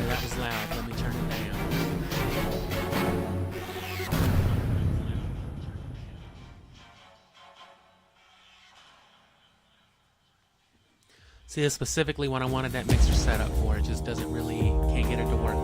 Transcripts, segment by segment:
sorry, that was loud. Let me turn it down. See, it's specifically what I wanted that mixer set up for. It just doesn't really, can't get it to work.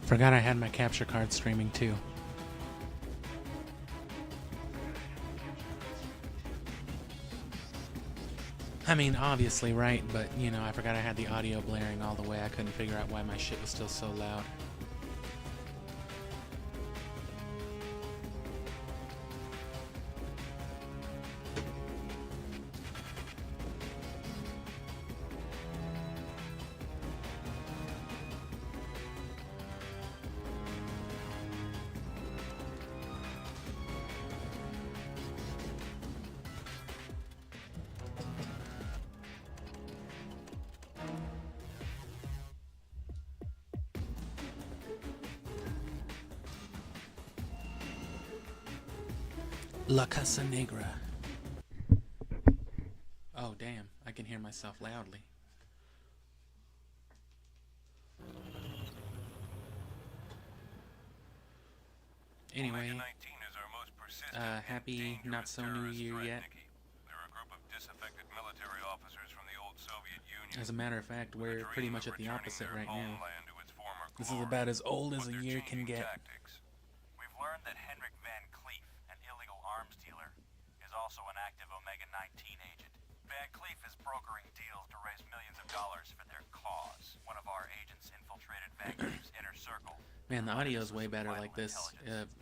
Forgot I had my capture card streaming too. I mean, obviously, right? But, you know, I forgot I had the audio blaring all the way. I couldn't figure out why my shit was still so loud. La Casa Negra. Oh, damn. I can hear myself loudly. Anyway, happy not so new year yet. As a matter of fact, we're pretty much at the opposite right now. This is about as old as a year can get. We've learned that Henrik Van Cleef, an illegal arms dealer, is also an active Omega-19 agent. Van Cleef is brokering deals to raise millions of dollars for their cause. One of our agents infiltrated Van Cleef's inner circle. Man, the audio's way better like this,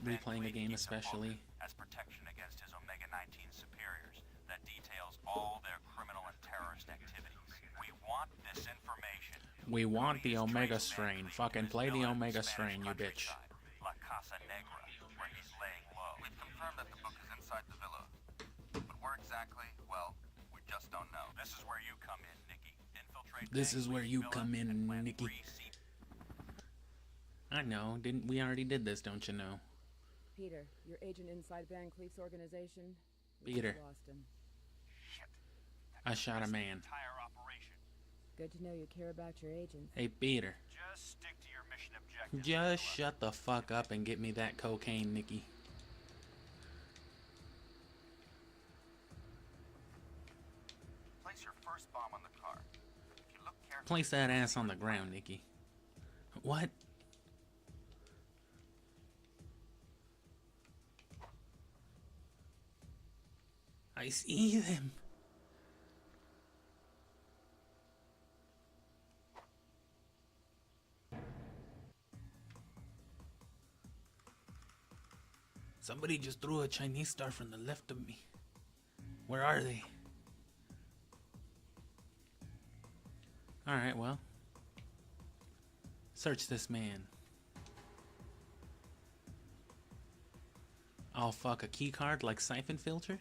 replaying a game especially. As protection against his Omega-19 superiors that details all their criminal and terrorist activities. We want this information. We want the Omega strain. Fucking play the Omega strain, you bitch. La Casa Negra, where he's laying low. We've confirmed that the book is inside the villa. But where exactly? Well, we just don't know. This is where you come in, Nikki. Infiltrate. This is where you come in, Nikki. I know. Didn't we already did this, don't you know? Peter, your agent inside Van Cleef's organization. Peter. Lost him. Shit. I shot a man. Good to know you care about your agents. Hey, Peter. Just stick to your mission objective. Just shut the fuck up and get me that cocaine, Nikki. Place your first bomb on the car. look carefully. Place that ass on the ground, Nikki. What? I see them. Somebody just threw a Chinese star from the left of me. Where are they? Alright, well. Search this man. Oh fuck, a key card like Siphon Filter?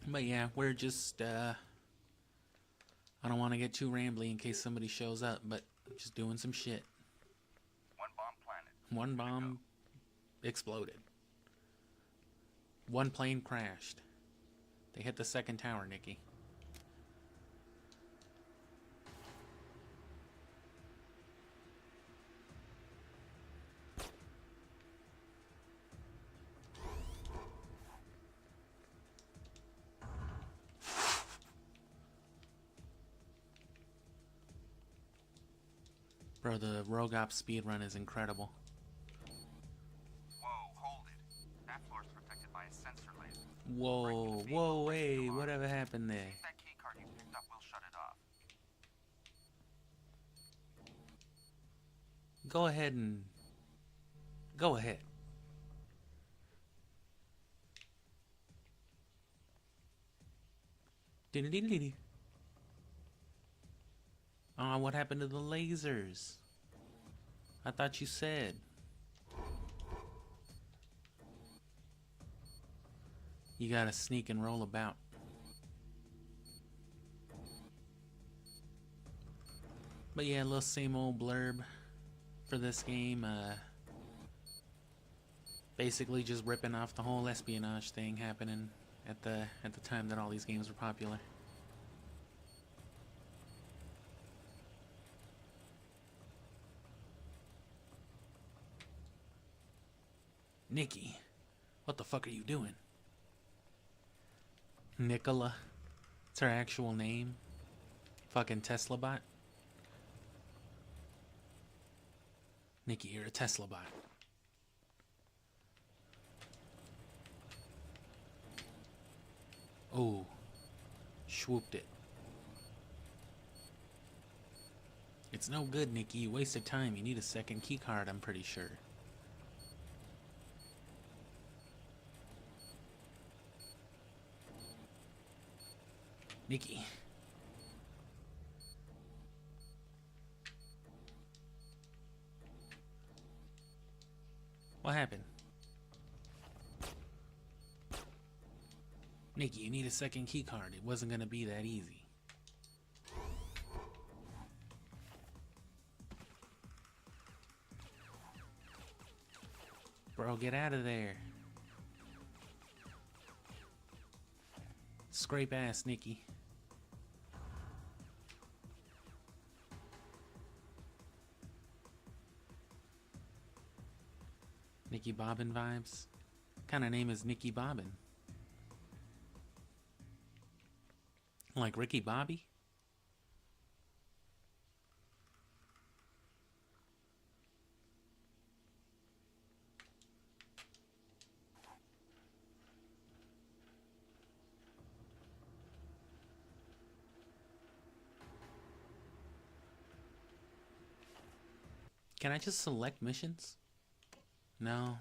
But yeah, we're just, I don't want to get too rambly in case somebody shows up, but just doing some shit. One bomb planted. One bomb exploded. One plane crashed. They hit the second tower, Nikki. Bro, the Rogue Ops speedrun is incredible. Whoa, hold it. That floor's protected by a sensor laser. Whoa, whoa, hey, whatever happened there? If that key card you picked up will shut it off. Go ahead and... Go ahead. Dee-dee-dee-dee-dee. Oh, what happened to the lasers? I thought you said. You gotta sneak and roll about. But yeah, a little same old blurb for this game. Basically just ripping off the whole espionage thing happening at the time that all these games were popular. Nikki, what the fuck are you doing? Nicola. It's her actual name. Fucking Tesla bot. Nikki, you're a Tesla bot. Oh. Swooped it. It's no good, Nikki. You wasted time. You need a second key card, I'm pretty sure. Nikki. What happened? Nikki, you need a second key card. It wasn't gonna be that easy. Bro, get out of there. Scrape ass, Nikki. Nikki Bobbin vibes? What kind of name is Nikki Bobbin? Like Ricky Bobby? Can I just select missions? No.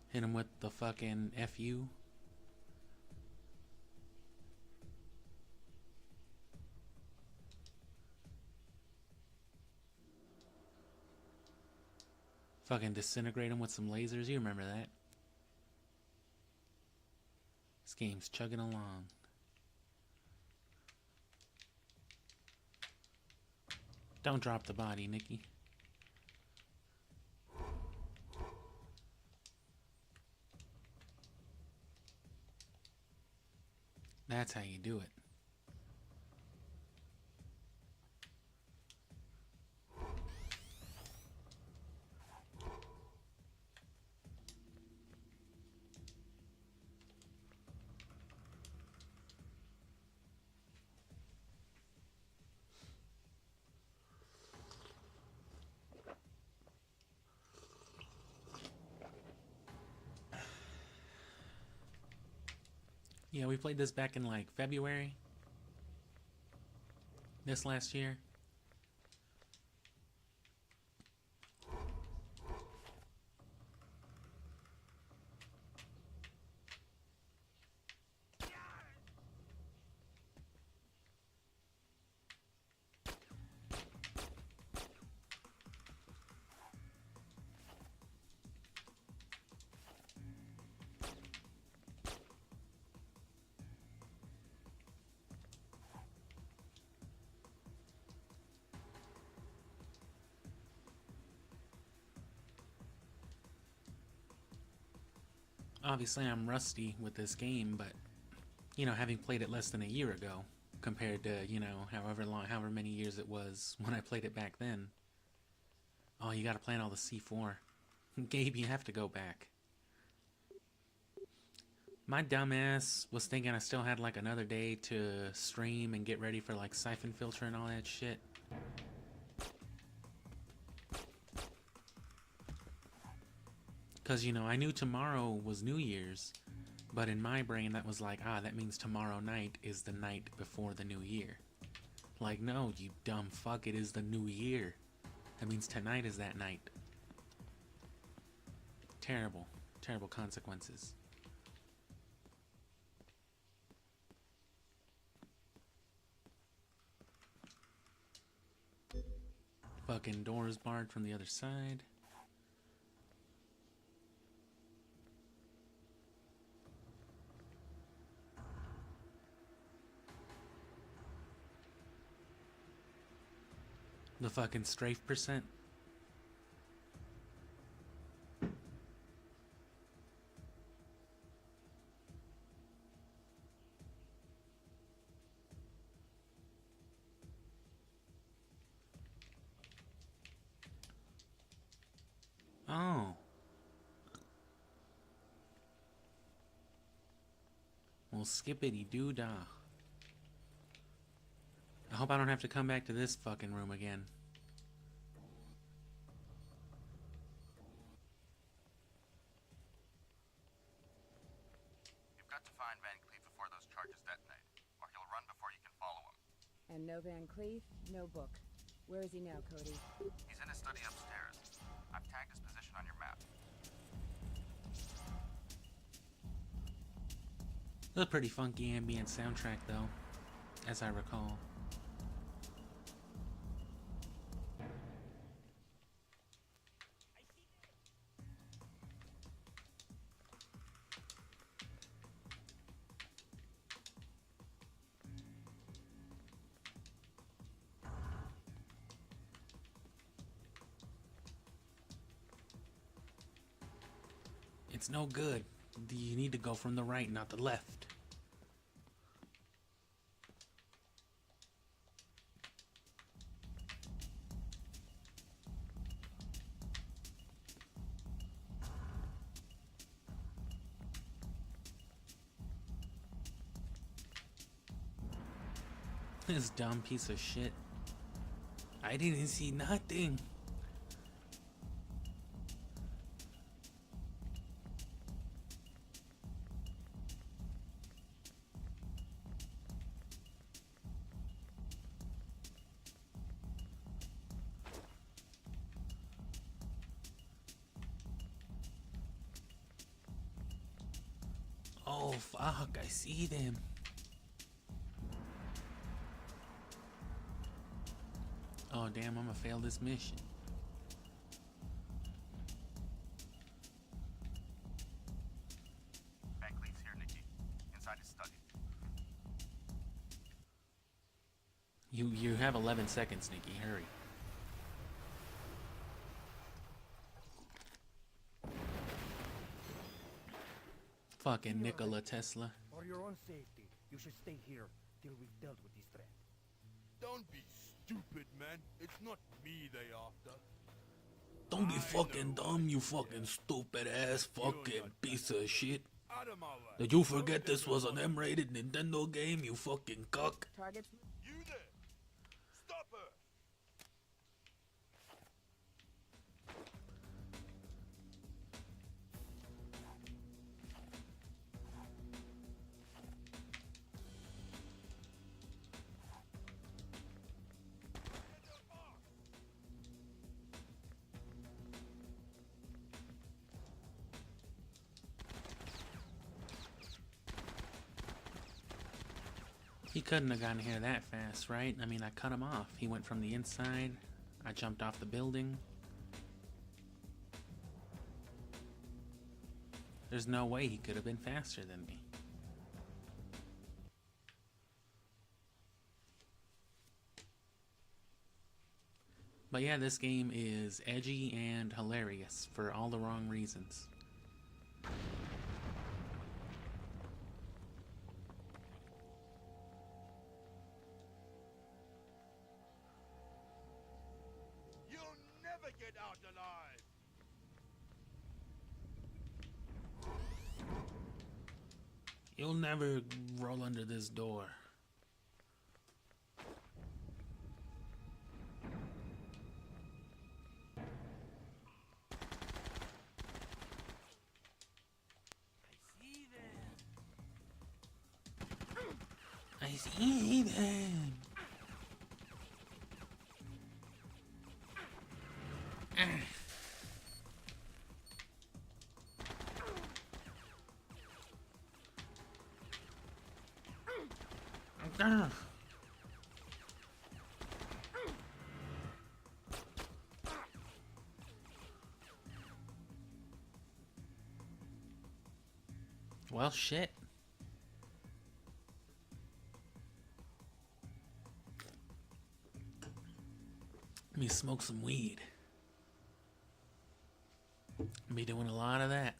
Hit him with the fucking FU. Fucking disintegrate him with some lasers. You remember that. This game's chugging along. Don't drop the body, Nikki. That's how you do it. Yeah, we played this back in like February. This last year. Obviously, I'm rusty with this game, but, you know, having played it less than a year ago, compared to, you know, however many years it was when I played it back then. Oh, you gotta plant all the C4. Gabe, you have to go back. My dumbass was thinking I still had like another day to stream and get ready for like Siphon Filter and all that shit. Because, you know, I knew tomorrow was New Year's, but in my brain that was like, that means tomorrow night is the night before the New Year. Like, no, you dumb fuck, it is the New Year. That means tonight is that night. Terrible, terrible consequences. Fucking doors barred from the other side. The fucking strafe percent. Oh. Well, skippity doo dah. I hope I don't have to come back to this fucking room again. You've got to find Van Cleef before those charges detonate, or he'll run before you can follow him. And no Van Cleef, no book. Where is he now, Cody? He's in his study upstairs. I've tagged his position on your map. A pretty funky ambient soundtrack, though, as I recall. It's no good. You need to go from the right, not the left. This dumb piece of shit. I didn't see nothing. Oh fuck, I see them. Oh damn, I'm gonna fail this mission. Van Cleef's here, Nikki. Inside his study. You have 11 seconds, Nikki. Hurry. Fucking Nikola Tesla. For your own safety, you should stay here till we've dealt with this threat. Don't be stupid, man. It's not me they after. Don't be fucking dumb, you fucking stupid ass fucking piece of shit. Out of my way. Did you forget this was an M-rated Nintendo game, you fucking cuck? Targets. You there. Stop her. He couldn't have gotten here that fast, right? I mean, I cut him off. He went from the inside. I jumped off the building. There's no way he could have been faster than me. But yeah, this game is edgy and hilarious for all the wrong reasons. You'll never get out alive! You'll never roll under this door. I see them. Well, shit. Let me smoke some weed. Be doing a lot of that.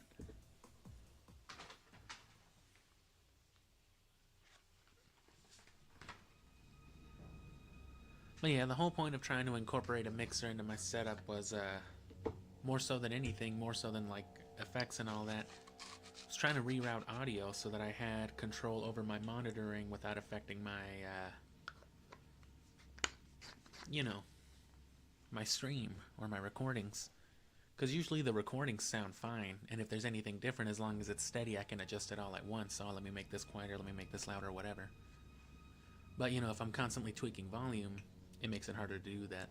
But yeah, the whole point of trying to incorporate a mixer into my setup was more so than anything, more so than like effects and all that. I was trying to reroute audio so that I had control over my monitoring without affecting my, you know, my stream or my recordings. Because usually the recordings sound fine, and if there's anything different, as long as it's steady, I can adjust it all at once. So let me make this quieter, let me make this louder, whatever. But, you know, if I'm constantly tweaking volume, it makes it harder to do that.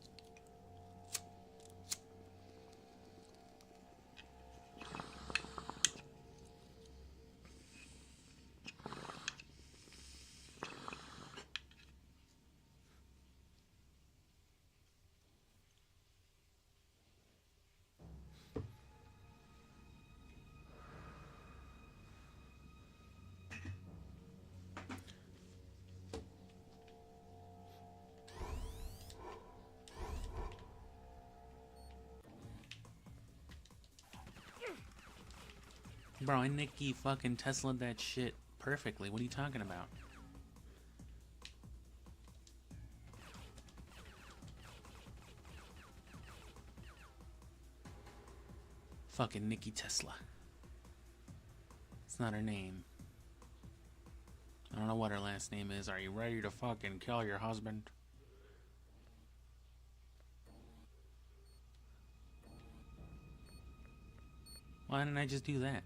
Bro, I Nikki fucking Tesla'd that shit perfectly. What are you talking about? Fucking Nikki Tesla. It's not her name. I don't know what her last name is. Are you ready to fucking kill your husband? Why didn't I just do that?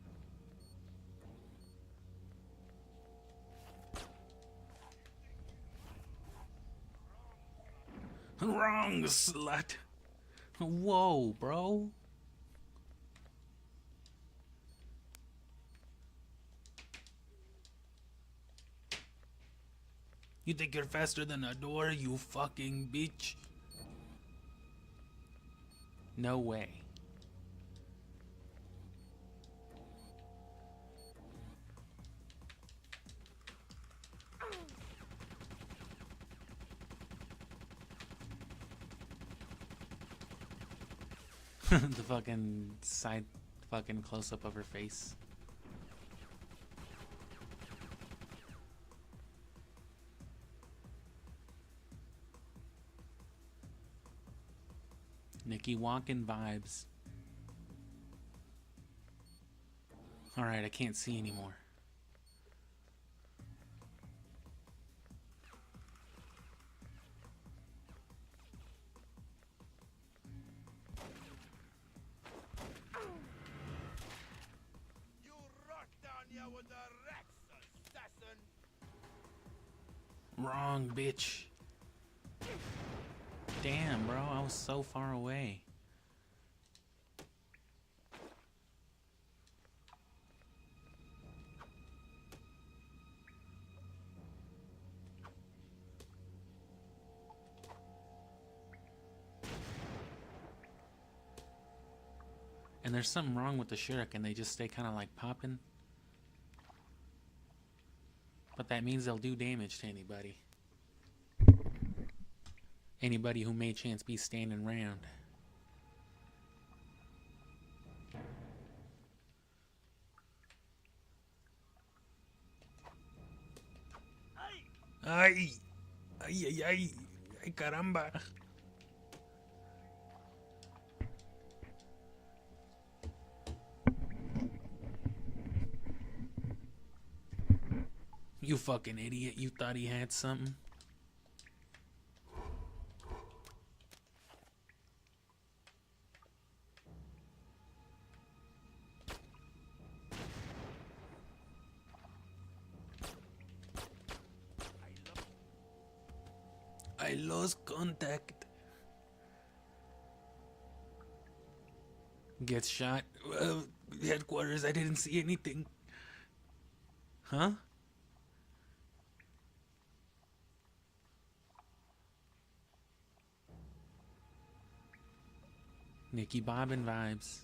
Wrong, slut. Whoa, bro. You think you're faster than a door, you fucking bitch? No way. The fucking side fucking close-up of her face. Nikki walking vibes. Alright, I can't see anymore. You rock down here with the Rex, assassin! Wrong, bitch. Damn, bro, I was so far away. And there's something wrong with the shuriken. They just stay kind of like popping. But that means they'll do damage to anybody. Anybody who may chance be standing around. Ay! Ay, ay, ay! Ay, caramba! You fucking idiot. You thought he had something? I lost contact. Gets shot. Headquarters, I didn't see anything. Huh? Nicky Bobbin vibes.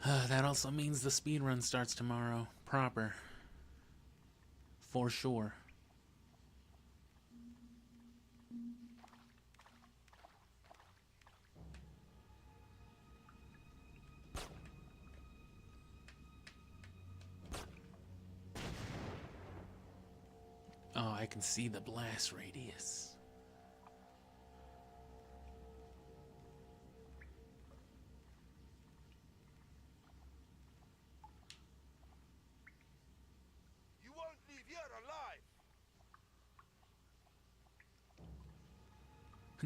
That also means the speedrun starts tomorrow. Proper. For sure. Oh, I can see the blast radius. You won't leave here alive.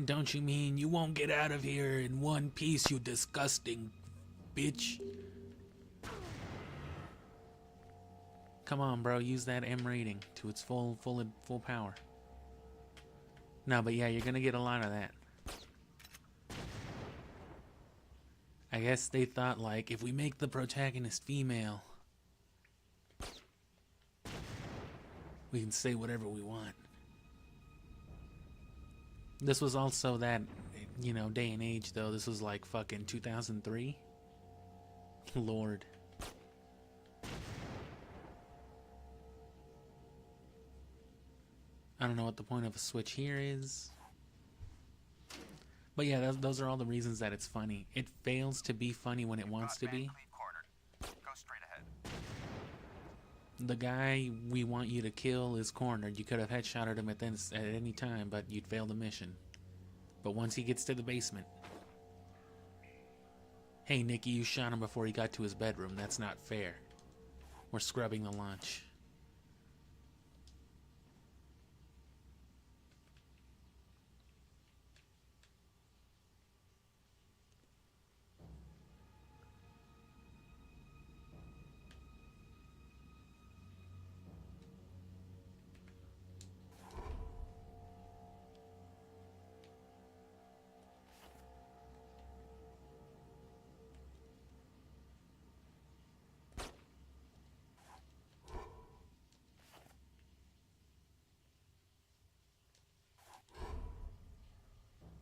Don't you mean you won't get out of here in one piece, you disgusting bitch? Come on, bro, use that M rating to its full power. No, but yeah, you're gonna get a lot of that. I guess they thought, like, if we make the protagonist female, we can say whatever we want. This was also that, you know, day and age, though. This was like fucking 2003. Lord. I don't know what the point of a switch here is. But yeah, those are all the reasons that it's funny. It fails to be funny when it wants to be. Go straight ahead. The guy we want you to kill is cornered. You could have headshotted him at any time, but you'd fail the mission. But once he gets to the basement... Hey, Nikki, you shot him before he got to his bedroom. That's not fair. We're scrubbing the launch.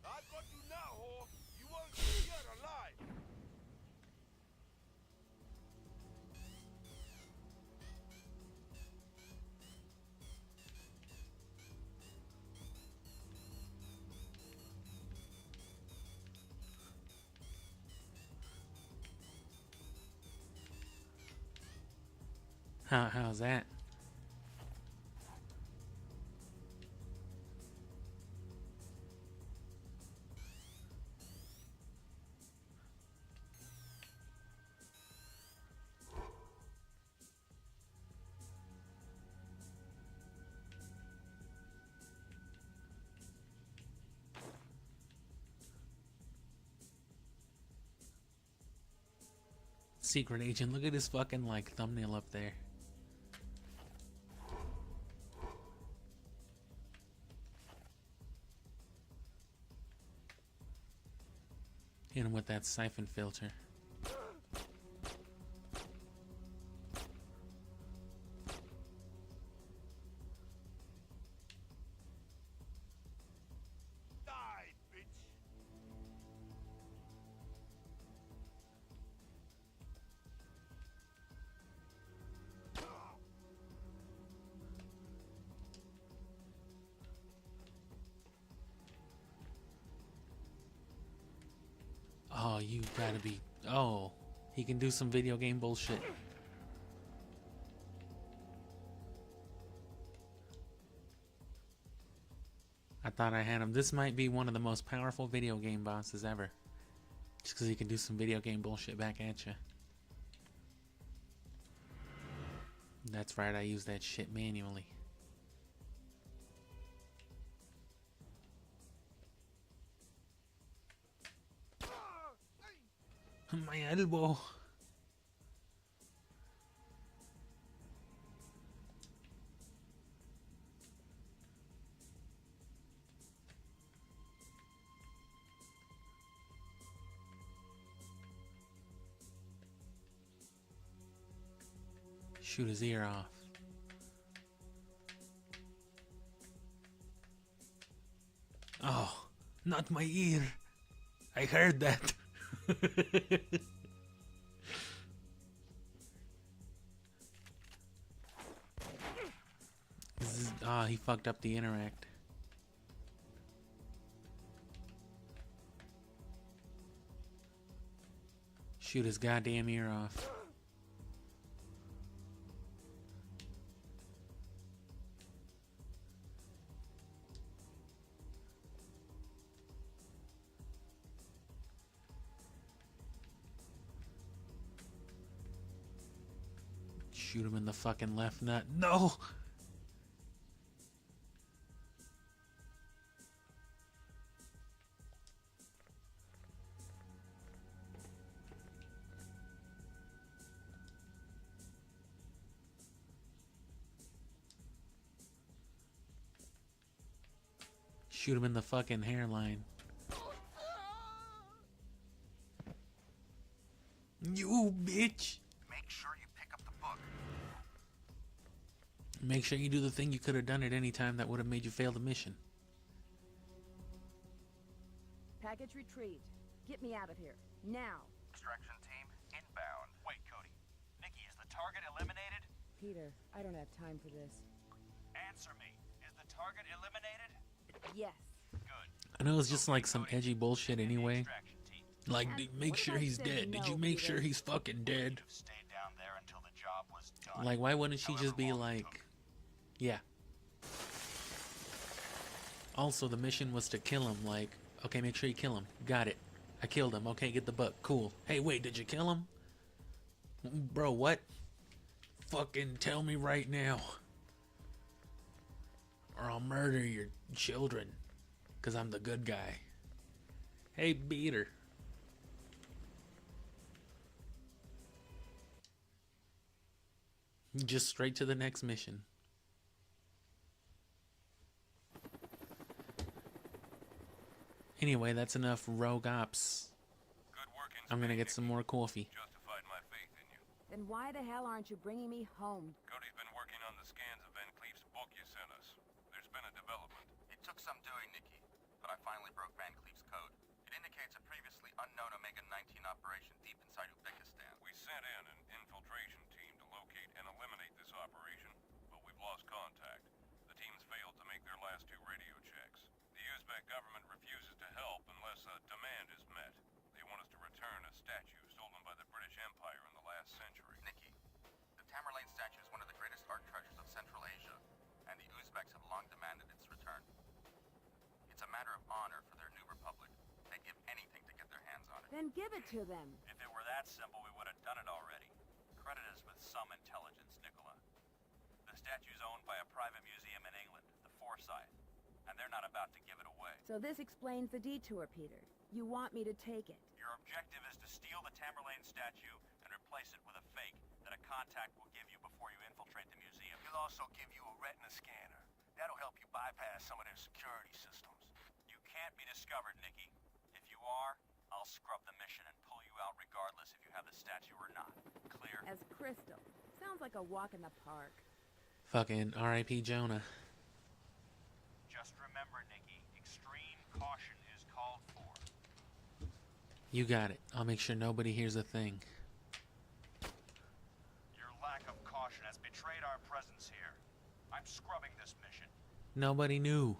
I've got you now, whore. You won't leave here alive. How's that? Secret agent, look at his fucking like thumbnail up there. Hit him with that siphon filter. you gotta be... Oh, he can do some video game bullshit. I thought I had him. This might be one of the most powerful video game bosses ever. Just because he can do some video game bullshit back at you. That's right, I use that shit manually. My elbow. Shoot his ear off. Oh, not my ear. I heard that. He fucked up the interact. Shoot his goddamn ear off. Shoot him in the fucking left nut. No! Shoot him in the fucking hairline. You bitch! Make sure you pick up the book. Make sure you do the thing you could have done at any time that would have made you fail the mission. Package retrieved. Get me out of here. Now. Extraction team, inbound. Wait, Cody. Nikki, is the target eliminated? Peter, I don't have time for this. Answer me. Is the target eliminated? Yes. Good. I know it's just like some edgy bullshit anyway. Extraction team. Like, And make what sure if I he's said dead. Did no, you make Peter? sure he's fucking dead? You've stayed down there until the job was done. Like, why wouldn't she just However be long it like, took. yeah. Also, the mission was to kill him. Like, okay, make sure you kill him. Got it. I killed him. Okay, get the book. Cool. Hey, wait, did you kill him? Bro, what? Fucking tell me right now. Or I'll murder your children. Because I'm the good guy. Hey, beat her. Just straight to the next mission. Anyway, that's enough rogue ops. Good work in I'm gonna Spain, get some more coffee. Justified my faith in you. Then why the hell aren't you bringing me home? Cody's been working on the scans of Van Cleef's book you sent us. There's been a development. It took some doing, Nikki, but I finally broke Van Cleef's code. It indicates a previously unknown Omega-19 operation deep inside Uzbekistan. We sent in an infiltration team to locate and eliminate this operation, but we've lost contact. The team's failed to make their last two radio checks. The Uzbek government refuses to help unless a demand is met. They want us to return a statue stolen by the British Empire in the last century. Nikki, the Tamerlane statue is one of the greatest art treasures of Central Asia, and the Uzbeks have long demanded its return. It's a matter of honor for their new republic. They'd give anything to get their hands on it. Then give it to them. If it were that simple, we would have done it already. Credit us with some intelligence, Nicola. The statue's owned by a private museum in England, the Forsyth, and they're not about to give it away. So this explains the detour, Peter. You want me to take it. Your objective is to steal the Tamerlane statue and replace it with a fake that a contact will give you before you infiltrate the museum. He'll also give you a retina scanner. That'll help you bypass some of their security systems. You can't be discovered, Nikki. If you are, I'll scrub the mission and pull you out regardless if you have the statue or not. Clear? As crystal. Sounds like a walk in the park. Fucking R.I.P. Jonah. Just remember, Nikki, extreme caution is called for. You got it. I'll make sure nobody hears a thing. Your lack of caution has betrayed our presence here. I'm scrubbing this mission. Nobody knew.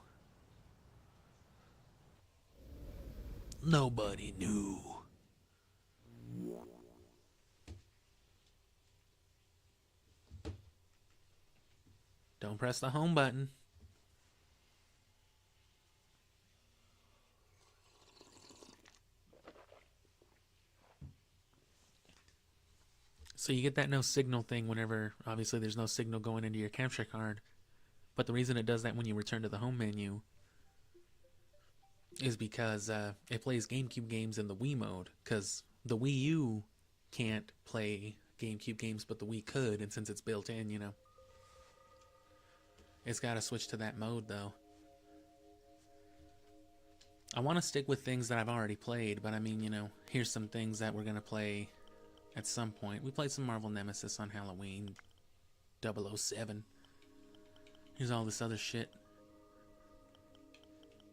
Nobody knew. Don't press the home button. So you get that no signal thing whenever, obviously, there's no signal going into your capture card. But the reason it does that when you return to the home menu is because it plays GameCube games in the Wii mode. Because the Wii U can't play GameCube games, but the Wii could. And since it's built in, you know, it's got to switch to that mode, though. I want to stick with things that I've already played, but I mean, you know, here's some things that we're going to play at some point. We played some Marvel Nemesis on Halloween, 007. Here's all this other shit.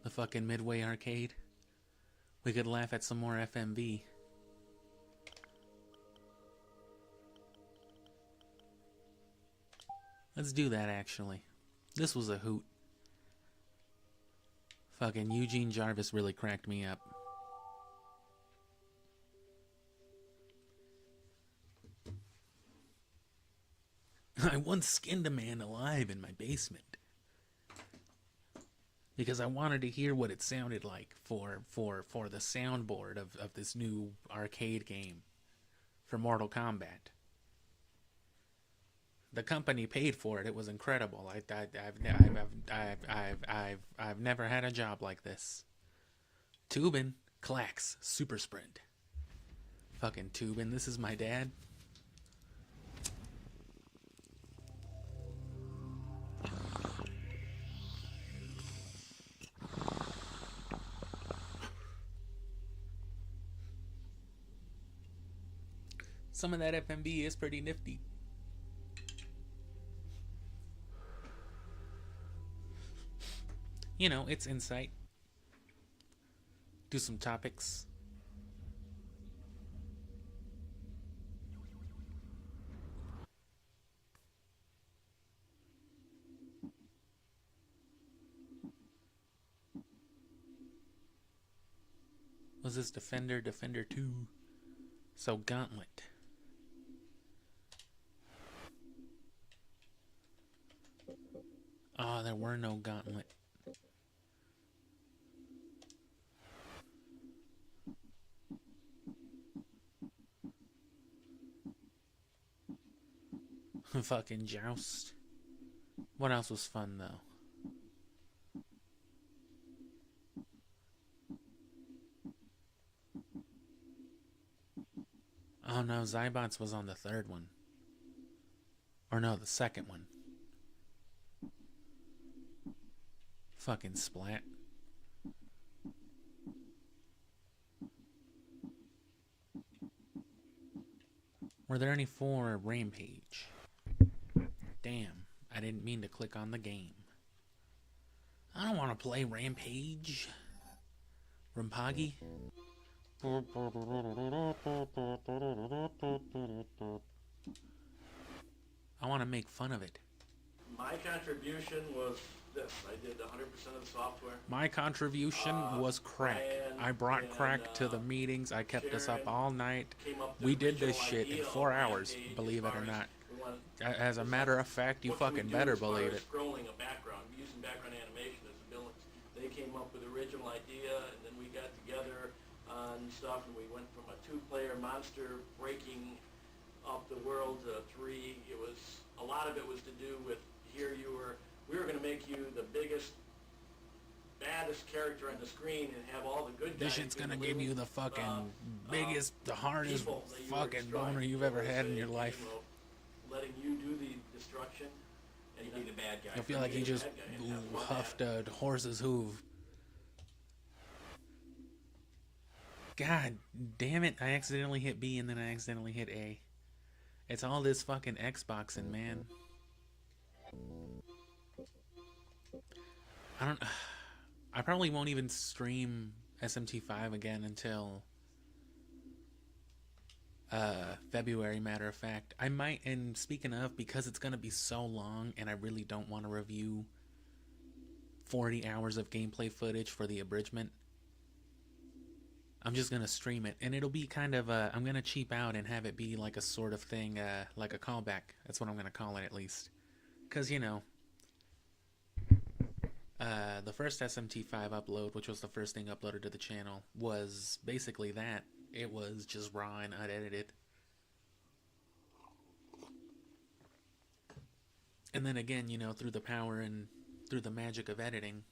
The fucking Midway Arcade. We could laugh at some more FMV. Let's do that, actually. This was a hoot. Fucking Eugene Jarvis really cracked me up. I once skinned a man alive in my basement because I wanted to hear what it sounded like for the soundboard of this new arcade game for Mortal Kombat. The company paid for it. It was incredible. I've never had a job like this. Tubin, Clax, Super Sprint. Fucking Tubin, this is my dad. Some of that FMV is pretty nifty. You know, it's insight. Do some topics. Was this Defender 2? So Gauntlet. Oh, there were no Gauntlet. Fucking Joust. What else was fun, though? Oh no, Zybots was on the third one. Or no, the second one. Fucking Splat. Were there any for Rampage? Damn, I didn't mean to click on the game. I don't want to play Rampage. Rampagi? I want to make fun of it. My contribution was this. I did 100% of the software. My contribution was crack. I brought crack to the meetings. I kept us up all night. We did this shit in 4 hours, believe it or not. As a matter of fact, you fucking better believe it. Scrolling a background, using background animation as abilities. They came up with the original idea, and then we got together on stuff, and we went from a 2-player monster breaking up the world to 3. It was a lot of it was to do with we were going to make you the biggest, baddest character on the screen and have all the good guys. This shit's gonna give you the fucking biggest, the hardest fucking boner you've ever had in your life. Letting you do the destruction, and you be the bad guy. I feel like you just huffed a horse's hoof. God damn it, I accidentally hit B and then I accidentally hit A. It's all this fucking Xboxing, man. I probably won't even stream SMT5 again until February, matter of fact. I might, and speaking of, because it's going to be so long and I really don't want to review 40 hours of gameplay footage for the abridgment, I'm just going to stream it. And it'll be kind of, I'm going to cheap out and have it be like a sort of thing, like a callback. That's what I'm going to call it, at least. Because, you know, The first SMT5 upload, which was the first thing uploaded to the channel, was basically that. It was just raw and unedited. And then again, you know, through the power and through the magic of editing,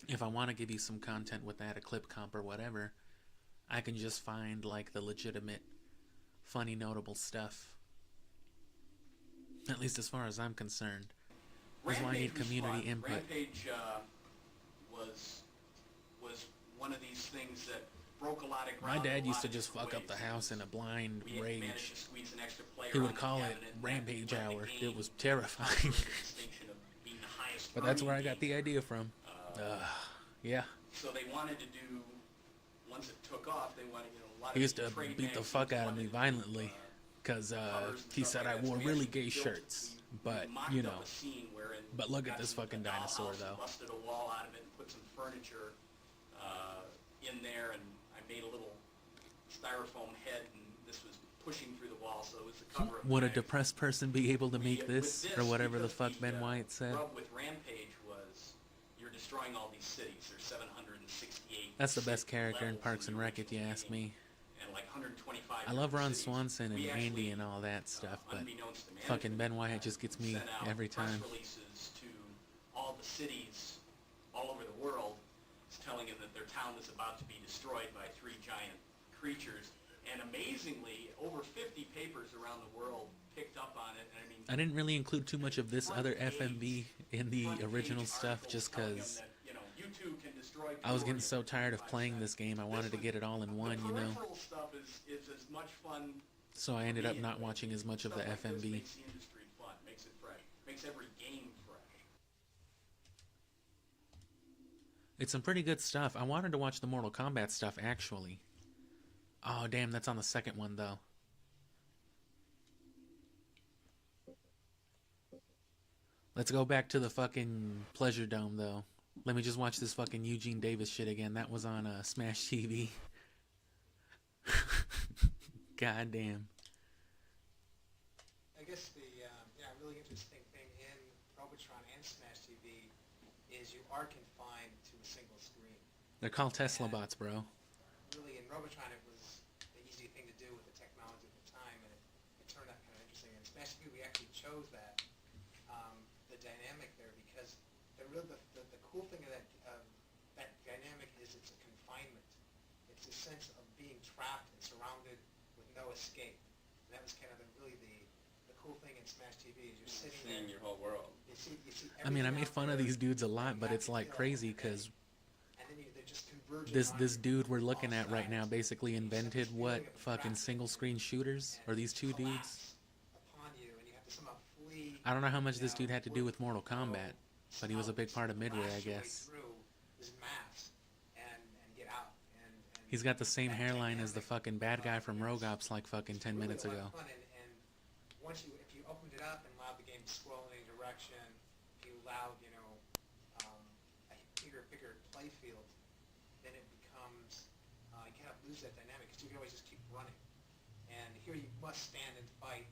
if I want to give you some content with that, a clip comp or whatever, I can just find like the legitimate, funny, notable stuff. At least as far as I'm concerned. That's why I need community input. Rampage was one of these things that broke a lot of ground. My dad in a used lot to of just different fuck up the ways. house in a blind We had managed rage. to squeeze an extra player He on would the call it cabinet, and that Rampage led the Hour. game It was to terrifying. the distinction of being the highest But that's where I earning got the game. idea from. Yeah. So they wanted to do, once it took off, they wanted, you know, a lot of He used the to trade beat the magazines fuck out of wanted me to do, violently because covers and he stuff said like I that. So wore we really actually gay built- shirts. we But, mocked you up know. a scene wherein But look at got this some- fucking a dollhouse dinosaur, and though. busted a wall out of it and put some furniture in there, and I made a little styrofoam head, and this was pushing through the wall, so it was the cover of Would a the magazine. depressed person be able to make With this? Or whatever the because fuck Ben White said? rub with Rampage was you're destroying all these cities. There's 768. That's the best character in levels Parks and the Rec, if you original ask game, me. And like 125 I love Ron cities. Swanson and We Andy actually, and all that stuff, but unbeknownst to management, fucking Ben White just gets me sent out every time. press releases to all the cities all over the world, telling them that their town was about to be destroyed by 3 giant creatures. And amazingly, over 50 papers around the world picked up on it. And I mean, I didn't really include too much of this front other page- FMV in the front original page stuff articles just telling them because that, you know, you two can destroy I was getting Peoria so tired of in playing 5 this game. I seconds. wanted to get it all in one, you The know. peripheral stuff is as much fun. So I ended up not watching as much of the Stuff like this FMV. makes the industry fun, makes it fresh, makes every game fresh. It's some pretty good stuff. I wanted to watch the Mortal Kombat stuff, actually. Oh, damn, that's on the second one, though. Let's go back to the fucking Pleasure Dome, though. Let me just watch this fucking Eugene Davis shit again. That was on Smash TV. God damn. I guess the really interesting thing in Robotron and Smash TV is you are confined to a single screen. They're called Tesla bots, bro. Really, in Robotron, it was the easy thing to do with the technology at the time, and it turned out kind of interesting. In Smash TV, we actually chose that, the dynamic there, because the cool thing of that dynamic is it's a confinement. It's a sense of being trapped and surrounded with no escape. And that was kind of really the cool thing in Smash TV is you're sitting there. Seeing your whole world. You see I mean, I everything made out fun of there, these dudes a lot, and but you it's have to like kill crazy everything. because And then they're just converging this on this you dude we're from looking all at right now sides. basically And you just have invented this what feeling of fucking entrapment single screen shooters and or these two dudes. collapse upon you, and you have to somehow flee. I don't know how much this you dude had to do with Mortal Kombat, but he was a big part of Midway, I blast your way guess. through this mass and get out. And He's got the same that hairline as the dynamic, fucking bad guy from is Rogue Ops like fucking 10 really minutes a lot ago. of fun, and once if you opened it up and allowed the game to scroll in any direction, if you allowed, a bigger play field, then it becomes, you kind of lose that dynamic because you can always just keep running. And here you must stand and fight,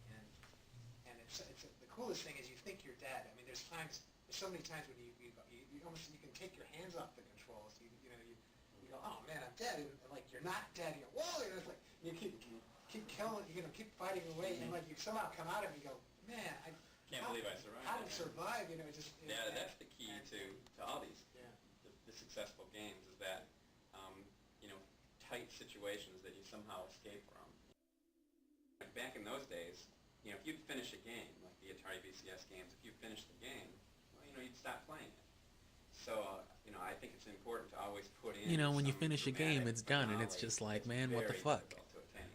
and it's the coolest thing is you think you're dead. I mean, there's so many times when you almost, you can take your hands off the controls. You go, oh man, I'm dead, and like you're not dead. You go, whoa, it's like you keep killing, keep fighting away, and like you somehow come out of it and go, man, Can't believe I survived. how to that. survive? Yeah, that's the key to all these Yeah. the successful games is that tight situations that you somehow escape from. Like back in those days, if you'd finish a game, like the Atari VCS games, if you finished the game, well, you'd stop playing it. So, I think it's important to always put in. When you some finish a game, dramatic it's done, and it's finale just like, that's man, what the very fuck? difficult to attain.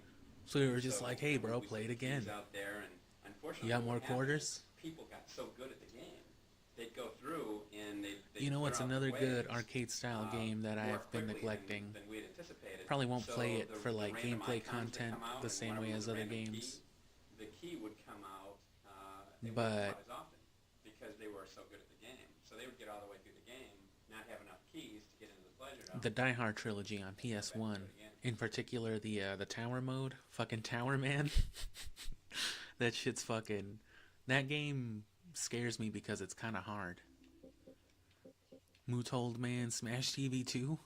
So we were just So, like, hey, bro, we play it sent again. keys out there, and unfortunately, You got more what happened quarters? is people got so good at the game, they'd go through and they You know what's clear out another the good waves, arcade-style game that more I've been quickly neglecting? than we'd anticipated. Probably won't So play it the- for the like random gameplay icons that content come out, the and same one of way them as was a other random games. key, the key would come out. They But- wouldn't come out as often because they were so good at the game. So they would get all the way through the game, not have enough keys to get into the pleasure dome. The Die Hard trilogy on PS1, in particular the Tower mode, fucking Tower Man. That shit's fucking. That game scares me because it's kind of hard. Mutold Man Smash TV 2?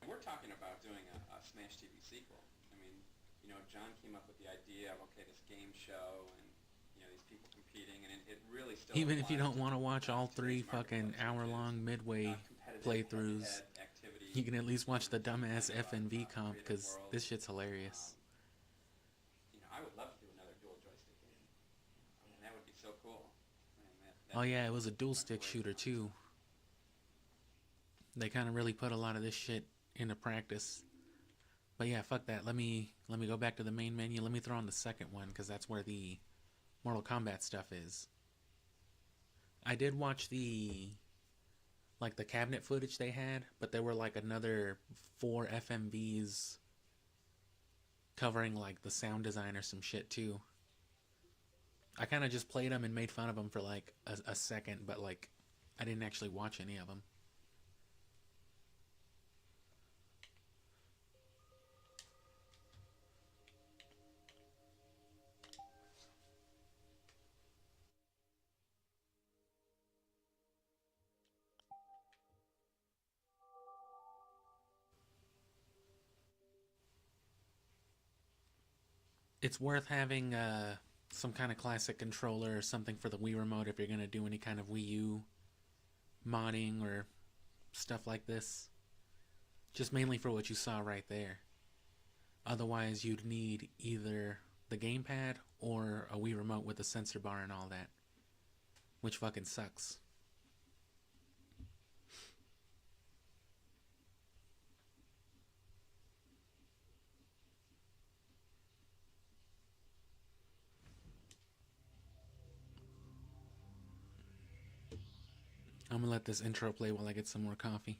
We're talking about doing a Smash TV sequel. I mean, John came up with the idea of, okay, this game show and, these people competing, and it really still Even if you applies don't want to watch all 3 today's fucking marketplace, hour-long which is, midway competitive playthroughs, head-to-head activity, you can at least watch the dumbass about, FNV comp, creative because worlds. this shit's hilarious. I would love to do another dual joystick game. I mean, that would be so cool. Man, Oh yeah, it was a dual-stick shooter too. They kind of really put a lot of this shit into practice. But yeah, fuck that. Let me go back to the main menu. Let me throw on the second one, because that's where the Mortal Kombat stuff is. I did watch the cabinet footage they had, but there were like another 4 FMVs covering like the sound design or some shit too. I kind of just played them and made fun of them for like a second, but like I didn't actually watch any of them. It's worth having some kind of classic controller or something for the Wii remote if you're going to do any kind of Wii U modding or stuff like this. Just mainly for what you saw right there. Otherwise, you'd need either the gamepad or a Wii remote with a sensor bar and all that. Which fucking sucks. I'm gonna let this intro play while I get some more coffee.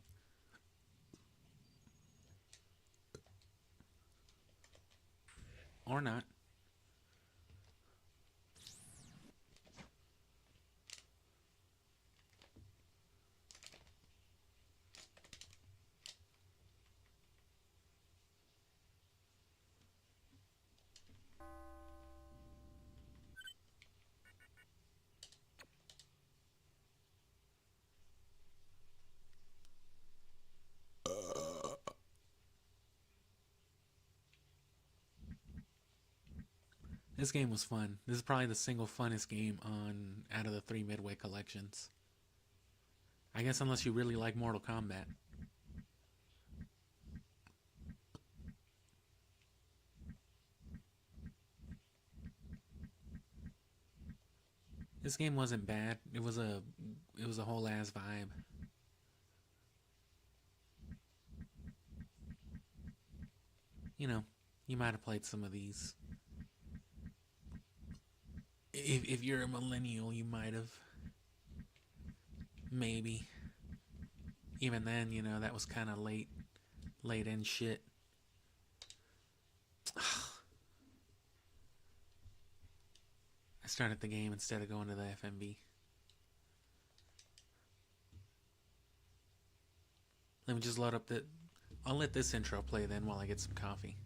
Or not. This game was fun. This is probably the single funnest game on out of the 3 Midway collections. I guess unless you really like Mortal Kombat. This game wasn't bad. It was a whole ass vibe. You might have played some of these. If you're a millennial, you might have. Maybe. Even then, that was kind of late in shit. I started the game instead of going to the FMV. Let me just load up I'll let this intro play then while I get some coffee.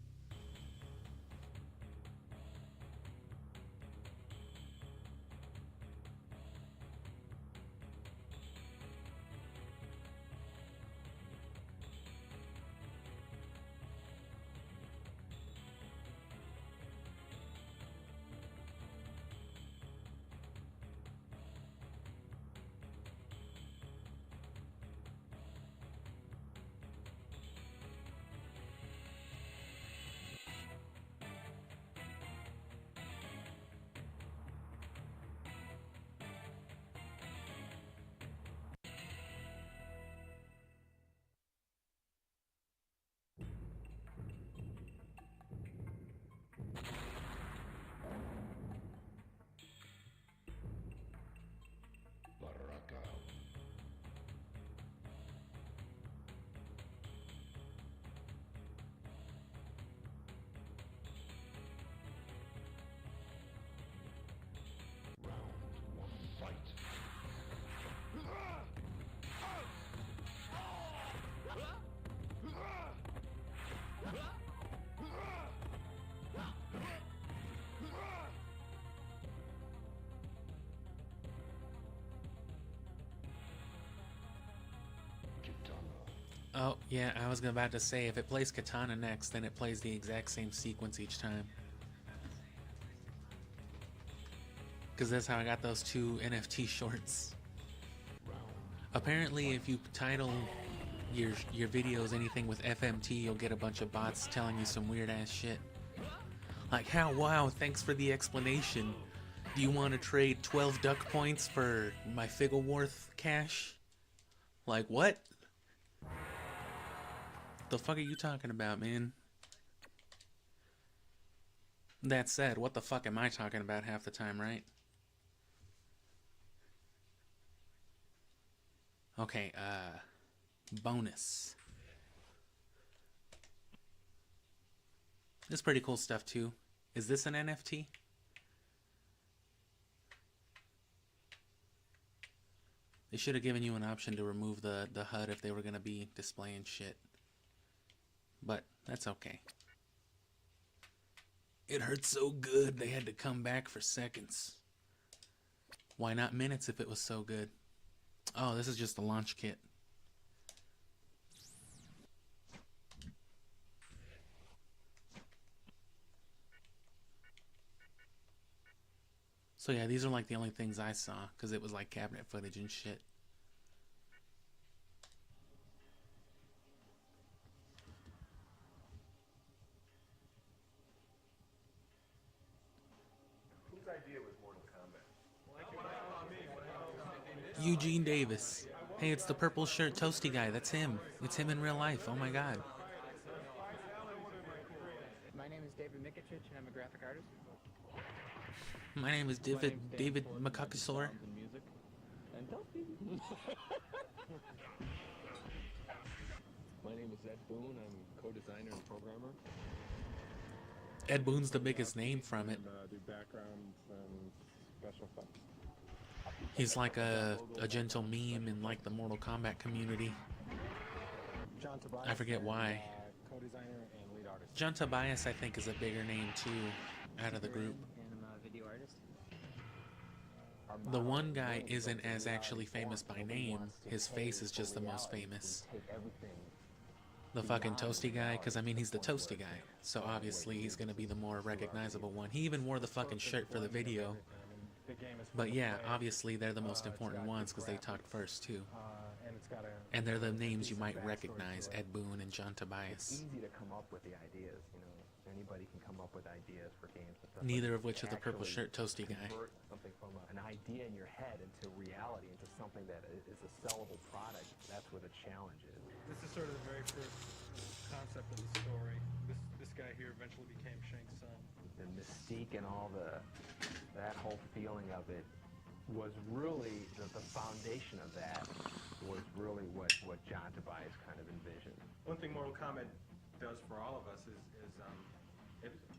Oh, yeah, I was about to say, if it plays Katana next, then it plays the exact same sequence each time. Because that's how I got those 2 NFT shorts. Apparently, if you title your videos anything with FMT, you'll get a bunch of bots telling you some weird ass shit. Like, how, wow, thanks for the explanation. Do you want to trade 12 duck points for my Figgleworth cash? Like, what? The fuck are you talking about, man? That said, what the fuck am I talking about half the time, right? Okay, bonus. This is pretty cool stuff, too. Is this an NFT? They should have given you an option to remove the HUD if they were going to be displaying shit. But that's okay. It hurt so good they had to come back for seconds. Why not minutes if it was so good? Oh, this is just the launch kit. So yeah, these are like the only things I saw, because it was like cabinet footage and shit. Whose idea was Mortal Kombat? Eugene Davis. Hey, it's the purple shirt toasty guy. That's him. It's him in real life. Oh my god. My name is David Mikicic, and I'm a graphic artist. My name is David Macacasaur. My name is Ed Boone. I'm co-designer and programmer. Ed Boone's the biggest name from it. And do backgrounds and special effects. He's like a gentle meme in like the Mortal Kombat community. John Tobias, I forget why. Co-designer and lead artist. John Tobias, I think, is a bigger name too, out of the group. And I'm a video artist. The one guy isn't as actually famous by name. His face is just the most famous. The fucking toasty guy, because I mean he's the toasty guy, so obviously he's gonna be the more recognizable one. He even wore the fucking shirt for the video. But yeah, obviously they're the most important ones because they talked first too. And they're the names you might recognize, Ed Boone and John Tobias. Easy to come up with the ideas, you know. Anybody can come up with ideas for games and stuff. Neither of which are the purple shirt toasty guy. Convert something from an idea in your head into reality, into something that is a sellable product. That's where the challenge is. This is sort of the very first concept of the story. This guy here eventually became Shang's son. The mystique and all that whole feeling of it was really the foundation of that was really what John Tobias kind of envisioned. One thing Mortal Kombat does for all of us is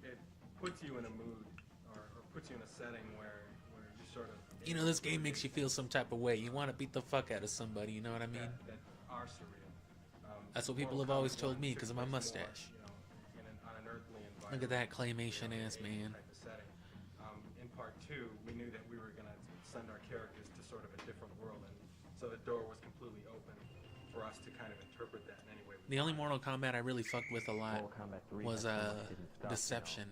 it puts you in a mood or puts you in a setting where you sort of... You know, this game makes you feel some type of way. You want to beat the fuck out of somebody, you know what I mean? That are surreal. That's what people have always told me because of my mustache. On an earthly environment. Look at that claymation ass man. Type of setting. In part 2, we knew that we were going to send our characters to sort of a different world, and so the door was completely open for us to kind of interpret that in any way. The only Mortal Kombat I really fucked with a lot was Deception,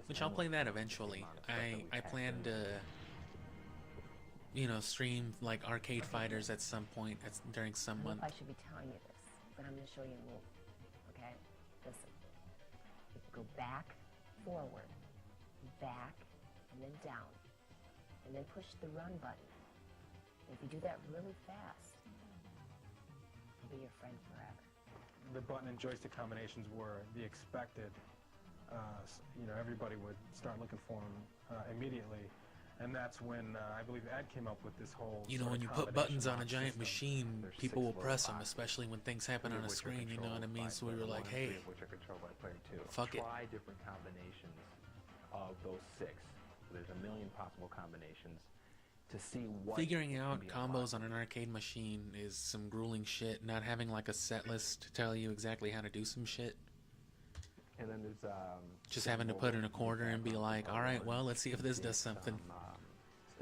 which I'll play that eventually. I plan to, you know, stream like Arcade Fighters at some point during some month. I should be telling you this, but I'm going to show you a move. Okay, listen. Go back, forward, back, and then down, and then push the run button. If you do that really fast, I'll be your friend forever. The button and joystick combinations were the expected. You know, everybody would start looking for them immediately, and that's when I believe Ed came up with this whole. You know, when you put buttons on a giant machine, people will press them, especially when things happen on a screen. You know what I mean? So we were like, hey, fuck it. Try different combinations of those 6. There's a million possible combinations. To see what figuring out combos on an arcade machine is some grueling shit. Not having like a set list to tell you exactly how to do some shit. And then there's just having to put in a quarter and be like, all right, well, let's see if this does something.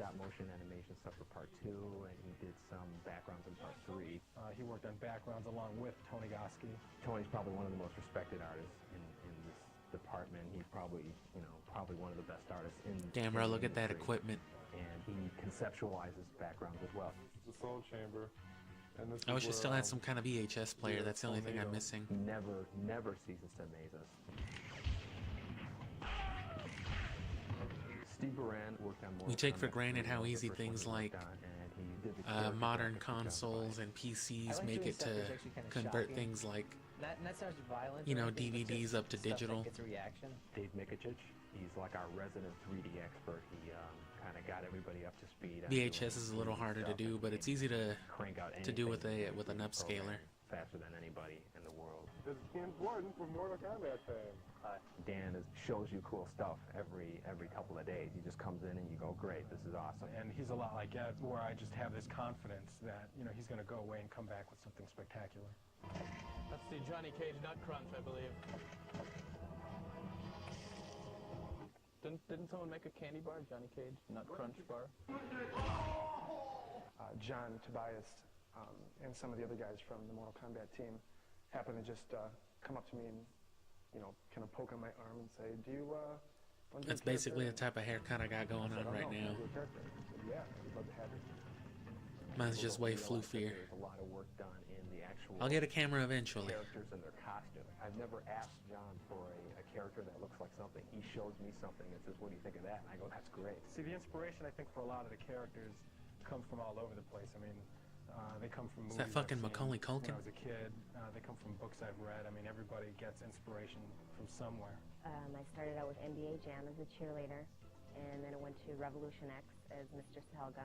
stop motion animation stuff for part 2, and he did some backgrounds in part 3. He worked on backgrounds along with Tony Goski. Tony's probably one of the most respected artists in this department. He's probably, probably one of the best artists in Damn, bro, in the look at that industry. equipment. And he conceptualizes backgrounds as well. The Soul Chamber. And this I wish it still had some kind of VHS player. That's the only thing I'm missing. Never ceases to amaze us. Steve Baran worked on more. We take for granted how easy things like modern consoles and PCs make it to convert things like, That sounds violent. DVDs up to digital. Gets a reaction. Dave Mikicic, he's like our resident 3D expert. He kind of got everybody up to speed. VHS is a little harder to do, but it's easy to do with an upscaler. Faster than anybody in the world. It's important for Mortal Kombat fame. Dan shows you cool stuff every couple of days. He just comes in and you go, great, this is awesome. And he's a lot like Ed, where I just have this confidence that, he's going to go away and come back with something spectacular. That's the Johnny Cage Nut Crunch, I believe. Didn't someone make a candy bar, Johnny Cage Nut Crunch bar? John, Tobias, and some of the other guys from the Mortal Kombat team happened to just come up to me and, kind of poke on my arm and say, do you want to do That's a basically the character? type of haircut I got going on right now. I said, yeah, I'd love to have it. Mine's just way floofier. There's a lot of work done in the actual I'll get a camera eventually. characters and their costume. I've never asked John for a character that looks like something. He shows me something and says, what do you think of that? And I go, that's great. See, the inspiration, I think, for a lot of the characters comes from all over the place. I mean, they come from movies. Is that fucking I've seen Macaulay Culkin? When I was a kid. They come from books I've read. I mean, everybody gets inspiration from somewhere. I started out with NBA Jam as a cheerleader, and then I went to Revolution X as Mistress Helga,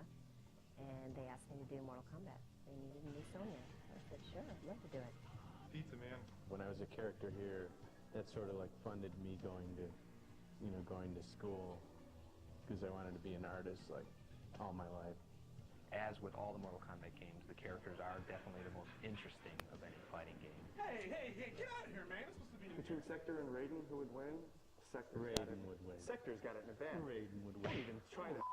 and they asked me to do Mortal Kombat. They needed a new Sonya. I said, sure, I'd love to do it. Pizza Man. When I was a character here, that sort of like funded me going to school because I wanted to be an artist like all my life. As with all the Mortal Kombat games, the characters are definitely the most interesting of any fighting game. Hey, get out of here, man. It's supposed to be... Between Sector and Raiden, who would win? Raiden would win. Sector's got it in advance. Raiden would win. Don't even try to...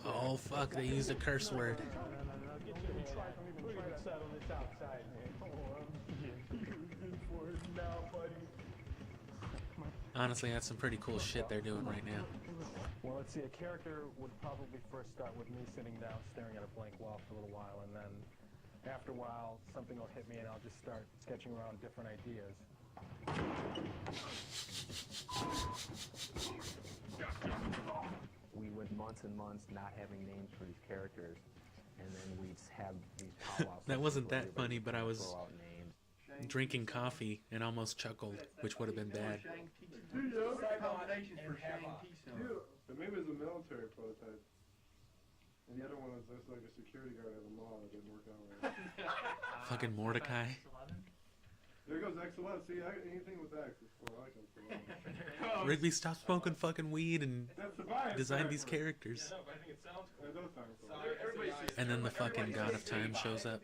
Oh fuck, they used a curse word. We're going to settle this outside, man. Come on. Good for it now, buddy. Honestly, that's some pretty cool shit they're doing right now. Well, let's see, a character would probably first start with me sitting down staring at a blank wall for a little while, and then after a while something will hit me and I'll just start sketching around different ideas. We went months and months not having names for these characters, and then we'd have these powwows. That wasn't that funny, but I was throw out names. drinking coffee and almost chuckled, which would have been bad. The name is a military prototype. And the other one is just like a security guard at a mall that didn't work out right. Fucking Mordecai. There goes X11. See, anything with X is cool. I like X11. Rigby, stop smoking fucking weed and design these characters. Yeah, no, but I think it sounds cool. It does sound cool. And then the fucking God of Time shows up.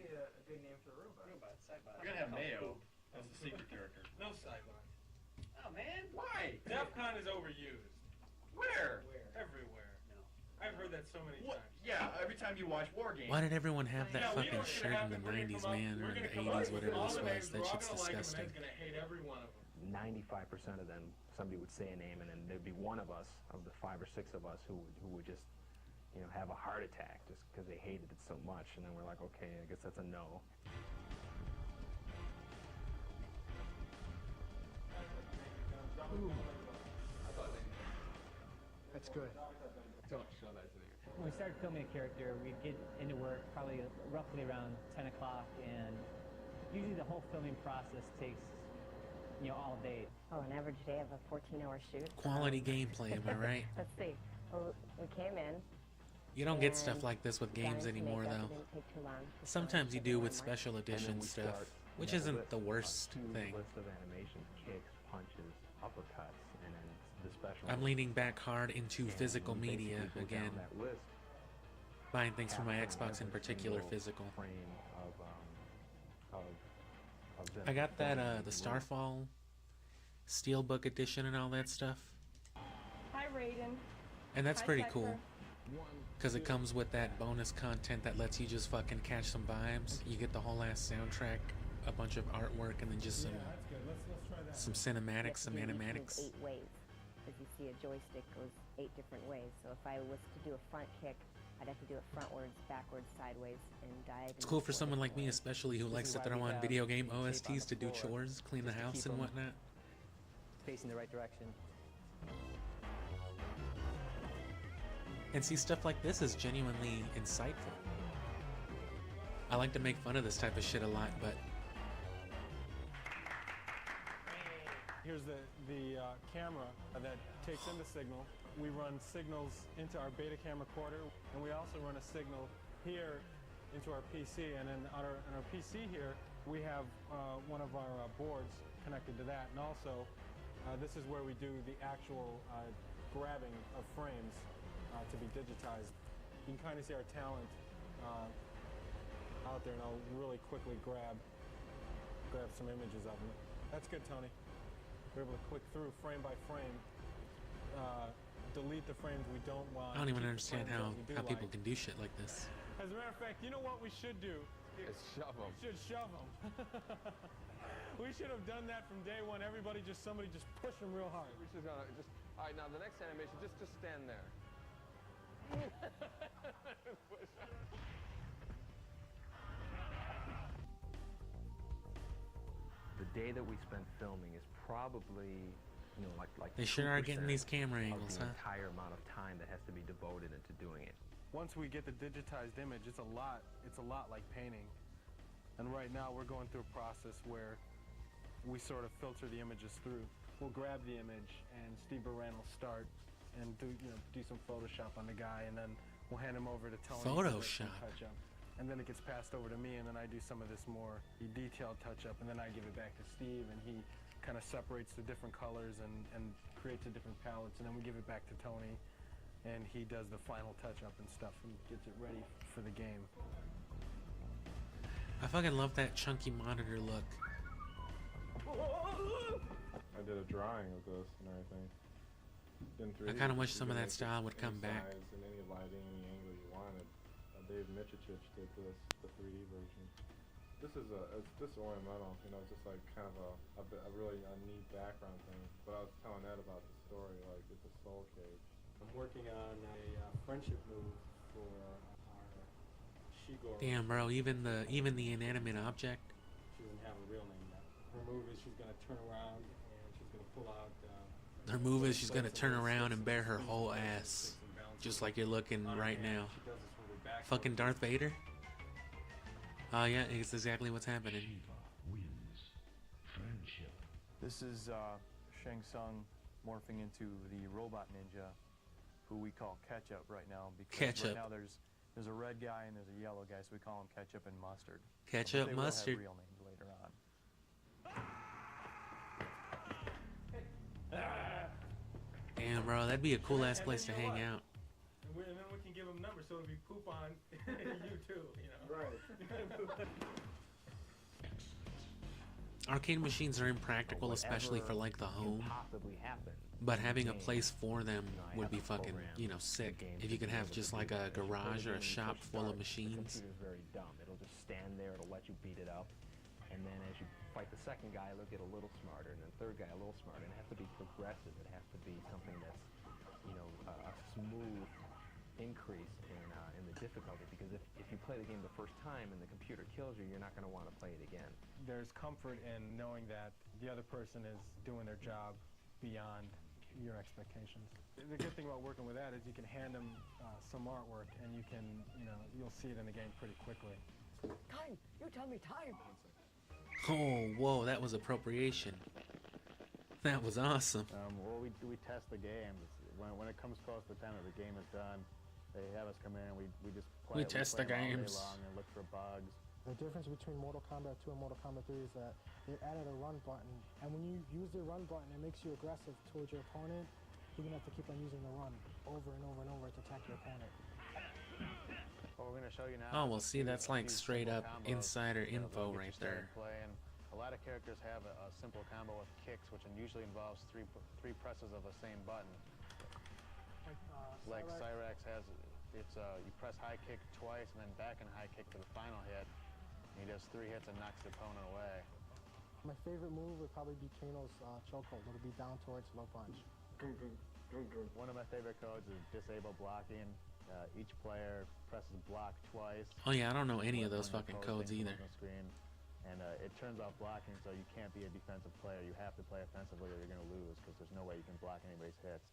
We're gonna have Mayo as the secret character. No Saigon. Oh, man, why? DEFCON is overused. Where? Everywhere. No. I've heard that so many times. Yeah, every time you watch War Games. Why did everyone have that fucking shirt in the 90s, man, or in the 80s, whatever this was? That shit's disgusting. 95% of them, somebody would say a name, and then there'd be one of us, of the 5 or 6 of us, who would just, have a heart attack just because they hated it so much. And then we're like, okay, I guess that's a no. That's good. When we started filming a character, we'd get into work probably roughly around 10 o'clock, and usually the whole filming process takes, all day. Oh, an average day of a 14-hour shoot. Quality gameplay, am I right? Let's see. Well, we came in. You don't get stuff like this with games anymore, though. Sometimes you do with special edition stuff, which isn't the worst thing. List of animations, kicks, punches, uppercuts, and then the special. I'm leaning back hard into physical media again. Buying things for my Xbox in particular, physical. I got that, the Starfall Steelbook edition and all that stuff. Hi, Raiden. And that's Hi, pretty Cypher. cool. Because it comes with that bonus content that lets you just fucking catch some vibes. You get the whole ass soundtrack, a bunch of artwork, and then just some cinematics, some animatics. 8 ways. As you see, a joystick goes 8 different ways. So if I was to do a front kick, I'd have to do it frontwards, backwards, sideways, and diagonal. It's cool for someone like me, especially who likes to throw on video game OSTs to do chores, clean the house and whatnot. Facing the right direction. And see, stuff like this is genuinely insightful. I like to make fun of this type of shit a lot, but here's the camera that takes in the signal. We run signals into our beta cam recorder, and we also run a signal here into our PC. And then on our PC here, we have one of our boards connected to that. And also, this is where we do the actual grabbing of frames to be digitized. You can kind of see our talent out there, and I'll really quickly grab some images of them. That's good, Tony. We're able to click through frame by frame, delete the frames we don't want. I don't even understand how people can do shit like this. As a matter of fact, you know what we should do? Is shove them. We should shove them. We should have done that from day one. Somebody just push them real hard. We're just gonna all right, now the next animation, just stand there. The day that we spent filming is probably, you know, like They sure are getting 2% these camera angles, of the huh? entire amount of time that has to be devoted into doing it. Once we get the digitized image, it's a lot like painting. And right now we're going through a process where we sort of filter the images through. We'll grab the image and Steve Baran will start and do some Photoshop on the guy, and then we'll hand him over to Tony. Photoshop. Touch up. And then it gets passed over to me, and then I do some of this more detailed touch up, and then I give it back to Steve, and he kind of separates the different colors and creates the different palettes, and then we give it back to Tony, and he does the final touch up and stuff and gets it ready for the game. I fucking love that chunky monitor look. I did a drawing of this and everything. I kind of wish some of that style would come back. In any lighting, any angle you wanted. Dave Michich did this, the 3D version. This is just ornamental, you know, just like kind of a really neat background thing. But I was telling Ed about the story, like it's a soul cage. I'm working on a friendship move for our Shigoro. Damn, bro, even the inanimate object. She doesn't have a real name yet. Her move is she's gonna turn around and she's gonna pull out. Her move is she's gonna turn around and bare her whole ass, just like you're looking right now. Fucking Darth Vader. Oh yeah, it's exactly what's happening. This is Shang Tsung morphing into the robot ninja, who we call Ketchup right now, because Ketchup. right now there's a red guy and there's a yellow guy, so we call them Ketchup and Mustard. Ketchup, they Mustard. will have real names later on. Damn, bro, that'd be a cool ass place to hang out. And then we can give them numbers, so if you poop on you too, you know. Right. Arcade machines are impractical, especially for like the home. Possibly happen. But having a place for them would be fucking, sick. If you could have just like a garage or a shop full of machines. The computer's very dumb. It'll just stand there. It'll let you beat it up, and then as you fight the second guy, it'll get a little smarter, and then the third guy a little smarter. And it has to be progressive. It has to be something that's, a smooth increase in the difficulty. Because if you play the game the first time and the computer kills you, you're not going to want to play it again. There's comfort in knowing that the other person is doing their job beyond your expectations. The good thing about working with that is you can hand them some artwork, and you can, you'll see it in the game pretty quickly. Time! You tell me time! Oh, whoa, that was appropriation. That was awesome. Well, we test the games. When it comes close to the time that the game is done, they have us come in and we just play. We test the play 'em all day games. long and look for bugs. The difference between Mortal Kombat 2 and Mortal Kombat 3 is that they added a run button, and when you use the run button, it makes you aggressive towards your opponent. You're gonna have to keep on using the run over and over and over to attack your opponent. What we're gonna show you now. Oh, well, see, that's like straight up insider That'll info get you right started there. playing. A lot of characters have a simple combo with kicks, which usually involves three presses of the same button. Like Cyrax has, it's you press high kick twice and then back and high kick for the final hit. He does 3 hits and knocks the opponent away. My favorite move would probably be Kano's chokehold. It'll be down towards low punch. One of my favorite codes is disable blocking. Each player presses block twice. Oh yeah, I don't know any of those fucking codes either. Screen, and it turns off blocking, so you can't be a defensive player. You have to play offensively or you're going to lose, because there's no way you can block anybody's hits.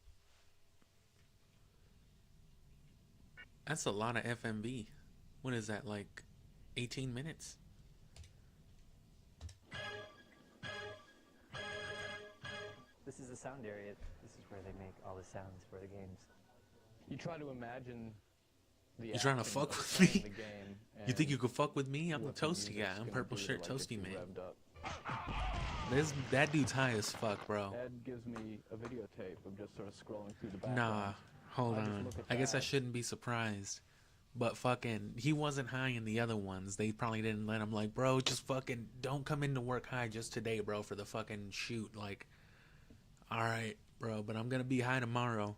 That's a lot of FMB. What is that, like 18 minutes? This is the sound area. This is where they make all the sounds for the games. You try to imagine the You trying to action fuck of with playing me? the game You think you and could fuck with me? I'm the what the toasty guy. music's I'm gonna purple do to, shirt like, get toasty you man. revved up. That dude's high as fuck, bro. Ed gives me a videotape of just sort of scrolling through the background. Nah, hold I just on. look at I guess I that. shouldn't be surprised. But fucking, he wasn't high in the other ones. They probably didn't let him, like, bro, just fucking don't come into work high just today, bro, for the fucking shoot. Like, alright, bro, but I'm gonna be high tomorrow.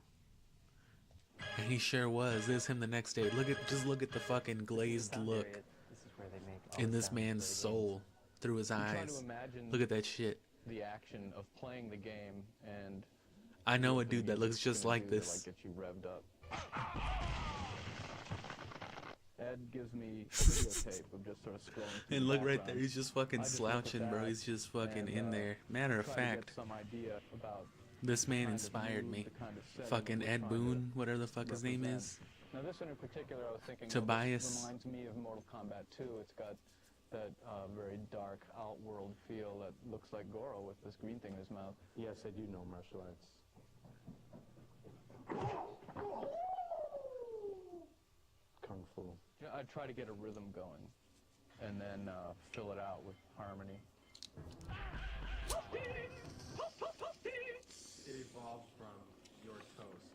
And he sure was. There's him the next day. Just look at the fucking glazed look This is where they make all in the this sounds man's for the soul through his You try to eyes. imagine Look at that shit. the action of playing the game and I know what a the dude that looks music's just gonna like do to, this. like, get you revved up. Ed gives me a videotape of just sort of scrolling through And the look right there, background. he's just fucking I just look at slouching, bro. that He's just fucking and, in there. Matter of try to get fact, some idea about this man the kind of inspired mood, me. the kind of setting Fucking we're Ed trying to Boon, whatever the fuck his name represent. is. Now this one in particular, I was thinking Tobias. this reminds me of Mortal Kombat 2. It's got that very dark outworld feel that looks like Goro with this green thing in his mouth. Yes, I do know martial arts. Kung Fu. Yeah, I try to get a rhythm going and then fill it out with harmony. It evolved from your toast.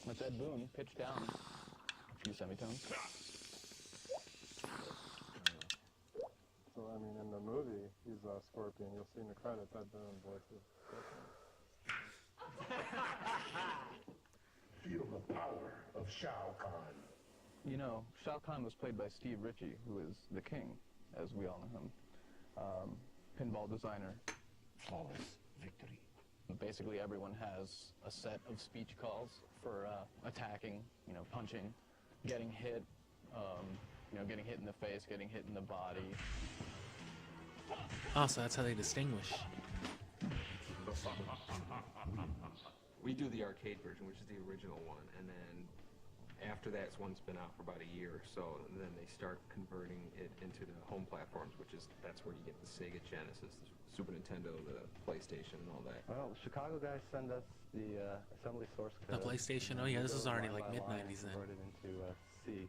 That's Ed Boon, pitch down, a few semitones. So, I mean, in the movie, he's Scorpion. You'll see in the credits that Boone voices Scorpion. Feel the power of Shao Kahn. You know, Shao Kahn was played by Steve Ritchie, who is the king, as we all know him. Pinball designer. Flawless victory. Basically, everyone has a set of speech calls for attacking, punching, getting hit, getting hit in the face, getting hit in the body. Also, that's how they distinguish. We do the arcade version, which is the original one, and then after that's one's been out for about a year or so, and then they start converting it into the home platforms, that's where you get the Sega Genesis, the Super Nintendo, the PlayStation, and all that. Well, the Chicago guys send us the assembly source The code. PlayStation? Oh yeah, this is already like mid-90s then. Converted into C.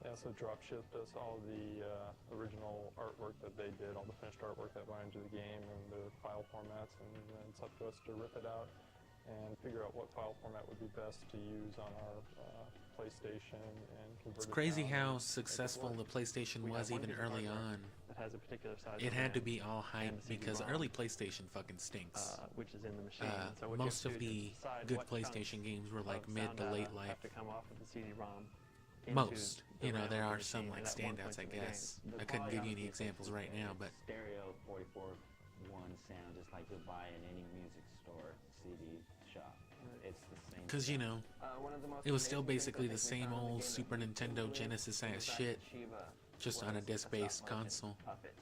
Yeah, so drop shipped us all the original artwork that they did, all the finished artwork that went into the game and the file formats, and then it's up to us to rip it out and figure out what file format would be best to use on our PlayStation and convert It's it crazy down how and make it successful work. the PlayStation was even early on. That has a particular size. It of had to RAM be all hype and the because CD-ROM, early PlayStation fucking stinks. which is in the machine. So what you Most have of to do the is decide good what PlayStation chunks games were like of mid sound to late data life. have to come off of the CD-ROM. Most, into the RAM there of the are some machine like at one standouts, I point in the game. guess. The I couldn't give you any quality examples right now, but stereo 44.1 sound, just like you'll buy in any music store, CD shop. It's the same. because one of the most it was still amazing basically things I the think we same uh, found in the old game Super that Nintendo really Genesis ass brings back shit, to Shiva just on a was disc-based stop-motion console. puppet.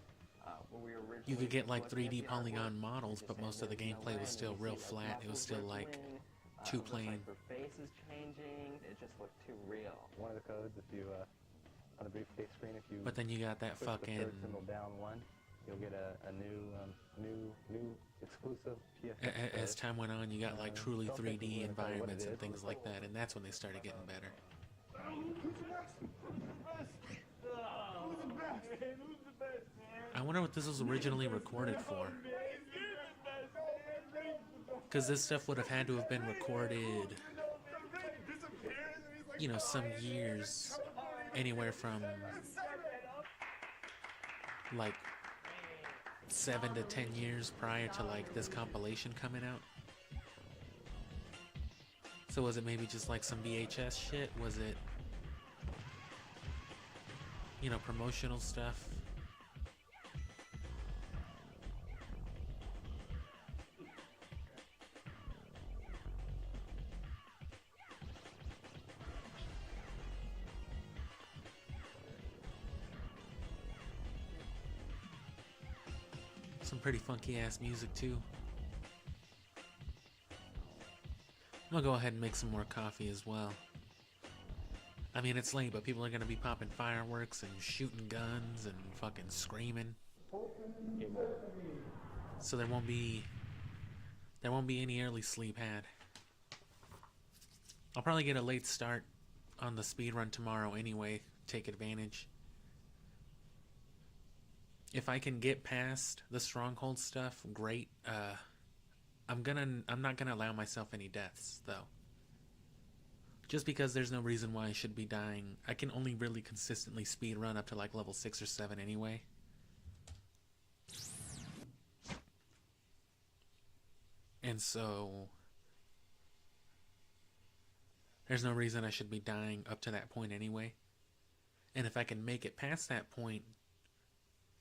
What we You originally could get like was looking 3D at the polygon artwork, models, we but just most had of the no gameplay way, was and still you real see, like, flat. It was muscles still were like twitching, too it looks plain. like her face is changing. It just looked too real. One of the codes, if you on the briefcase screen, if you But then you got that push the third fucking symbol down one, you'll get a new exclusive PFX code. as time went on, you got like truly don't take 3D the word for what environments it and is. things like that, and that's when they started getting better. I wonder what this was originally recorded for. Because this stuff would have had to have been recorded, some years, anywhere from like 7 to 10 years prior to like this compilation coming out. So was it maybe just like some VHS shit? Was it, you know, promotional stuff? Some pretty funky ass music too. I'm gonna go ahead and make some more coffee as well. I mean, it's late, but people are gonna be popping fireworks and shooting guns and fucking screaming. So there won't be any early sleep had. I'll probably get a late start on the speedrun tomorrow anyway. Take advantage. If I can get past the stronghold stuff, great. I'm not gonna allow myself any deaths though. Just because there's no reason why I should be dying. I can only really consistently speed run up to like level 6 or 7 anyway. And so there's no reason I should be dying up to that point anyway. And if I can make it past that point,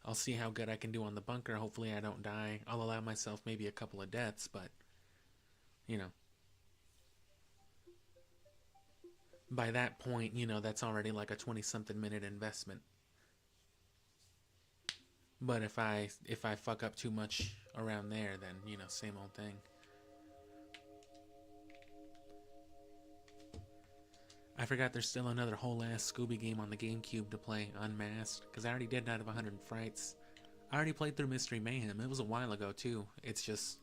I'll see how good I can do on the bunker. Hopefully I don't die. I'll allow myself maybe a couple of deaths, but, you know. By that point, you know, that's already like a 20-something minute investment. But if I fuck up too much around there, then, you know, same old thing. I forgot there's still another whole ass Scooby game on the GameCube to play, Unmasked, because I already did Night of 100 Frights. I already played through Mystery Mayhem. It was a while ago, too. It's just,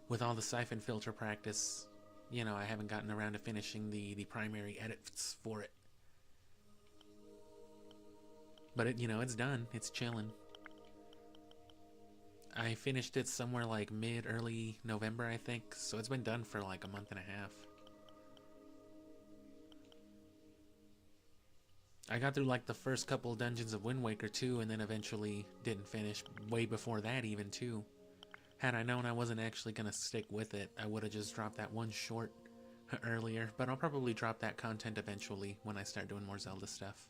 with all the siphon filter practice, you know, I haven't gotten around to finishing the primary edits for it. But, it, you know, it's done. It's chilling. I finished it somewhere like early November, I think, so it's been done for like a month and a half. I got through like the first couple of dungeons of Wind Waker 2 and then eventually didn't finish way before that even too. Had I known I wasn't actually going to stick with it, I would have just dropped that one short earlier, but I'll probably drop that content eventually when I start doing more Zelda stuff.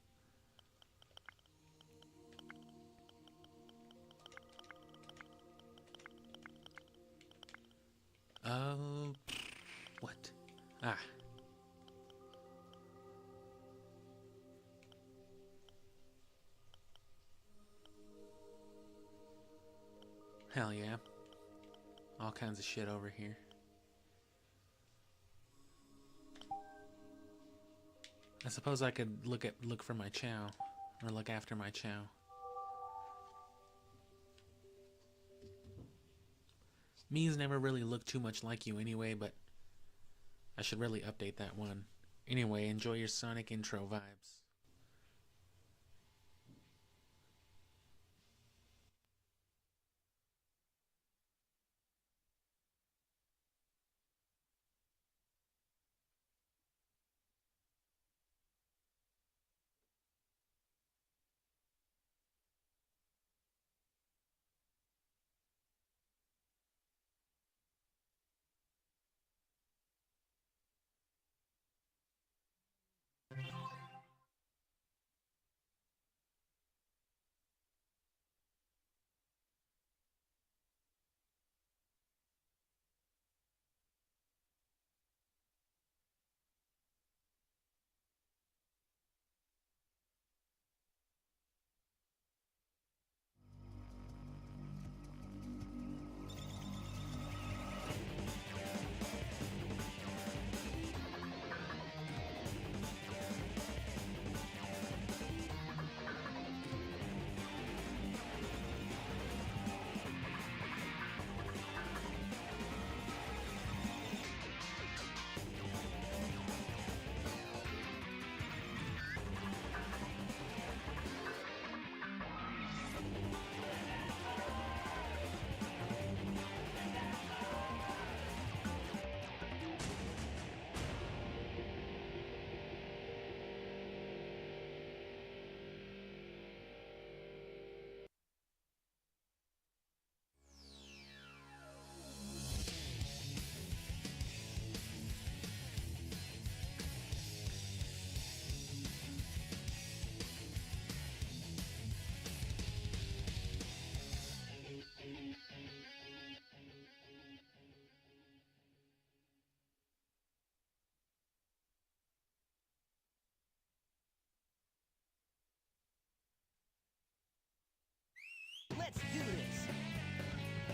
What? Ah. Hell yeah. All kinds of shit over here. I suppose I could look for my chow, or look after my chow. Me's never really looked too much like you anyway, but I should really update that one. Anyway, enjoy your Sonic intro vibes.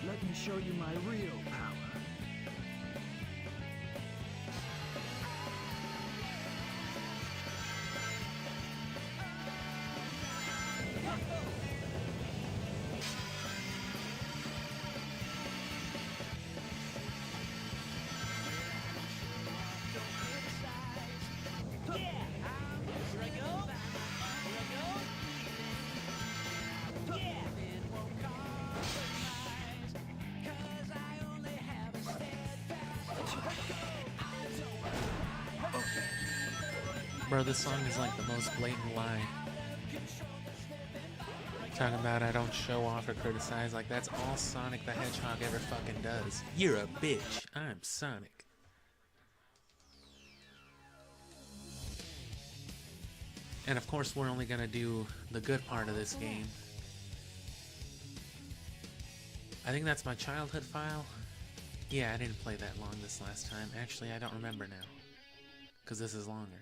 Let me show you my real power. Bro, this song is like the most blatant lie. Talking about I don't show off or criticize, like that's all Sonic the Hedgehog ever fucking does. You're a bitch. I'm Sonic. And of course we're only gonna do the good part of this game. I think that's my childhood file. Yeah, I didn't play that long this last time. Actually, I don't remember now. Because this is longer.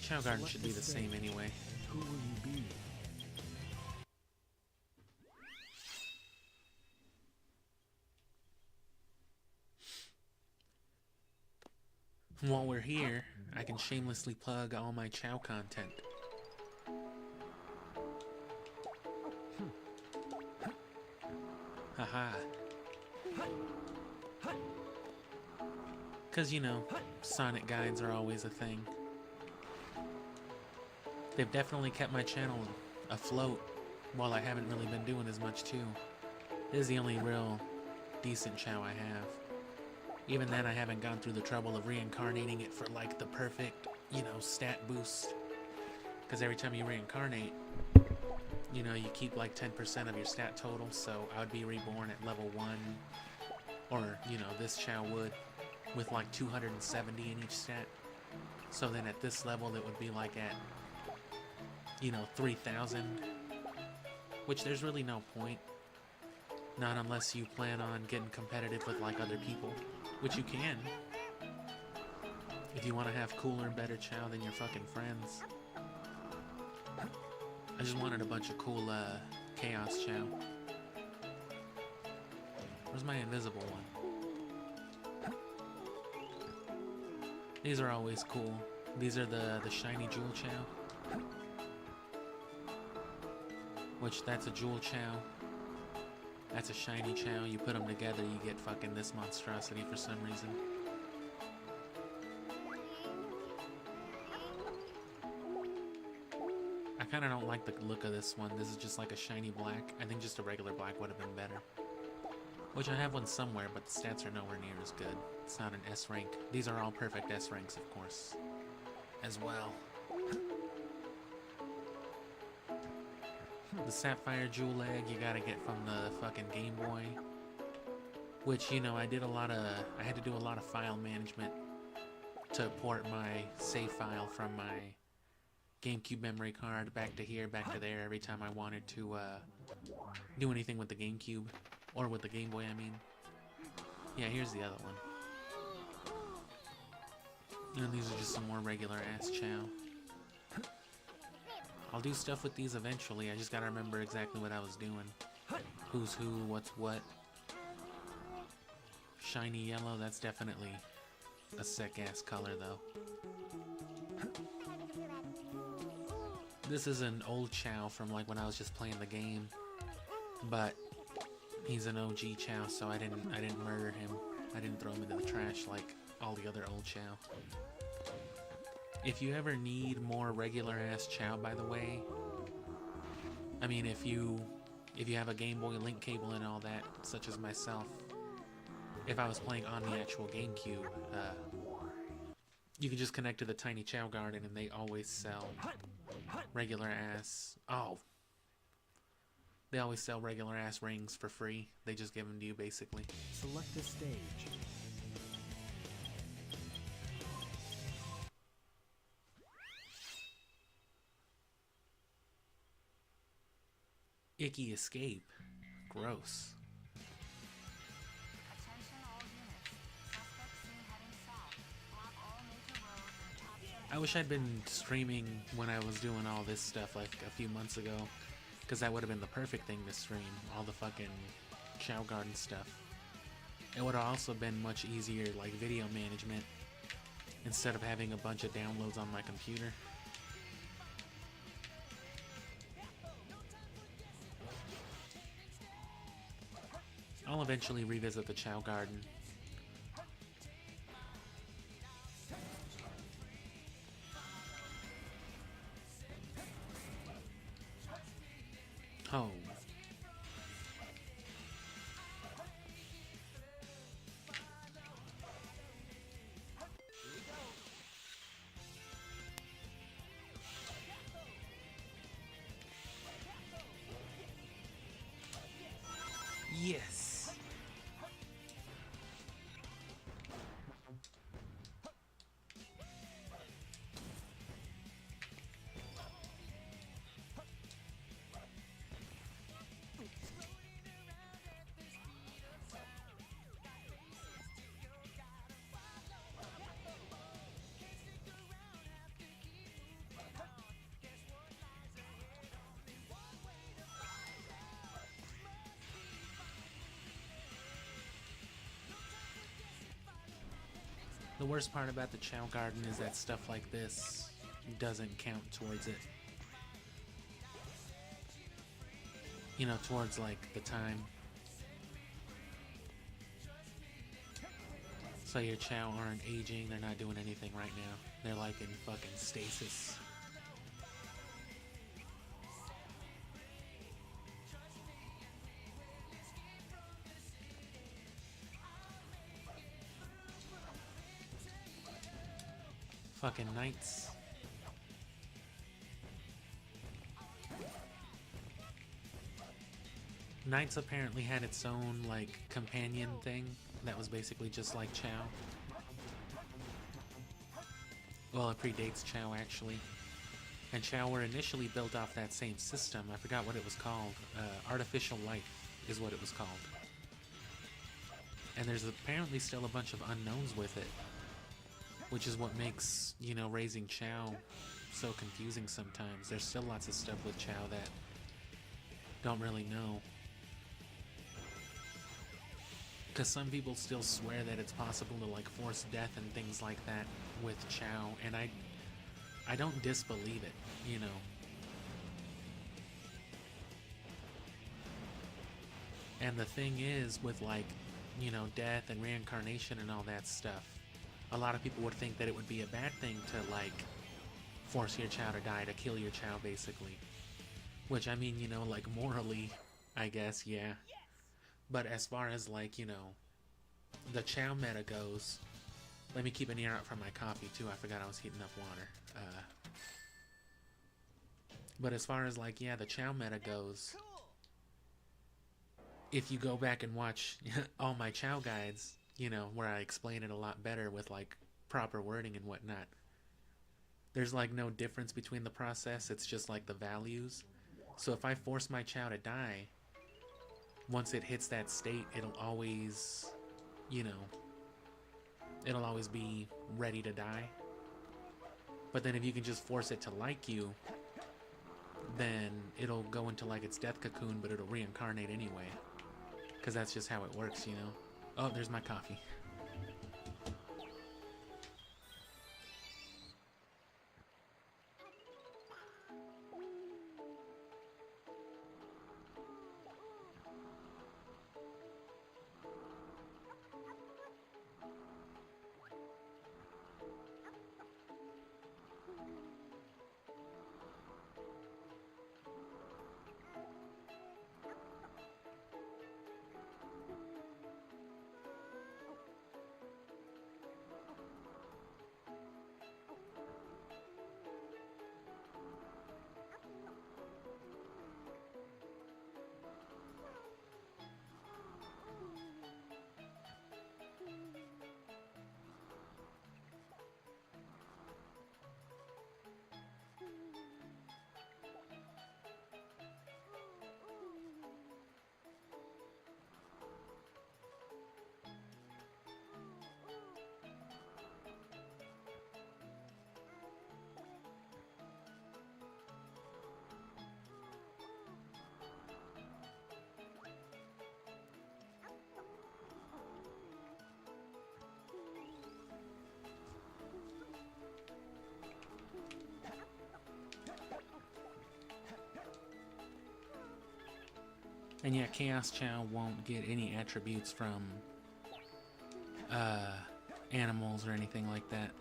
Chao Garden should be the same anyway. Who will you be? While we're here, I can shamelessly plug all my Chao content. Haha. Because, you know, Sonic guides are always a thing. They've definitely kept my channel afloat while I haven't really been doing as much too. This is the only real decent Chao I have. Even then I haven't gone through the trouble of reincarnating it for like the perfect, you know, stat boost. Because every time you reincarnate, you know, you keep like 10% of your stat total, so I would be reborn at level 1. Or, you know, this Chao would, with like 270 in each stat. So then at this level it would be like at, you know, 3,000. Which there's really no point. Not unless you plan on getting competitive with like other people. Which you can. If you want to have cooler and better Chao than your fucking friends. I just wanted a bunch of cool Chaos Chao. Where's my invisible one? These are always cool. These are the shiny Jewel Chao. Which, that's a Jewel Chao. That's a shiny Chao. You put them together, you get fucking this monstrosity for some reason. I kinda don't like the look of this one. This is just like a shiny black. I think just a regular black would have been better. Which I have one somewhere, but the stats are nowhere near as good. It's not an S rank. These are all perfect S ranks, of course. As well. The Sapphire Jewel Egg you gotta get from the fucking Game Boy. Which, you know, I had to do a lot of file management to port my save file from my GameCube memory card back to here, back to there, every time I wanted to do anything with the GameCube. Or with the Game Boy, I mean. Yeah, here's the other one. And these are just some more regular ass Chao. I'll do stuff with these eventually, I just gotta remember exactly what I was doing. Who's who, what's what. Shiny yellow, that's definitely a sick ass color though. This is an old Chao from like when I was just playing the game. But he's an OG Chao, so I didn't murder him. I didn't throw him into the trash like all the other old Chao. If you ever need more regular ass Chao, by the way, I mean if you have a Game Boy link cable and all that, such as myself, if I was playing on the actual GameCube, you can just connect to the Tiny Chao Garden and they always sell regular ass. Oh. They always sell regular ass rings for free. They just give them to you basically. Select a stage. Icky escape. Gross. wish I'd been streaming when I was doing all this stuff like a few months ago, because that would have been the perfect thing to stream, all the fucking Chow Garden stuff. It would have also been much easier, like video management, instead of having a bunch of downloads on my computer. I'll eventually revisit the Chow Garden. Oh. Yes. The worst part about the Chow Garden is that stuff like this doesn't count towards it. You know, towards like the time. So your Chow aren't aging, they're not doing anything right now. They're like in fucking stasis. Fucking knights. Knights apparently had its own, like, companion thing that was basically just like Chow. Well, it predates Chow, actually. And Chow were initially built off that same system. I forgot what it was called. Artificial Life is what it was called. And there's apparently still a bunch of unknowns with it. Which is what makes, you know, raising Chow so confusing sometimes. There's still lots of stuff with Chow that don't really know. Because some people still swear that it's possible to, like, force death and things like that with Chow, and I don't disbelieve it, you know. And the thing is, with, like, you know, death and reincarnation and all that stuff, a lot of people would think that it would be a bad thing to, like, force your Chow to die, to kill your Chow, basically. Which, I mean, you know, like, morally, I guess, yeah. But as far as, like, you know, the Chow meta goes, let me keep an ear out for my coffee, too. I forgot I was heating up water. But as far as, like, yeah, the Chow meta goes, if you go back and watch all my Chow guides, you know, where I explain it a lot better with, like, proper wording and whatnot, there's, like, no difference between the process. It's just, like, the values. So if I force my Chow to die, once it hits that state, it'll always, you know, it'll always be ready to die. But then if you can just force it to like you, then it'll go into, like, its death cocoon, but it'll reincarnate anyway. Because that's just how it works, you know. Oh, there's my coffee. And yeah, Chaos Chow won't get any attributes from animals or anything like that.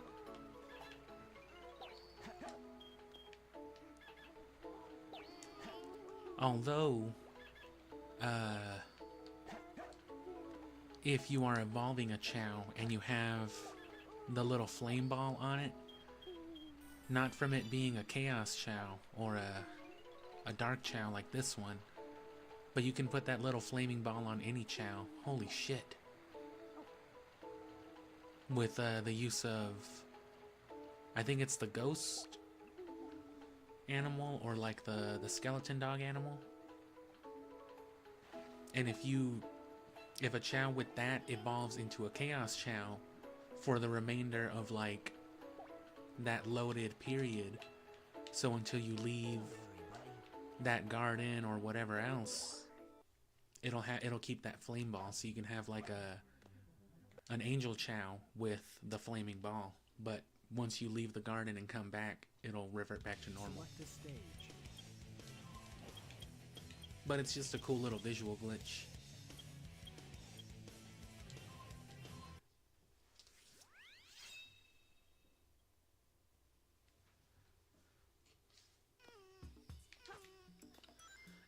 Although, if you are evolving a Chow and you have the little flame ball on it, not from it being a Chaos Chow or a Dark Chow like this one, but you can put that little flaming ball on any Chow. Holy shit. With the use of, I think it's the ghost animal or like the skeleton dog animal. And if a Chow with that evolves into a Chaos Chow for the remainder of like that loaded period, so until you leave that garden or whatever else, it'll keep that flame ball, so you can have like an angel Chow with the flaming ball. But once you leave the garden and come back, it'll revert back to normal. Select a stage. But it's just a cool little visual glitch.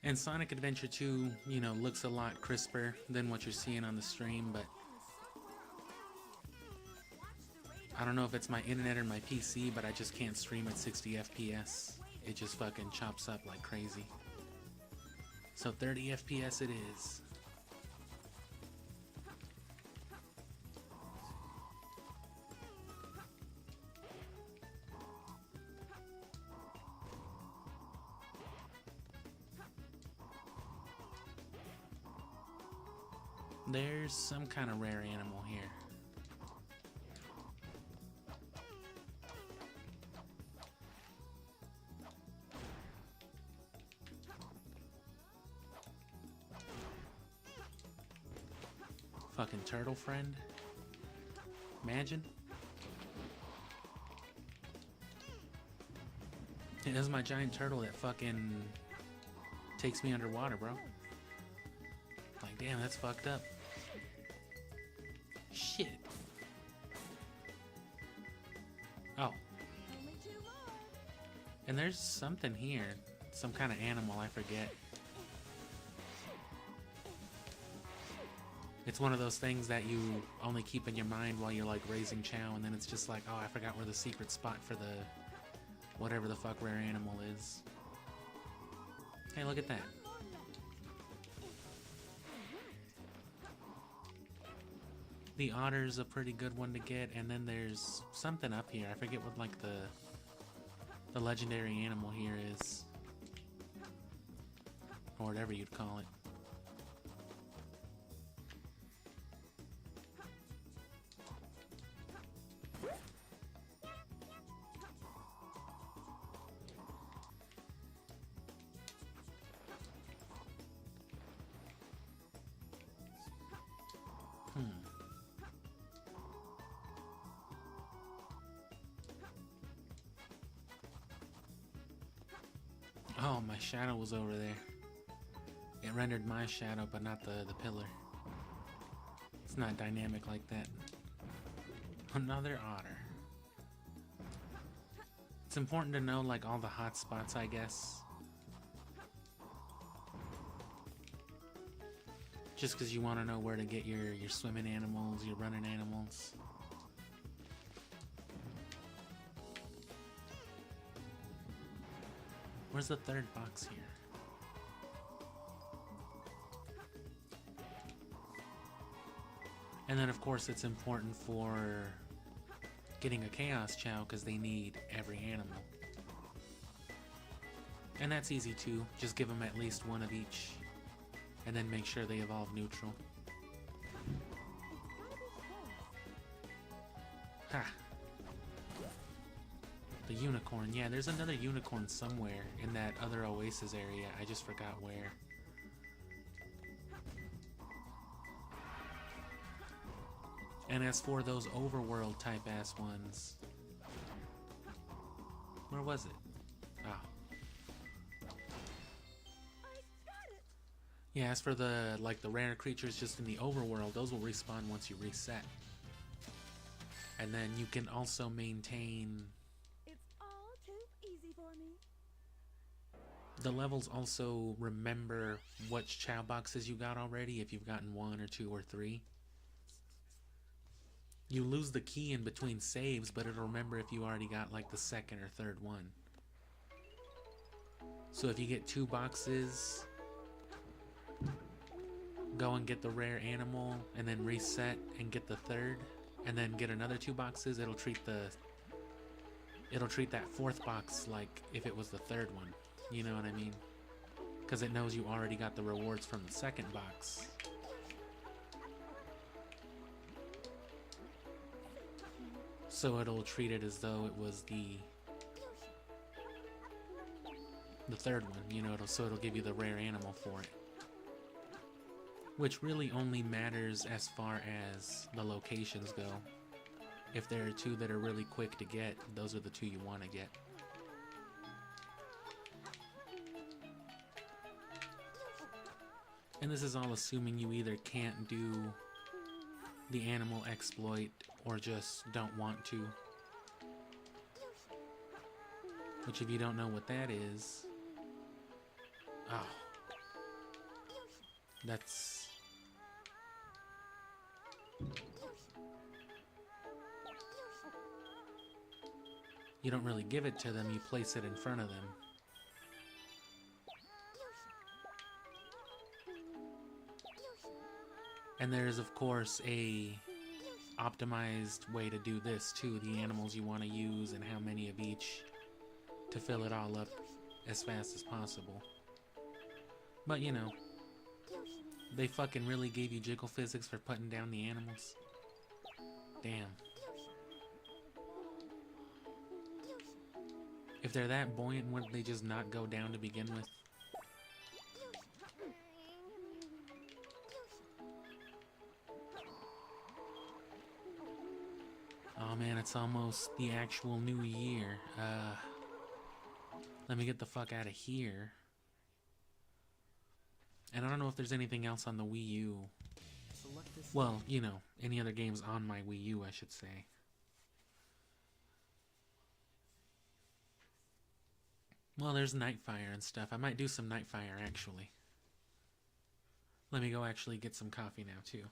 And Sonic Adventure 2, you know, looks a lot crisper than what you're seeing on the stream, but I don't know if it's my internet or my PC, but I just can't stream at 60 FPS. It just fucking chops up like crazy. So 30 FPS it is. There's some kind of rare animal here. Fucking turtle friend. Imagine. It is my giant turtle that fucking takes me underwater, bro. Like, damn, that's fucked up. Shit. Oh. And there's something here. Some kind of animal, I forget. It's one of those things that you only keep in your mind while you're like raising Chow, and then it's just like, oh, I forgot where the secret spot for the whatever the fuck rare animal is. Hey, look at that. The otter's a pretty good one to get, and then there's something up here. I forget what like the legendary animal here is, or whatever you'd call it. Oh, my shadow was over there. It rendered my shadow, but not the pillar. It's not dynamic like that. Another otter. It's important to know like all the hot spots, I guess. Just because you want to know where to get your swimming animals, your running animals. Where's the third box here? And then of course it's important for getting a Chaos Chow because they need every animal. And that's easy too. Just give them at least one of each. And then make sure they evolve neutral. Ha! The unicorn. Yeah, there's another unicorn somewhere in that other oasis area. I just forgot where. And as for those overworld type ass ones, where was it? Oh. Yeah, as for the rare creatures just in the overworld, those will respawn once you reset. And then you can also maintain. It's all too easy for me. The levels also remember which chow boxes you got already, if you've gotten 1 or 2 or 3. You lose the key in between saves, but it'll remember if you already got like the second or third one. So if you get 2 boxes, go and get the rare animal and then reset and get the third, and then get another 2 boxes, it'll treat that 4th box like if it was the 3rd one. You know what I mean? Because it knows you already got the rewards from the 2nd box. So it'll treat it as though it was the 3rd one, you know, so it'll give you the rare animal for it. Which really only matters as far as the locations go. If there are 2 that are really quick to get, those are the 2 you want to get. And this is all assuming you either can't do the animal exploit or just don't want to. Which, if you don't know what that is, oh, that's... You don't really give it to them, you place it in front of them. And there's, of course, a optimized way to do this too, the animals you want to use and how many of each to fill it all up as fast as possible. But you know, they fucking really gave you jiggle physics for putting down the animals. Damn. If they're that buoyant, wouldn't they just not go down to begin with? Oh man, it's almost the actual new year. Let me get the fuck out of here. And I don't know if there's anything else on the Wii U. Well, you know, any other games on my Wii U, I should say. Well, there's Nightfire and stuff. I might do some Nightfire, actually. Let me go actually get some coffee now, too.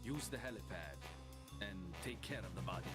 Use the helipad and take care of the body.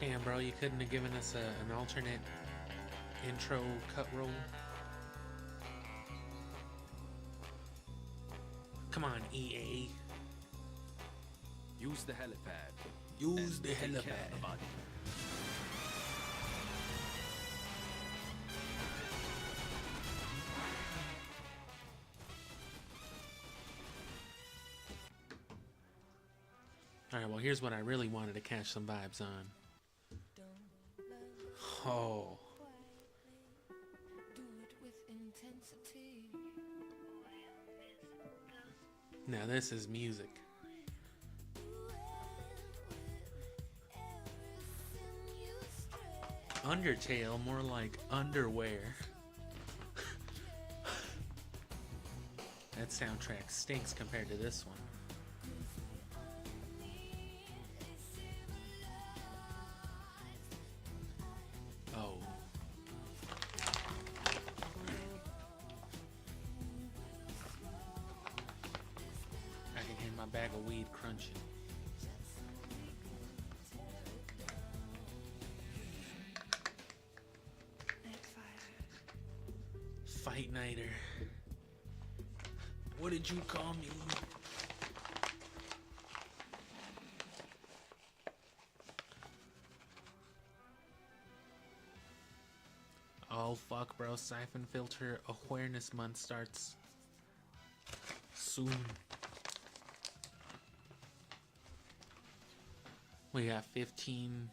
Damn, bro, you couldn't have given us an alternate intro cut roll? Come on, EA. Use the helipad. Use and the take care of helipad. the body. Alright, well, here's what I really wanted to catch some vibes on. Oh. Now this is music. Undertale, more like underwear. That soundtrack stinks compared to this one. Oh. I can hear my bag of weed crunching. Fight Nighter. What did you call me? Oh fuck, bro. Siphon Filter Awareness Month starts soon. We got 15.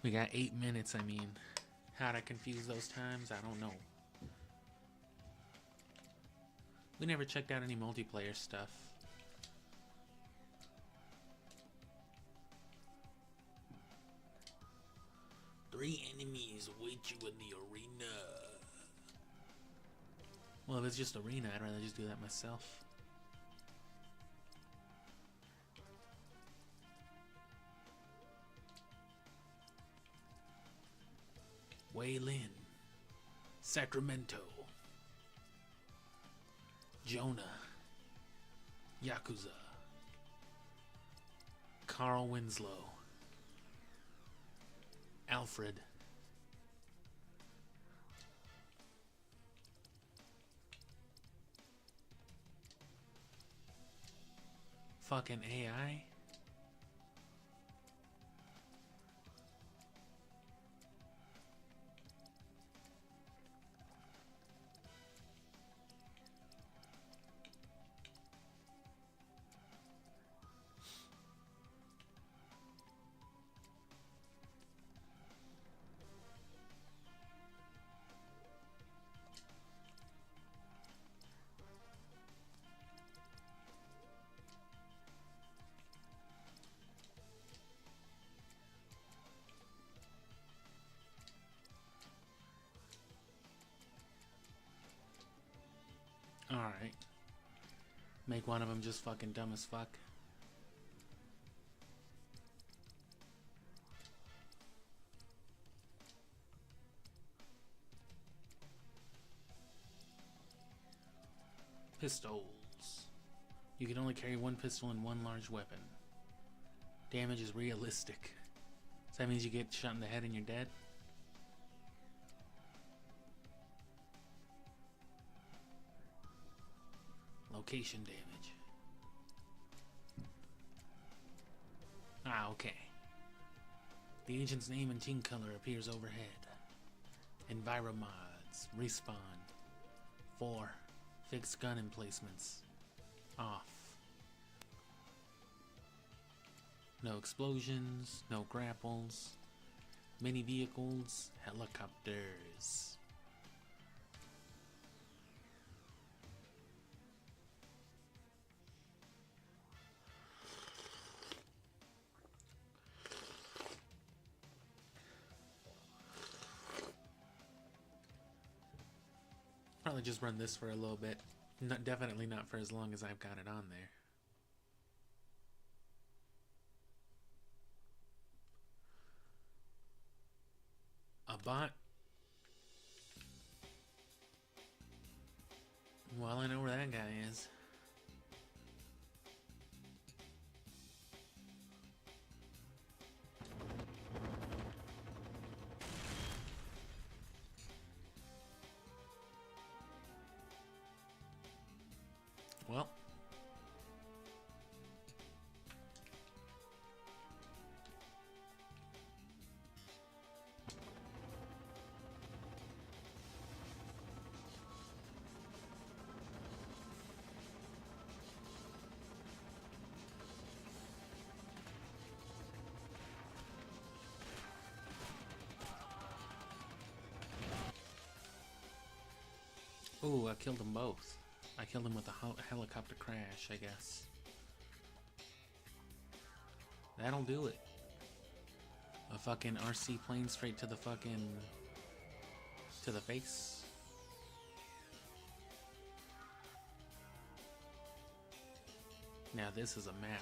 We got 8 minutes, I mean. How'd I confuse those times? I don't know. We never checked out any multiplayer stuff. Three enemies await you in the arena. Well, if it's just arena, I'd rather just do that myself. Waylin, Sacramento, Jonah, Yakuza, Carl Winslow, Alfred, fucking AI. Alright. Make one of them just fucking dumb as fuck. Pistols. You can only carry one pistol and one large weapon. Damage is realistic. So that means you get shot in the head and you're dead? Location damage. Ah, okay. The agent's name and team color appears overhead. Enviromods. Respawn. 4. Fixed gun emplacements. Off. No explosions. No grapples. Mini vehicles. Helicopters. Probably just run this for a little bit. Not, definitely not for as long as I've got it on there. A bot? Well, I know where that guy is. Well. Ooh, I killed them both. I killed him with a helicopter crash, I guess. That'll do it. A fucking RC plane straight to the fucking... to the face. Now this is a map.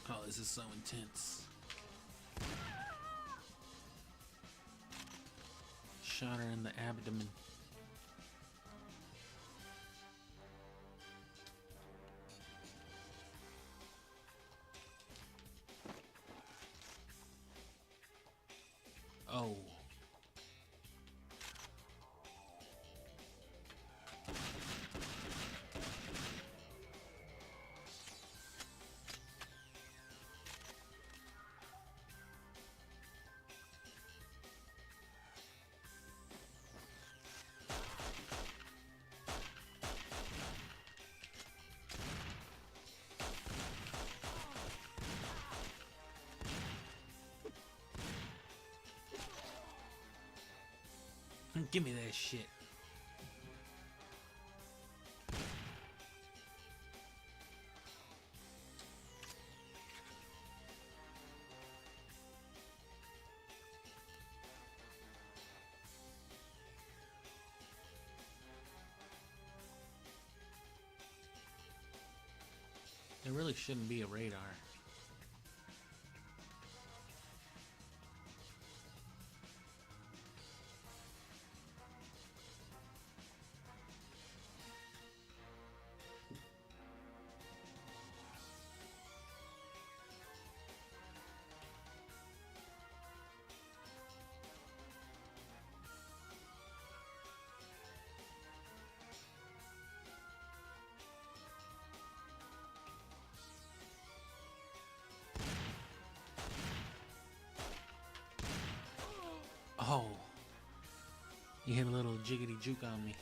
Oh, this is so intense. Shot her in the abdomen. Oh. Give me that shit. There really shouldn't be a radar. Oh. You hit a little jiggity juke on me.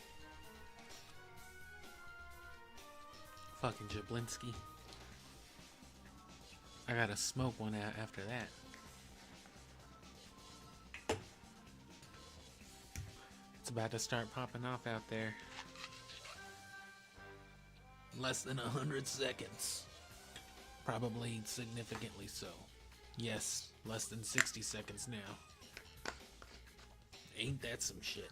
Fucking Jablinski. I gotta smoke one after that. about to start popping off out there. Less than 100 seconds. Probably significantly so. Yes, less than 60 seconds now. Ain't that some shit?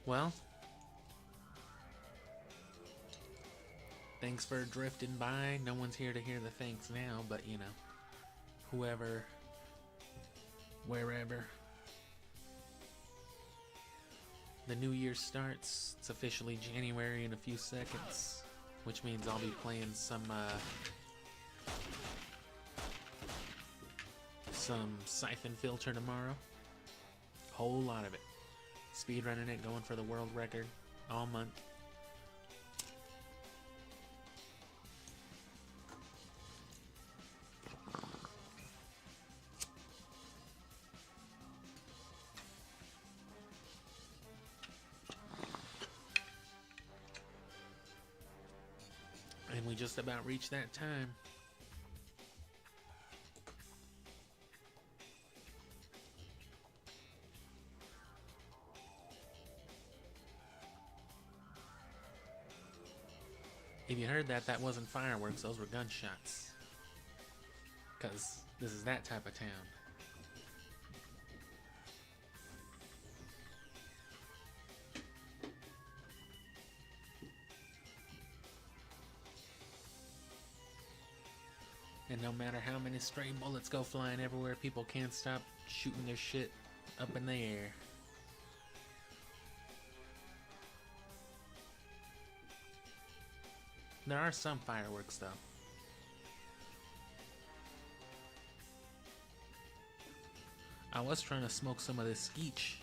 Well, thanks for drifting by. No one's here to hear the thanks now, but you know, whoever, wherever. The new year starts. It's officially January in a few seconds, which means I'll be playing some Siphon Filter tomorrow. Whole lot of it. Speedrunning it, going for the world record all month. And we just about reached that time. If you heard that, that wasn't fireworks, those were gunshots. 'Cause this is that type of town. And no matter how many stray bullets go flying everywhere, people can't stop shooting their shit up in the air. There are some fireworks, though. I was trying to smoke some of this skeech.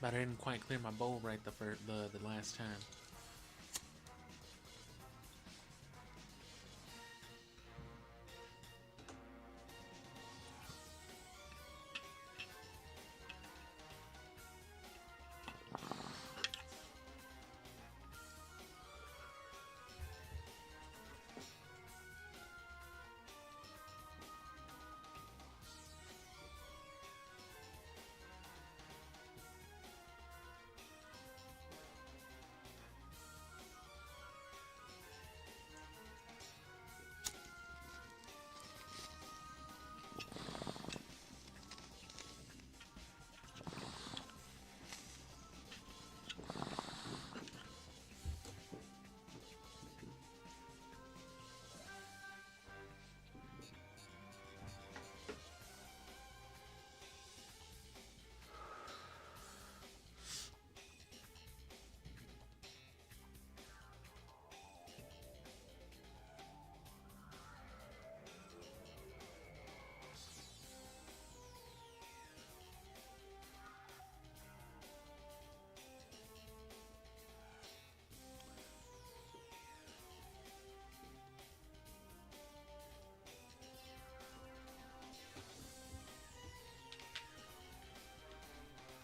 But I didn't quite clear my bowl right the last time.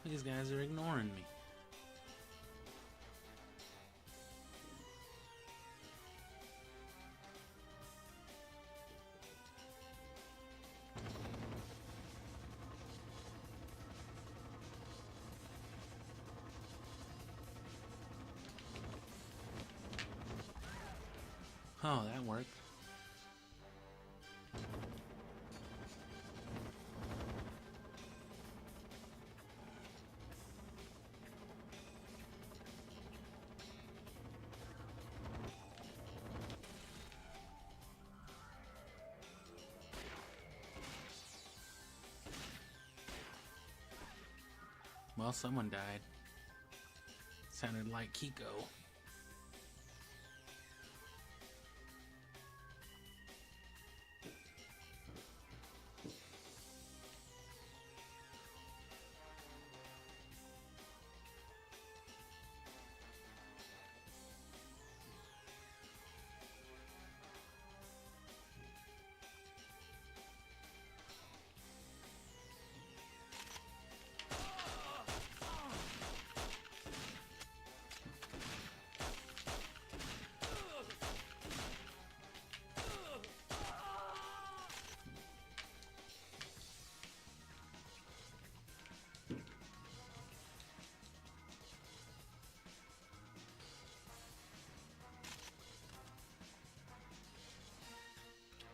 These guys are ignoring me. Oh, that worked. Well, someone died. Sounded like Kiko.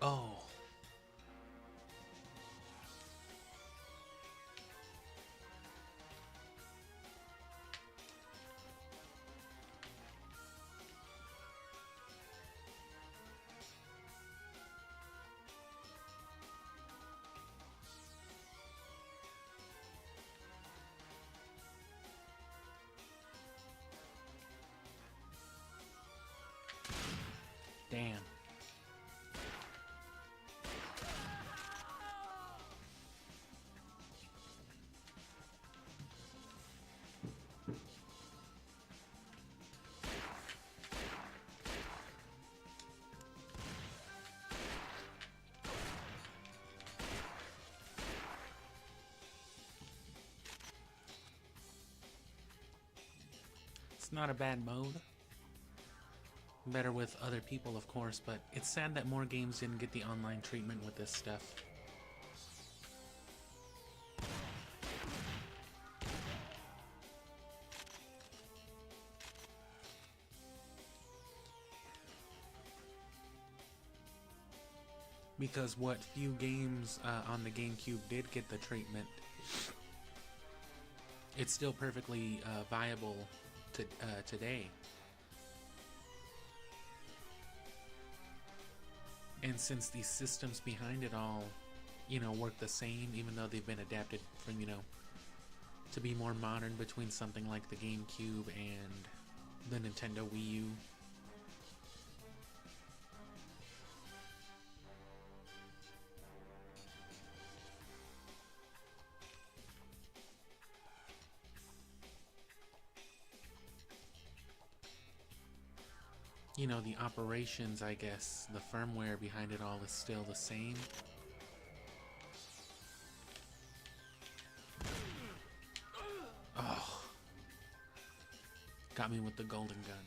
Oh. Damn. It's not a bad mode. Better with other people, of course, but it's sad that more games didn't get the online treatment with this stuff. Because what few games on the GameCube did get the treatment, it's still perfectly viable today. And since the systems behind it all, you know, work the same, even though they've been adapted from, you know, to be more modern between something like the GameCube and the Nintendo Wii U. You know, the operations, I guess, the firmware behind it all is still the same. Oh. Got me with the golden gun.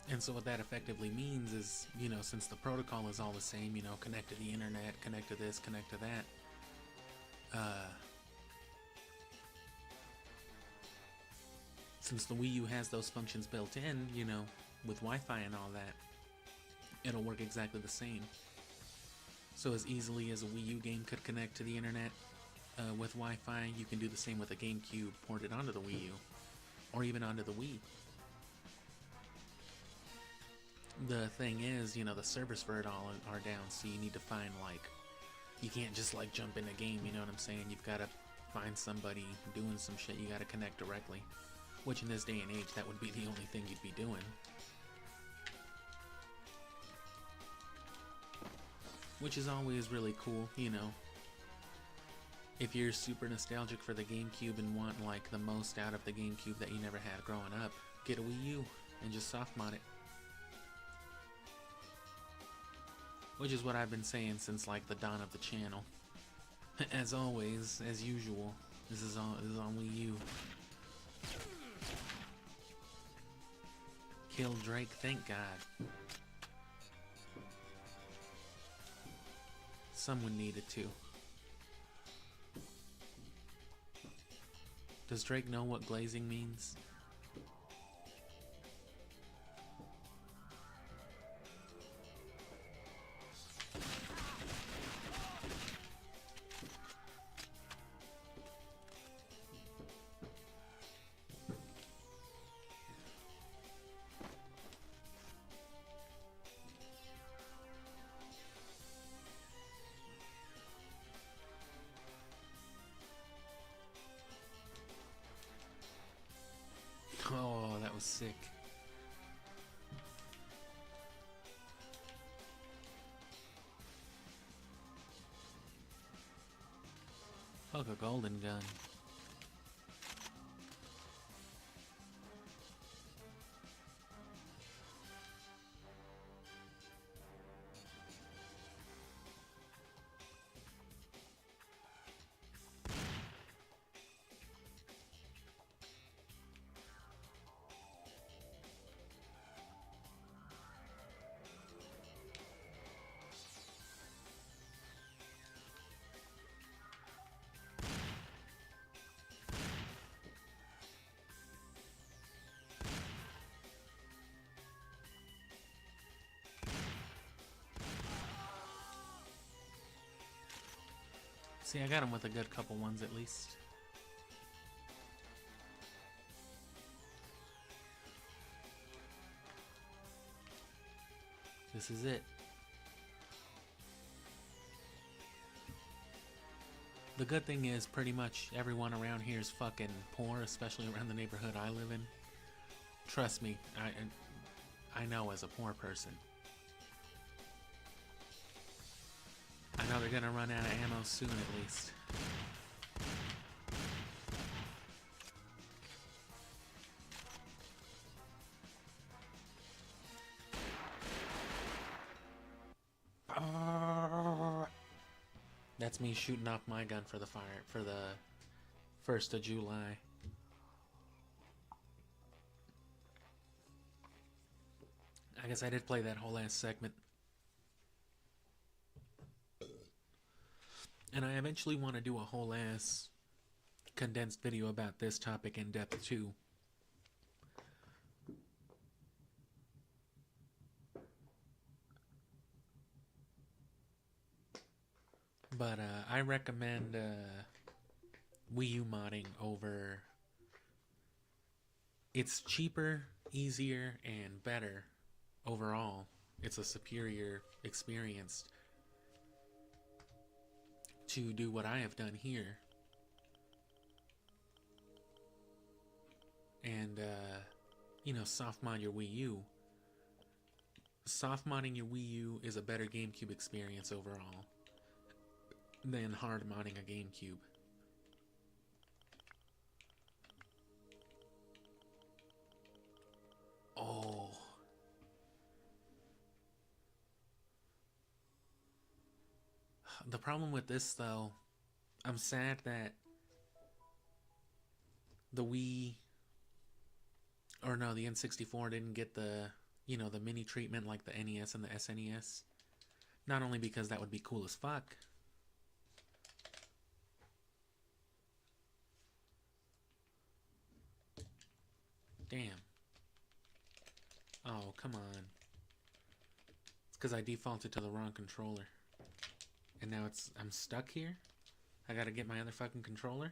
And so what that effectively means is, you know, since the protocol is all the same, you know, connect to the internet, connect to this, connect to that, since the Wii U has those functions built in, you know, with Wi-Fi and all that, it'll work exactly the same. So as easily as a Wii U game could connect to the internet with Wi-Fi, you can do the same with a GameCube ported onto the Wii U, or even onto the Wii. The thing is, you know, the servers for it all are down, so you need to find, like, you can't just, like, jump in a game, you know what I'm saying? You've got to find somebody doing some shit, you got to connect directly. Which in this day and age, that would be the only thing you'd be doing. Which is always really cool, you know. If you're super nostalgic for the GameCube and want, like, the most out of the GameCube that you never had growing up, get a Wii U and just soft mod it. Which is what I've been saying since, like, the dawn of the channel. As always, as usual, this is on Wii U. Kill Drake, thank God. Someone needed to. Does Drake know what glazing means? Oh, that was sick. Fuck a golden gun. See, I got him with a good couple ones at least. This is it. The good thing is pretty much everyone around here is fucking poor, especially around the neighborhood I live in. Trust me, I know as a poor person. I know they're gonna run out of ammo soon at least. That's me shooting off my gun for the 1st of July. I guess I did play that whole ass segment. And I eventually want to do a whole ass condensed video about this topic in depth too. But I recommend Wii U modding over. It's cheaper, easier, and better overall. It's a superior experience to do what I have done here. And, you know, soft mod your Wii U. Soft modding your Wii U is a better GameCube experience overall than hard modding a GameCube. Oh. The problem with this though, I'm sad that the Wii, or no, the N64 didn't get the, you know, the mini treatment like the NES and the SNES. Not only because that would be cool as fuck, damn. Oh, come on. It's because I defaulted to the wrong controller. And now I'm stuck here? I gotta get my other fucking controller?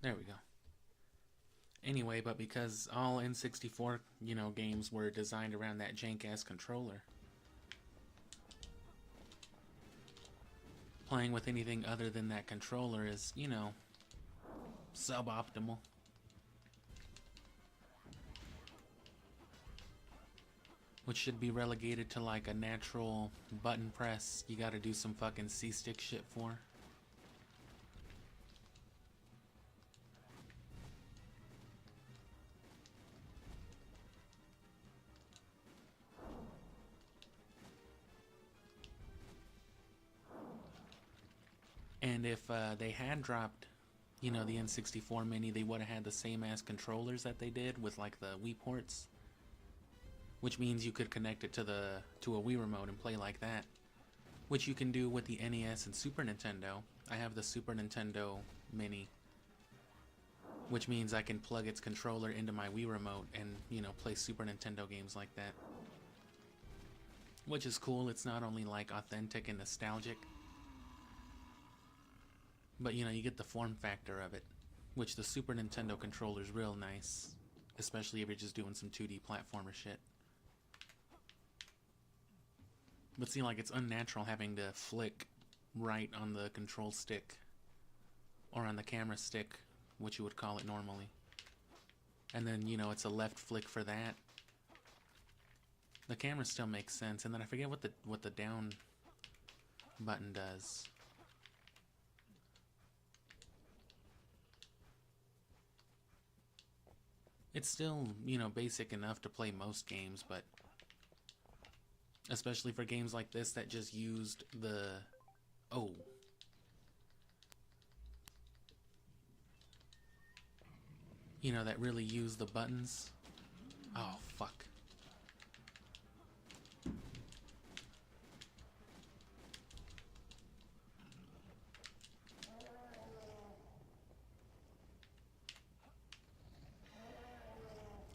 There we go. Anyway, but because all N64, you know, games were designed around that jank-ass controller, playing with anything other than that controller is, you know, suboptimal. Which should be relegated to like a natural button press you gotta do some fucking C-stick shit for. And if they had dropped, you know, the N64 Mini, they would have had the same ass controllers that they did with like the Wii ports, which means you could connect it to a Wii remote and play like that, which you can do with the NES and Super Nintendo. I have the Super Nintendo Mini, which means I can plug its controller into my Wii remote and, you know, play Super Nintendo games like that, which is cool. It's not only like authentic and nostalgic, but, you know, you get the form factor of it, which the Super Nintendo controller is real nice, especially if you're just doing some 2D platformer shit. But see, like, it's unnatural having to flick right on the control stick, or on the camera stick, what you would call it normally. And then, you know, it's a left flick for that. The camera still makes sense, and then I forget what the down button does. It's still, you know, basic enough to play most games, but especially for games like this that just used the... Oh. You know, that really used the buttons. Oh, fuck.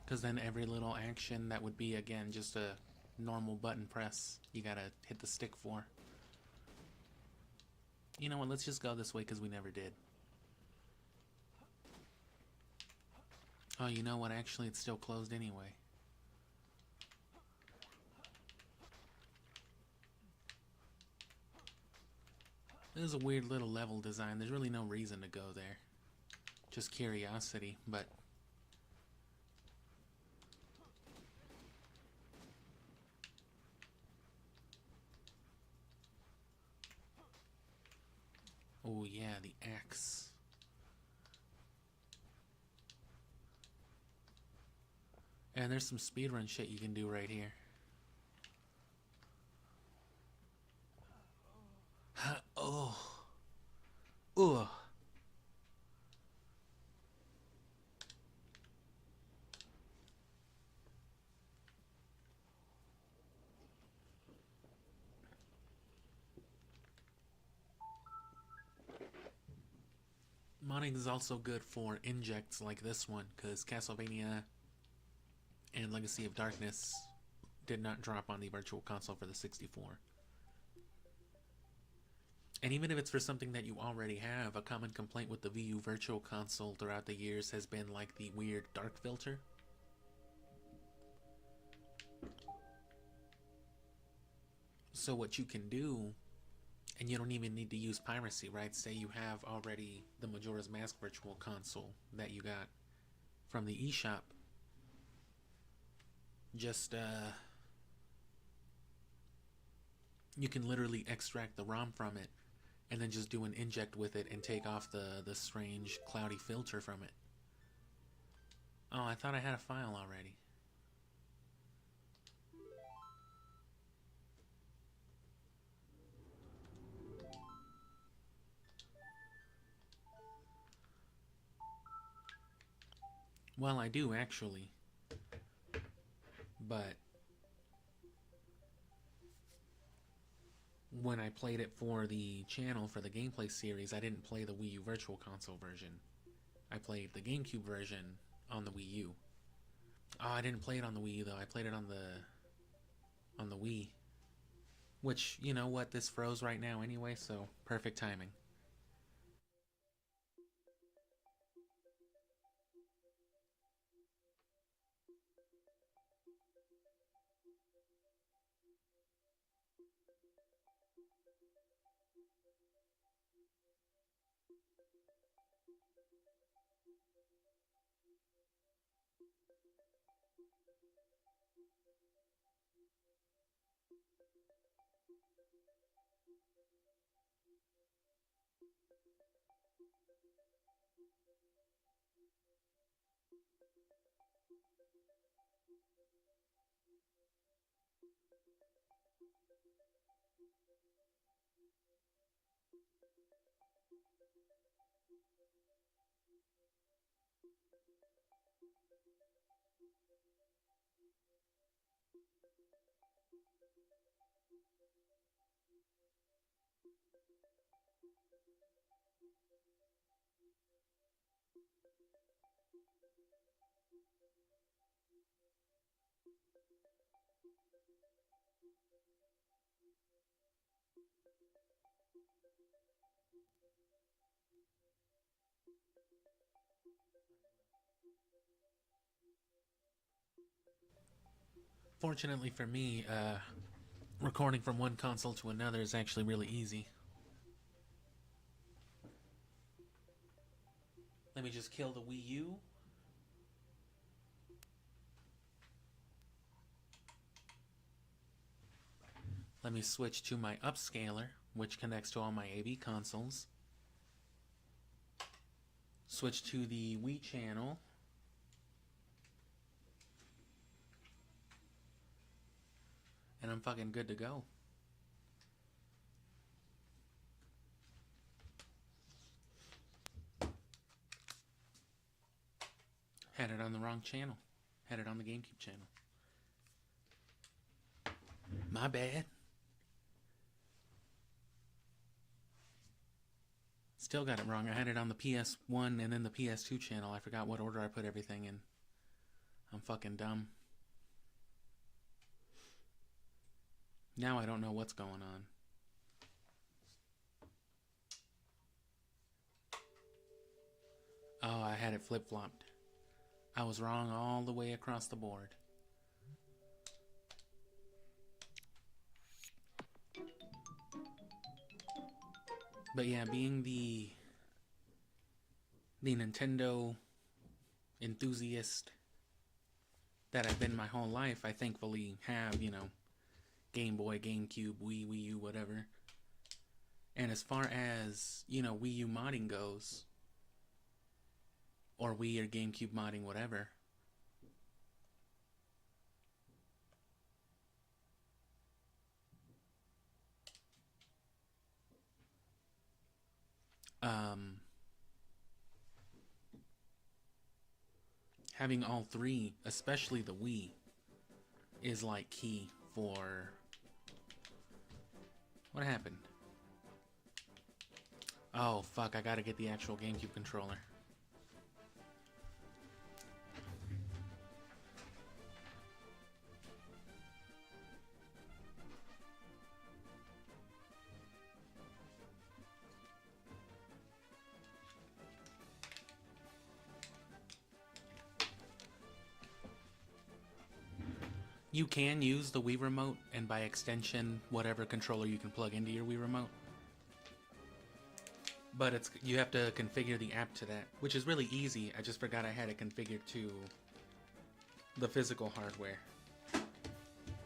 Because then every little action that would be, again, just a normal button press, you gotta hit the stick for. You know what, let's just go this way because we never did. Oh, you know what, actually it's still closed anyway. This is a weird little level design. There's really no reason to go there. Just curiosity, but... oh yeah, the axe. And there's some speedrun shit you can do right here. Oh. Ugh. Modding is also good for injects like this one, because Castlevania and Legacy of Darkness did not drop on the Virtual Console for the 64. And even if it's for something that you already have, a common complaint with the Wii U Virtual Console throughout the years has been like the weird dark filter. So what you can do, and you don't even need to use piracy, right? Say you have already the Majora's Mask Virtual Console that you got from the eShop. Just, you can literally extract the ROM from it and then just do an inject with it and take off the strange cloudy filter from it. Oh, I thought I had a file already. Well, I do actually, but when I played it for the channel for the gameplay series, I didn't play the Wii U Virtual Console version. I played the GameCube version on the Wii U. Oh, I didn't play it on the Wii U though. I played it on the Wii. Which, you know what, this froze right now anyway, so perfect timing. Fortunately for me, recording from one console to another is actually really easy. Let me just kill the Wii U. Let me switch to my upscaler, which connects to all my AV consoles. Switch to the Wii channel. And I'm fucking good to go. Had it on the wrong channel. Had it on the GameCube channel. My bad. Still got it wrong. I had it on the PS1 and then the PS2 channel. I forgot what order I put everything in. I'm fucking dumb. Now I don't know what's going on. Oh, I had it flip-flopped. I was wrong all the way across the board. But yeah, being the Nintendo enthusiast that I've been my whole life, I thankfully have, you know, Game Boy, GameCube, Wii U, whatever. And as far as, you know, Wii U modding goes, or Wii or GameCube modding, whatever, having all three, especially the Wii, is like key for... What happened? Oh, fuck, I gotta get the actual GameCube controller. You can use the Wii Remote, and by extension, whatever controller you can plug into your Wii Remote. But you have to configure the app to that, which is really easy. I just forgot I had it configured to the physical hardware.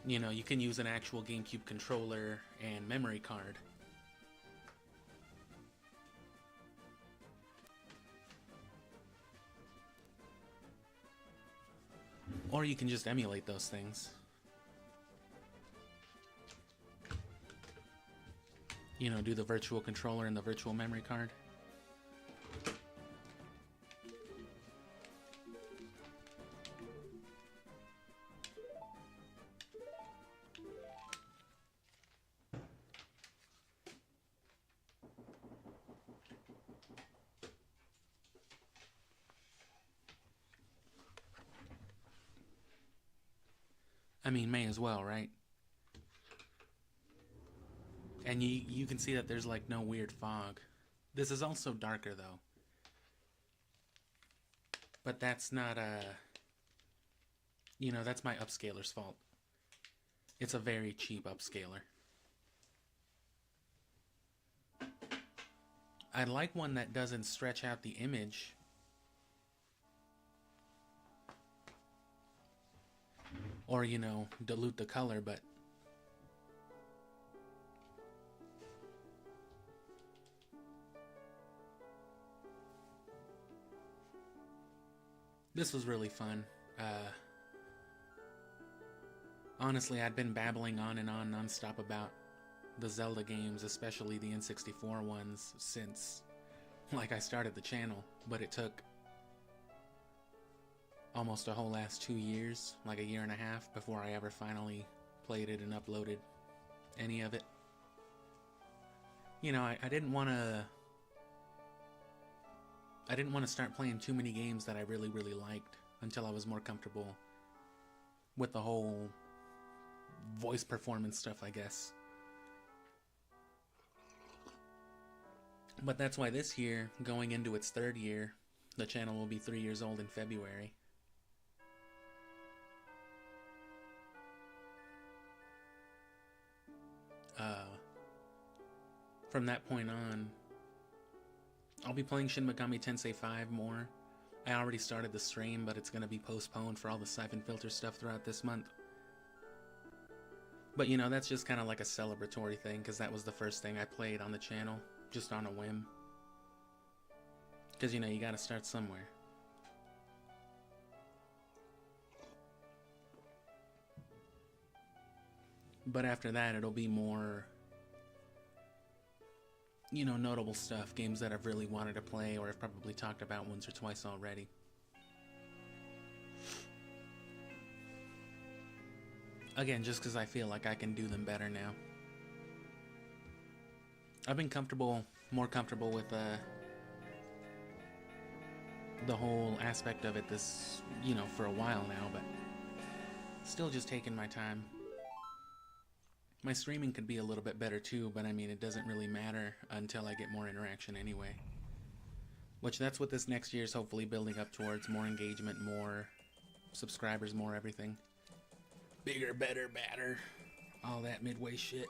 You know, you can use an actual GameCube controller and memory card. Or you can just emulate those things. You know, do the virtual controller and the virtual memory card. I mean, may as well, right? And you can see that there's like no weird fog. This is also darker though. But that's not you know, that's my upscaler's fault. It's a very cheap upscaler. I'd like one that doesn't stretch out the image. Or, you know, dilute the color, but this was really fun. Honestly, I'd been babbling on and on nonstop about the Zelda games, especially the N64 ones, since, like, I started the channel, but it took almost a whole last 2 years, like a year and a half, before I ever finally played it and uploaded any of it. You know, I didn't want to start playing too many games that I really, really liked until I was more comfortable with the whole voice performance stuff, I guess. But that's why this year, going into its 3rd year, the channel will be 3 years old in February. From that point on, I'll be playing Shin Megami Tensei 5 more. I already started the stream, but it's going to be postponed for all the Siphon Filter stuff throughout this month. But you know, that's just kind of like a celebratory thing, because that was the first thing I played on the channel, just on a whim. Because, you know, you got to start somewhere. But after that, it'll be more, you know, notable stuff, games that I've really wanted to play or I've probably talked about once or twice already. Again, just because I feel like I can do them better now. I've been more comfortable with the whole aspect of it this, you know, for a while now, but still just taking my time. My streaming could be a little bit better too, but I mean, it doesn't really matter until I get more interaction anyway. Which that's what this next year is hopefully building up towards. More engagement, more subscribers, more everything. Bigger, better, badder. All that midway shit.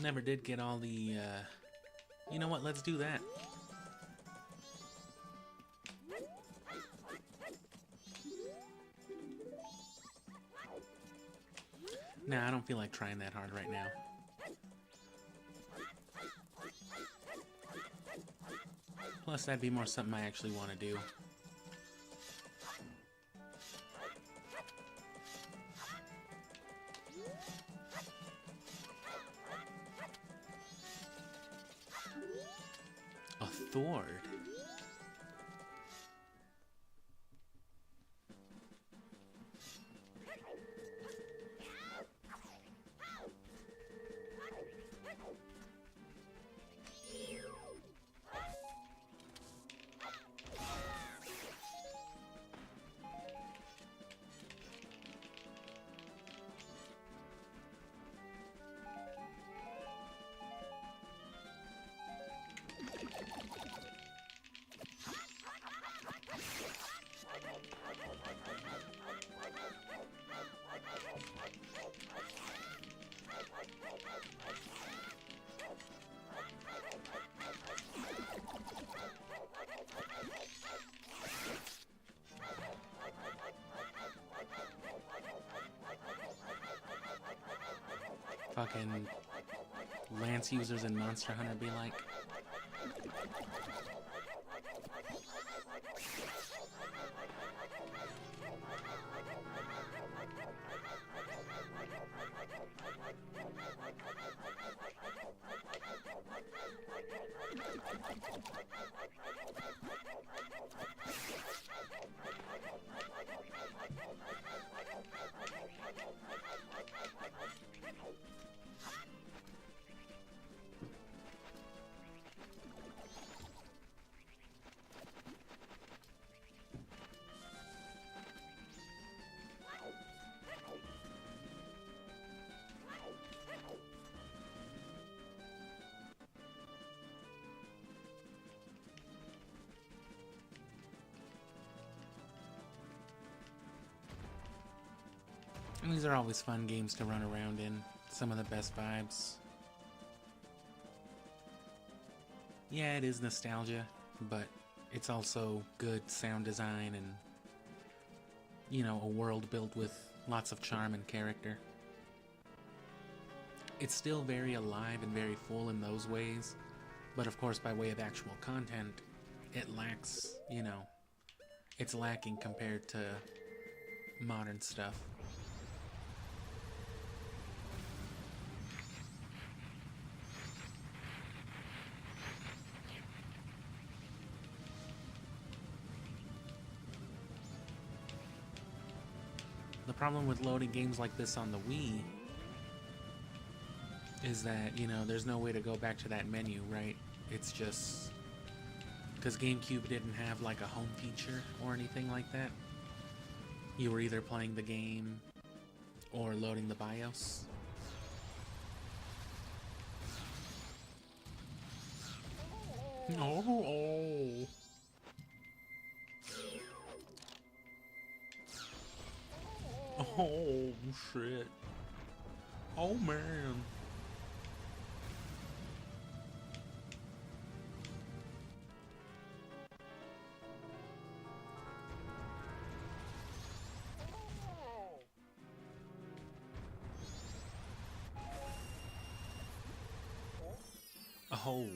Never did get all the, you know what, let's do that. Nah, I don't feel like trying that hard right now. Plus, that'd be more something I actually want to do. A Thord. Fucking Lance users in Monster Hunter be like. And these are always fun games to run around in. Some of the best vibes. Yeah, it is nostalgia, but it's also good sound design and, you know, a world built with lots of charm and character. It's still very alive and very full in those ways, but of course by way of actual content, it lacks, you know, it's lacking compared to modern stuff. The problem with loading games like this on the Wii is that, you know, there's no way to go back to that menu, right? It's just because GameCube didn't have like a home feature or anything like that. You were either playing the game or loading the BIOS. Oh. Oh shit. Oh man. Oh.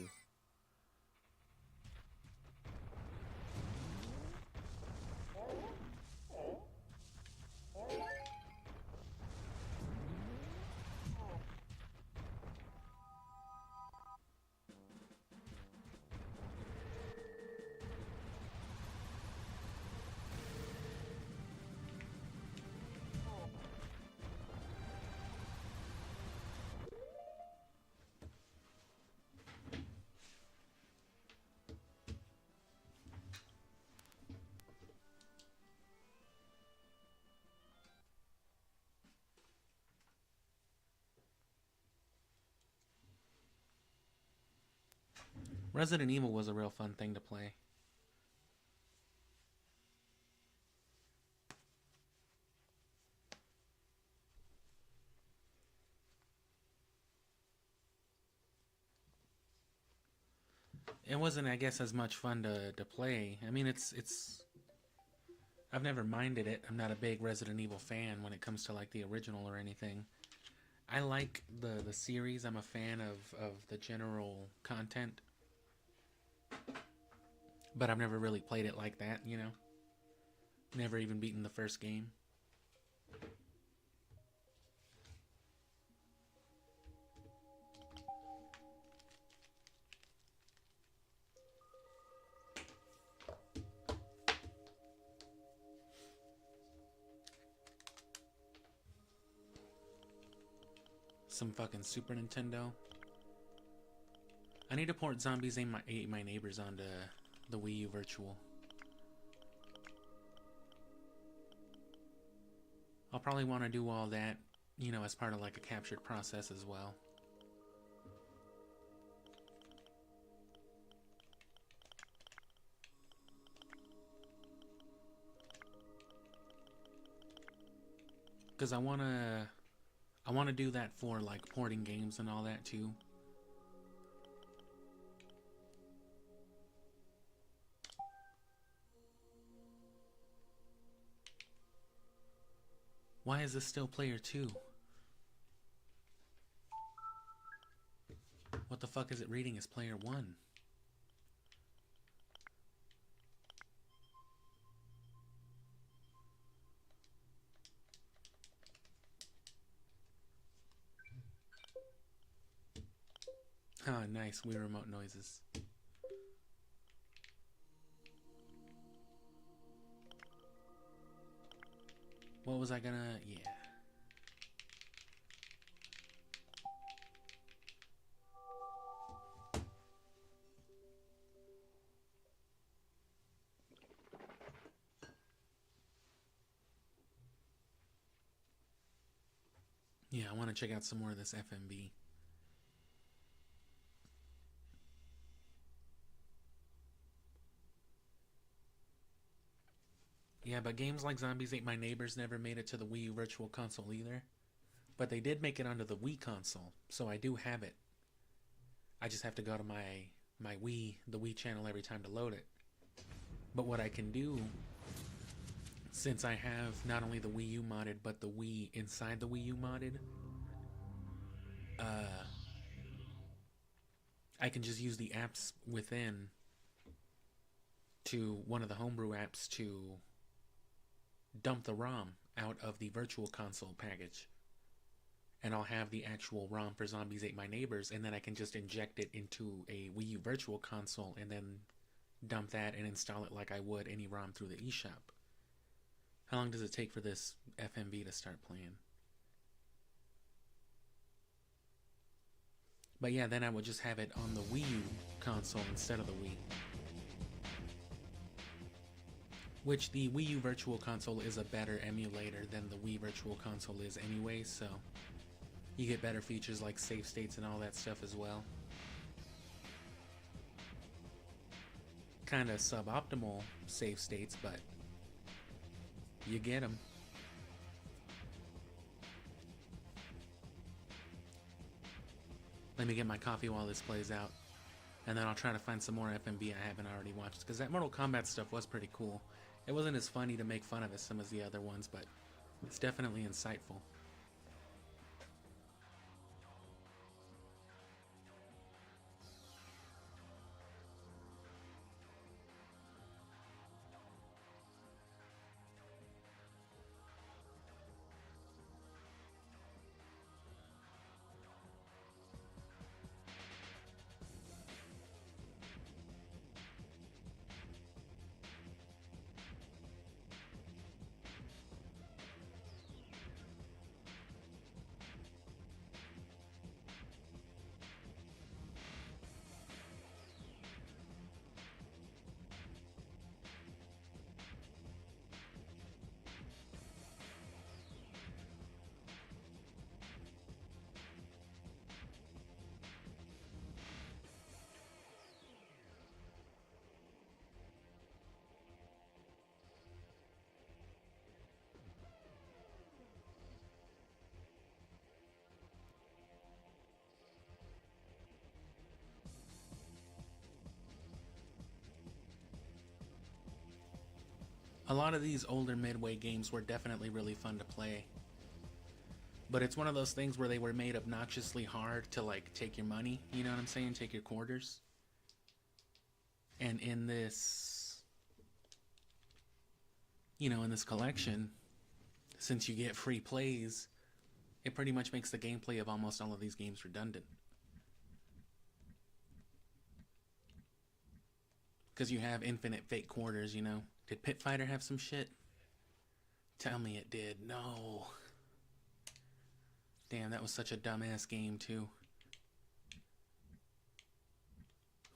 Resident Evil was a real fun thing to play. It wasn't, I guess, as much fun to play. I mean, it's I've never minded it. I'm not a big Resident Evil fan when it comes to like the original or anything. I like the series. I'm a fan of the general content. But I've never really played it like that, you know? Never even beaten the first game. Some fucking Super Nintendo. I need to port Zombies Ate My Neighbors onto the Wii U Virtual. I'll probably want to do all that, you know, as part of like a captured process as well. Because I want to do that for like porting games and all that too. Why is this still player 2? What the fuck is it reading as player 1? Ah, nice. Wii remote noises. What was I gonna... Yeah. Yeah, I want to check out some more of this FMB. Yeah, but games like Zombies Ate My Neighbors never made it to the Wii U Virtual Console either. But they did make it onto the Wii console, so I do have it. I just have to go to my Wii, the Wii channel every time to load it. But what I can do, since I have not only the Wii U modded, but the Wii inside the Wii U modded, I can just use the apps within to one of the homebrew apps to dump the ROM out of the Virtual Console package. And I'll have the actual ROM for Zombies Ate My Neighbors, and then I can just inject it into a Wii U Virtual Console and then dump that and install it like I would any ROM through the eShop. How long does it take for this FMV to start playing? But yeah, then I would just have it on the Wii U console instead of the Wii. Which the Wii U Virtual Console is a better emulator than the Wii Virtual Console is anyway, so you get better features like save states and all that stuff as well. Kinda suboptimal save states, but you get them. Let me get my coffee while this plays out, and then I'll try to find some more FMV I haven't already watched, because that Mortal Kombat stuff was pretty cool. It wasn't as funny to make fun of as some of the other ones, but it's definitely insightful. A lot of these older Midway games were definitely really fun to play. But it's one of those things where they were made obnoxiously hard to like take your money, you know what I'm saying? Take your quarters. And in this, you know, in this collection, since you get free plays, it pretty much makes the gameplay of almost all of these games redundant. Because you have infinite fake quarters, you know. Did Pit Fighter have some shit? Tell me it did. No. Damn, that was such a dumbass game, too.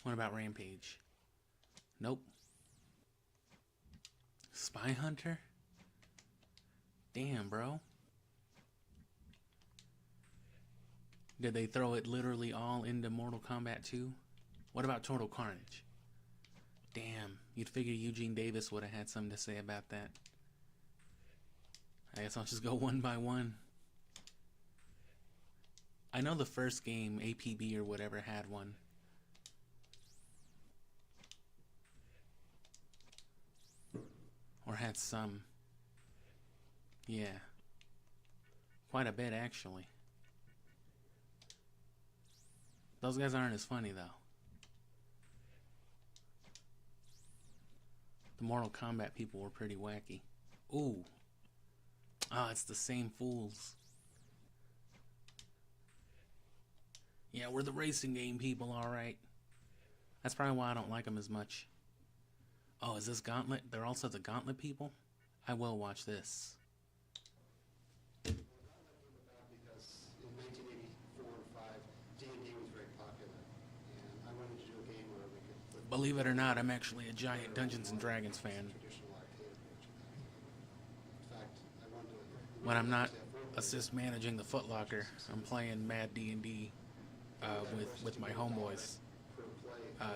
What about Rampage? Nope. Spy Hunter? Damn, bro. Did they throw it literally all into Mortal Kombat 2? What about Total Carnage? Damn, you'd figure Eugene Davis would have had something to say about that. I guess I'll just go one by one. I know the first game, APB or whatever, had one. Or had some. Yeah. Quite a bit, actually. Those guys aren't as funny, though. The Mortal Kombat people were pretty wacky. Ooh. Ah, it's the same fools. Yeah, we're the racing game people, alright. That's probably why I don't like them as much. Oh, is this Gauntlet? They're also the Gauntlet people? I will watch this. Because in 1984 and 5, D&D was very popular, and I wanted to do a game where we could put... Believe it or not, I'm actually a giant Dungeons and Dragons fan. Traditional arcade approach to that. In fact, I wanted to... When I'm not assist managing the Foot Locker, I'm playing Mad D&D with my homeboys,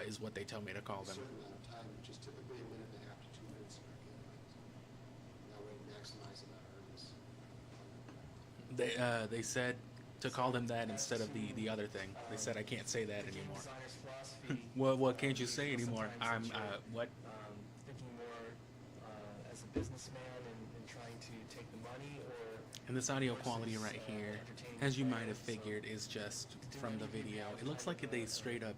is what they tell me to call them. Time, which is typically a minute and a half to 2 minutes in arcade games. That way we maximize our earnings. They said to call them that instead of the other thing. They said I can't say that anymore. What can't you say anymore? I'm what? Thinking more as a businessman and trying to take the money, or... And this audio quality right here, as you might have figured, is just from the video. It looks like they straight up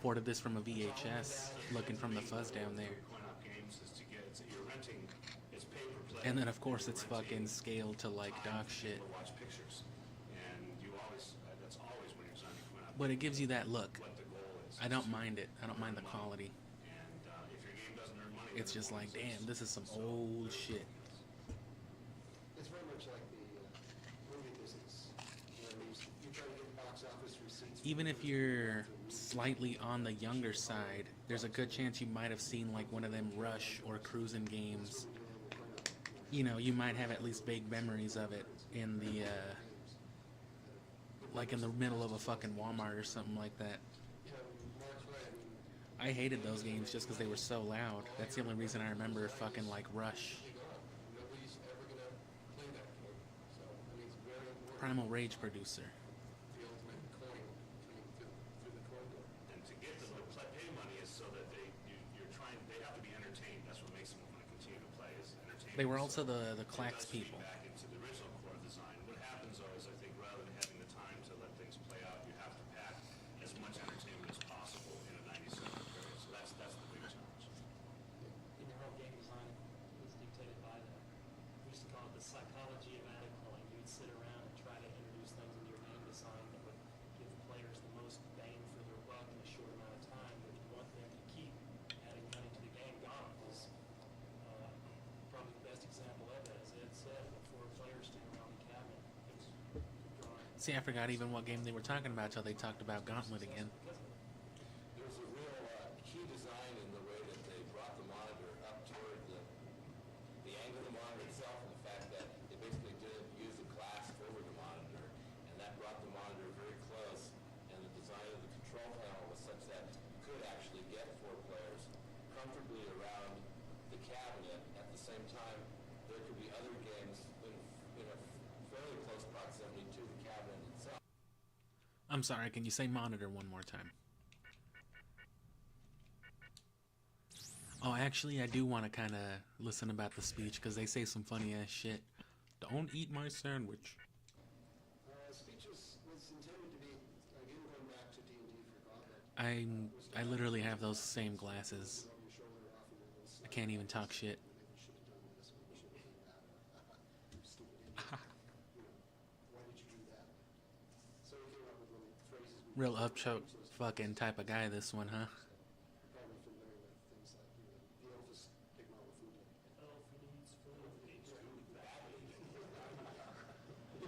ported this from a VHS, looking from the fuzz down there. And then of course it's fucking scaled to like dog shit. But it gives you that look. I don't mind it. I don't mind the quality. It's just like, damn, this is some old shit. It's very much like the movie business. You know, you try to get box office receipts... Even if you're slightly on the younger side, there's a good chance you might have seen like one of them Rush or Cruisin' games. You know, you might have at least vague memories of it in the, like in the middle of a fucking Walmart or something like that. I hated those games just because they were so loud. That's the only reason I remember fucking like Rush. Primal Rage producer. They were also the Clax people. In your whole game design is dictated by that. We used to call it the psychology of attic pulling. You would sit around and try to introduce things into your game design that would give the players the most bang for their buck in a short amount of time. But if you want them to keep adding money to the game, Gauntlet is probably the best example of that. As Ed said, with 4 players standing around the cabinet, it's drawing. See, I forgot even what game they were talking about till they talked about Gauntlet again. There was a real key design in the way that they brought the monitor up toward the angle of the monitor itself, and the fact that they basically didn't use the glass over the monitor, and that brought the monitor very close, and the design of the control panel was such that you could actually get 4 players comfortably around the cabinet. At the same time, there could be other games in a fairly close proximity to the cabinet itself. I'm sorry, can you say monitor one more time? Oh, actually, I do want to kind of listen about the speech because they say some funny ass shit. Don't eat my sandwich. Speech was intended to be, again, going back to D&D for combat. I literally have those same glasses. I can't even talk shit. Real upchuck fucking type of guy, this one, huh?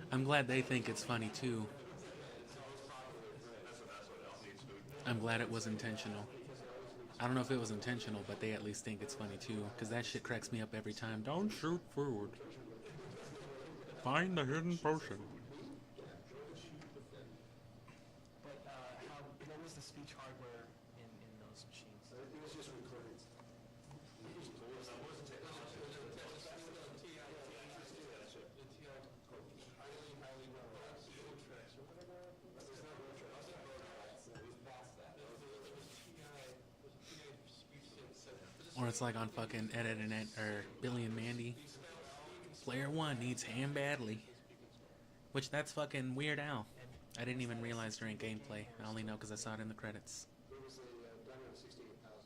I'm glad they think it's funny too. I'm glad it was intentional. I don't know if it was intentional, but they at least think it's funny too, because that shit cracks me up every time. Don't shoot food. Find the hidden potion. But what was the speech hardware in those machines? It was just recordings. Or it's like on fucking Edit and Ed, or Billy and Mandy. Player 1 needs ham badly. Which, that's fucking Weird Al. I didn't even realize during gameplay. I only know because I saw it in the credits. It was done at 68,000.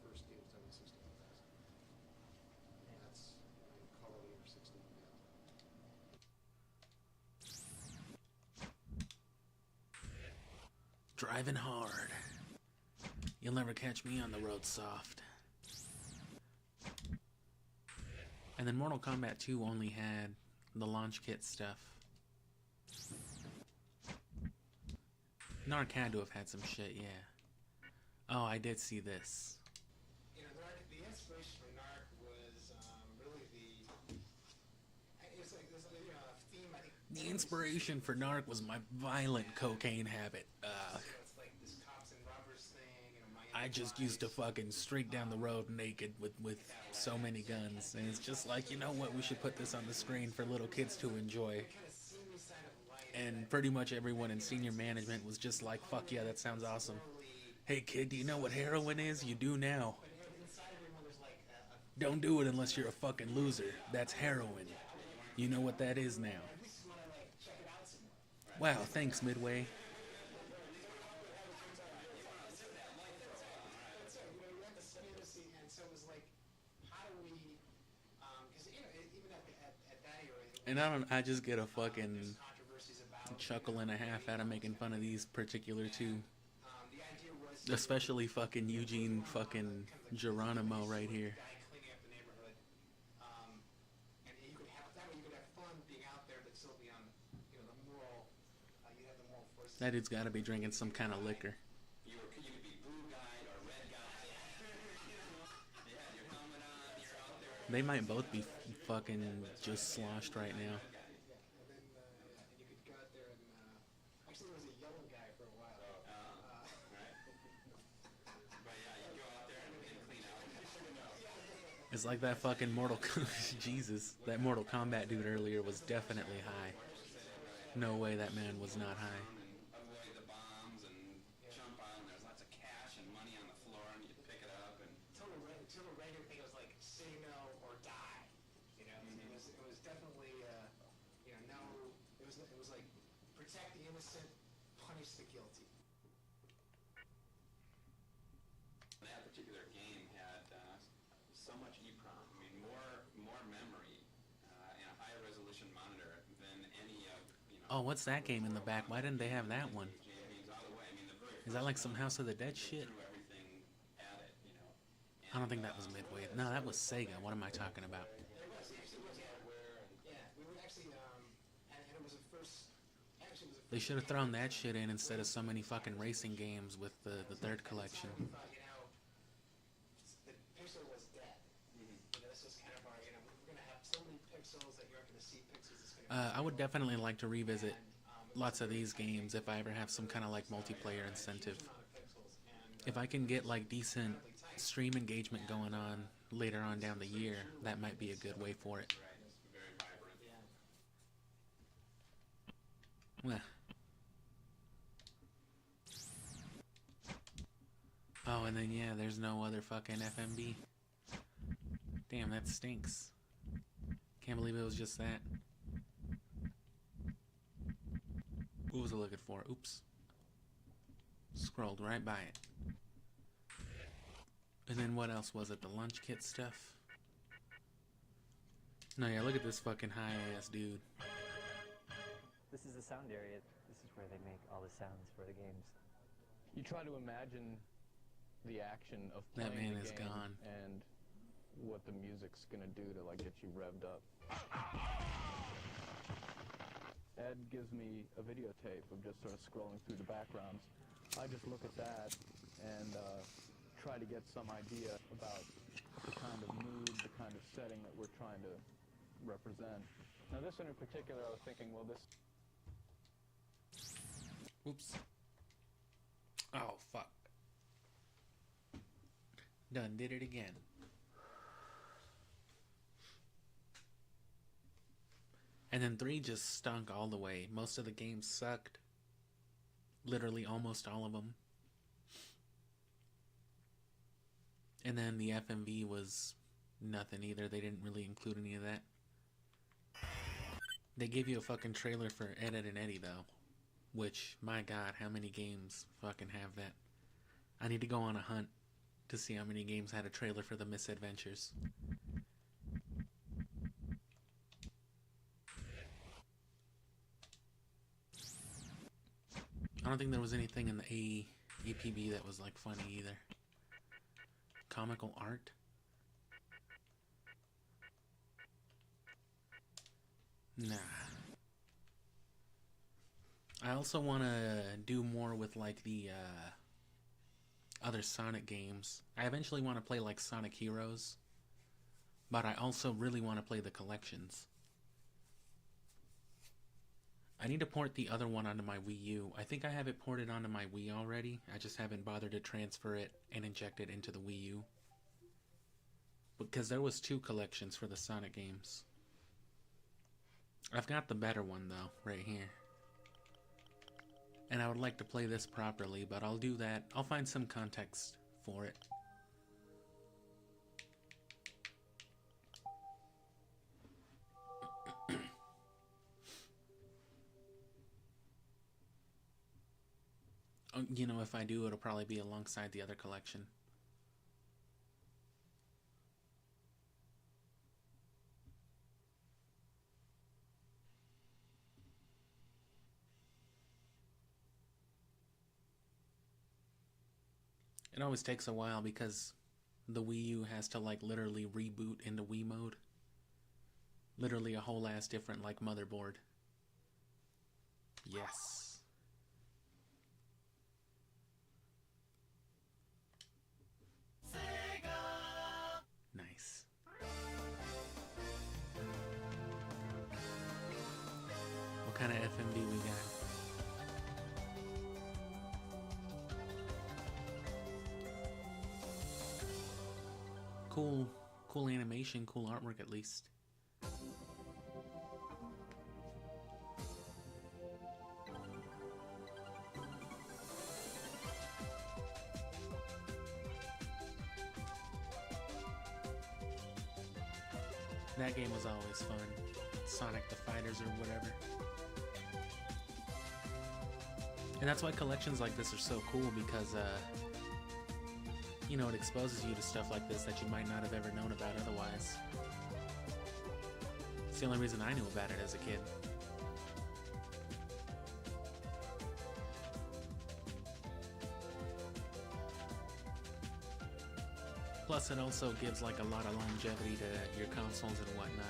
The first game was done at 68,000. That's Call of Duty 16. Driving hard. You'll never catch me on the road soft. And then Mortal Kombat 2 only had the launch kit stuff. Narc had to have had some shit, yeah. Oh, I did see this. You know, the inspiration for Narc was really it's like this, theme, I think. The inspiration for Narc was my violent cocaine habit. It's like this cops and robbers thing, I just used to fucking streak down the road naked with so many guns. And it's just like, you know what, we should put this on the screen for little kids to enjoy. And pretty much everyone in senior management was just like, fuck yeah, that sounds awesome. Hey kid, do you know what heroin is? You do now. Don't do it unless you're a fucking loser. That's heroin. You know what that is now. Wow, thanks, Midway. And I just get a fucking chuckle and a half out of making fun of these particular two. Especially fucking Eugene fucking Geronimo right here. That dude's gotta be drinking some kind of liquor. They might both be fucking just sloshed right now. Actually, there was a yellow guy for a while. It's like that fucking Jesus, that Mortal Kombat dude earlier was definitely high. No way that man was not high. Protect the innocent, punish the guilty. That particular game had so much EEPROM. I mean, more memory and a higher resolution monitor than any of, Oh, what's that game in the back? Why didn't they have that one? Is that like some House of the Dead shit? I don't think that was Midway. No, that was Sega. What am I talking about? They should have thrown that shit in instead of so many fucking racing games with the third collection. The pixel was dead. This is kind of our, we're going to have so many pixels that you aren't going to see pixels. I would definitely like to revisit lots of these games if I ever have some kind of like multiplayer incentive. If I can get like decent stream engagement going on later on down the year, that might be a good way for it. Well. Oh, and then yeah, there's no other fucking FMB. Damn, that stinks. Can't believe it was just that. What was I looking for? Oops. Scrolled right by it. And then what else was it? The lunch kit stuff? No, yeah, look at this fucking high-ass dude. This is the sound area. This is where they make all the sounds for the games. You try to imagine the action of That playing man the is game gone. and what the music's gonna do to like get you revved up. Ed gives me a videotape of just sort of scrolling through the backgrounds. I just look at that and try to get some idea about the kind of mood, the kind of setting that we're trying to represent. Now this one in particular, I was thinking, well, this... Oops. Oh, fuck. Done did it again. And then 3 just stunk all the way. Most of the games sucked. Literally almost all of them. And then the FMV was nothing either. They didn't really include any of that. They gave you a fucking trailer for Ed, Edd n Eddy though. Which, my god, how many games fucking have that? I need to go on a hunt to see how many games had a trailer for the Misadventures. I don't think there was anything in the APB that was like funny either. Comical art? Nah. I also want to do more with like the other Sonic games. I eventually want to play like Sonic Heroes, but I also really want to play the collections. I need to port the other one onto my Wii U. I think I have it ported onto my Wii already. I just haven't bothered to transfer it and inject it into the Wii U. Because there was 2 collections for the Sonic games. I've got the better one though, right here. And I would like to play this properly, but I'll do that. I'll find some context for it. You know, if I do, it'll probably be alongside the other collection. It always takes a while because the Wii U has to like literally reboot into Wii mode. Literally a whole ass different like motherboard. Yes. Nice. What kind of FMV we got? Cool animation, cool artwork at least. That game was always fun. Sonic the Fighters or whatever. And that's why collections like this are so cool, because you know, it exposes you to stuff like this that you might not have ever known about otherwise. It's the only reason I knew about it as a kid. Plus, it also gives like a lot of longevity to your consoles and whatnot.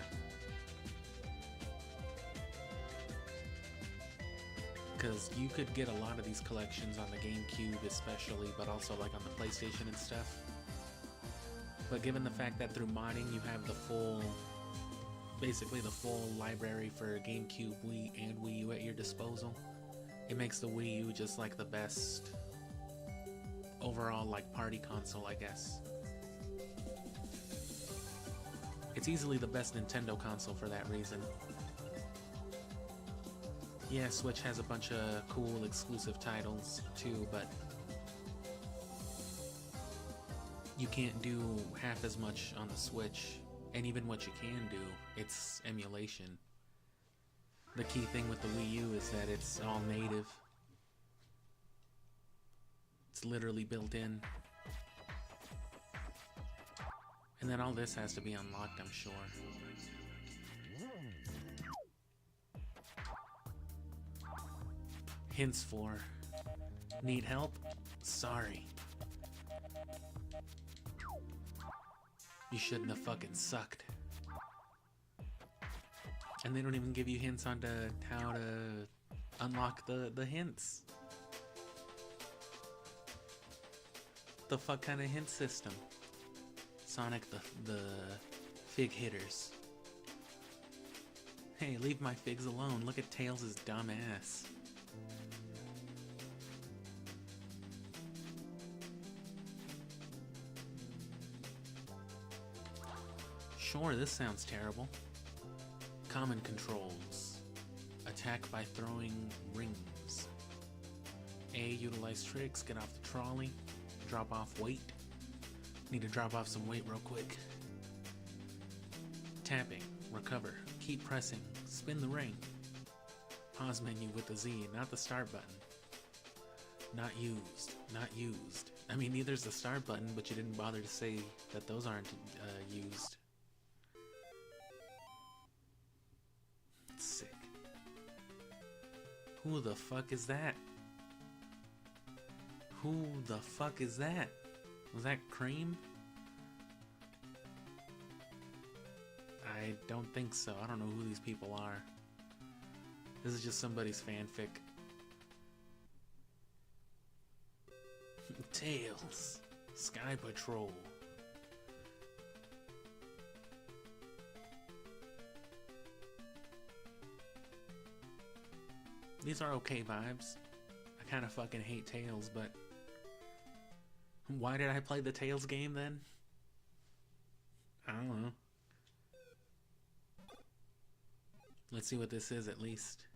Because you could get a lot of these collections on the GameCube especially, but also like on the PlayStation and stuff. But given the fact that through modding you have the full, basically the full library for GameCube, Wii, and Wii U at your disposal, it makes the Wii U just like the best overall like party console, I guess. It's easily the best Nintendo console for that reason. Yeah, Switch has a bunch of cool exclusive titles too, but you can't do half as much on the Switch And even what you can do, it's emulation. The key thing with the Wii U is that it's all native. It's literally built in. And then all this has to be unlocked, I'm sure. Hints for need help? Sorry. You shouldn't have fucking sucked. And they don't even give you hints on how to unlock the hints. The fuck kind of hint system? Sonic the fig hitters. Hey, leave my figs alone. Look at Tails' dumb ass. Sure, this sounds terrible. Common controls. Attack by throwing rings. A, utilize tricks, get off the trolley, drop off weight. Need to drop off some weight real quick. Tapping, recover, keep pressing, spin the ring. Pause menu with the Z, not the start button. Not used, not used. I mean, neither's the start button, but you didn't bother to say that those aren't used. Sick. Who the fuck is that? Who the fuck is that? Was that Cream? I don't think so. I don't know who these people are. This is just somebody's fanfic. Tails. Sky Patrol. These are okay vibes. I kind of fucking hate Tails, but why did I play the Tails game then? I don't know. Let's see what this is at least.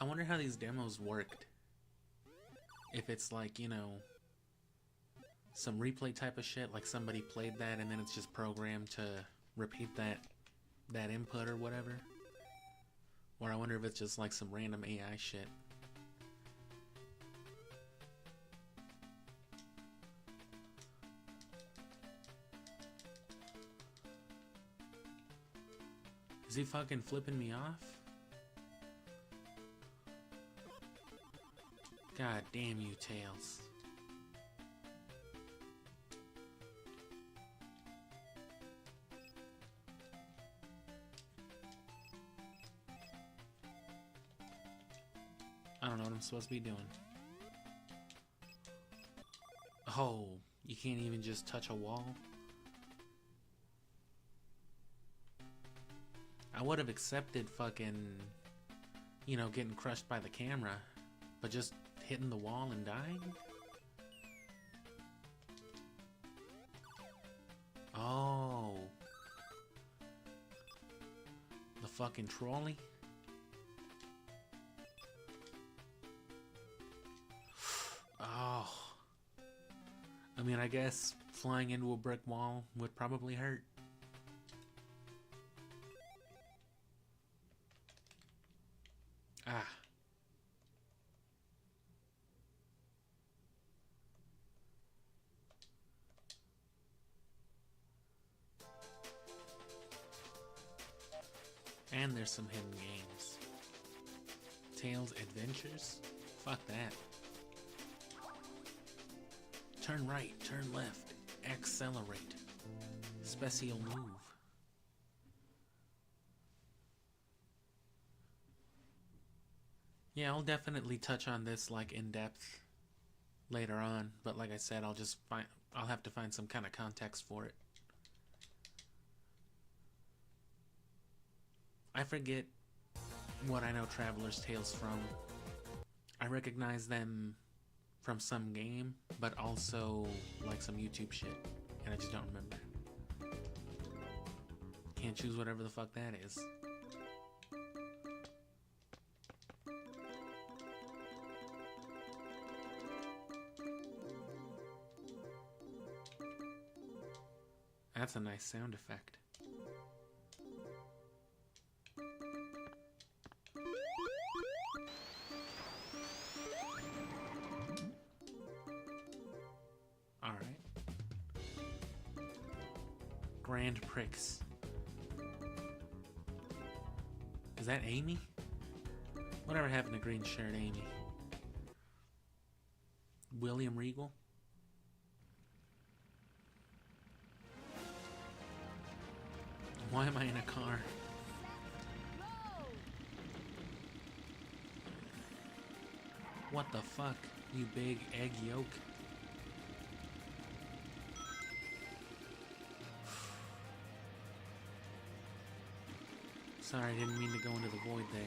I wonder how these demos worked. If it's like, you know, some replay type of shit, like somebody played that and then it's just programmed to repeat that input or whatever. Or I wonder if it's just like some random AI shit. Is he fucking flipping me off? God damn you, Tails. I don't know what I'm supposed to be doing. Oh, you can't even just touch a wall? I would have accepted fucking, you know, getting crushed by the camera, but just hitting the wall and dying? Oh. The fucking trolley? Oh. I mean, I guess flying into a brick wall would probably hurt. Ah. And there's some hidden games. Tails Adventures? Fuck that. Turn right, turn left, accelerate. Special move. Yeah, I'll definitely touch on this like in depth later on, but like I said, I'll have to find some kind of context for it. I forget what I know Traveler's Tales from. I recognize them from some game, but also like some YouTube shit, and I just don't remember. Can't choose whatever the fuck that is. That's a nice sound effect. Alright. Grand Prix. Is that Amy? Whatever happened to green shirt Amy? William Regal? Why am I in a car? What the fuck, you big egg yolk? Sorry, I didn't mean to go into the void there.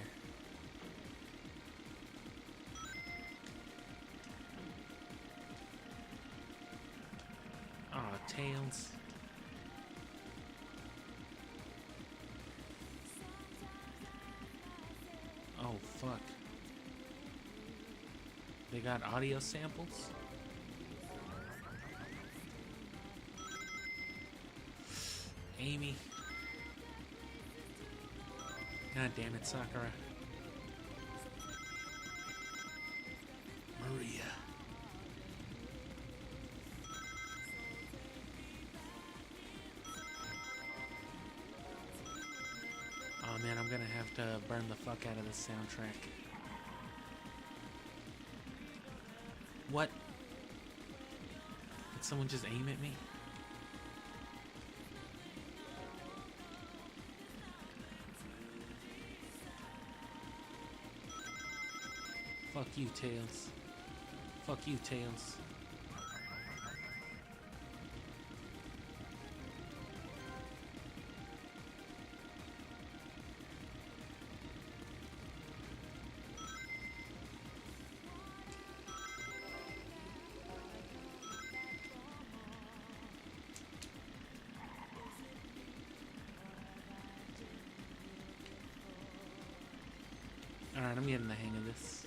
Aw, Tails. Oh, fuck. They got audio samples? Amy. God damn it, Sakura. Maria. Oh man, I'm gonna have to burn the fuck out of this soundtrack. What? Did someone just aim at me? Fuck you, Tails. Fuck you, Tails. Alright, I'm getting the hang of this.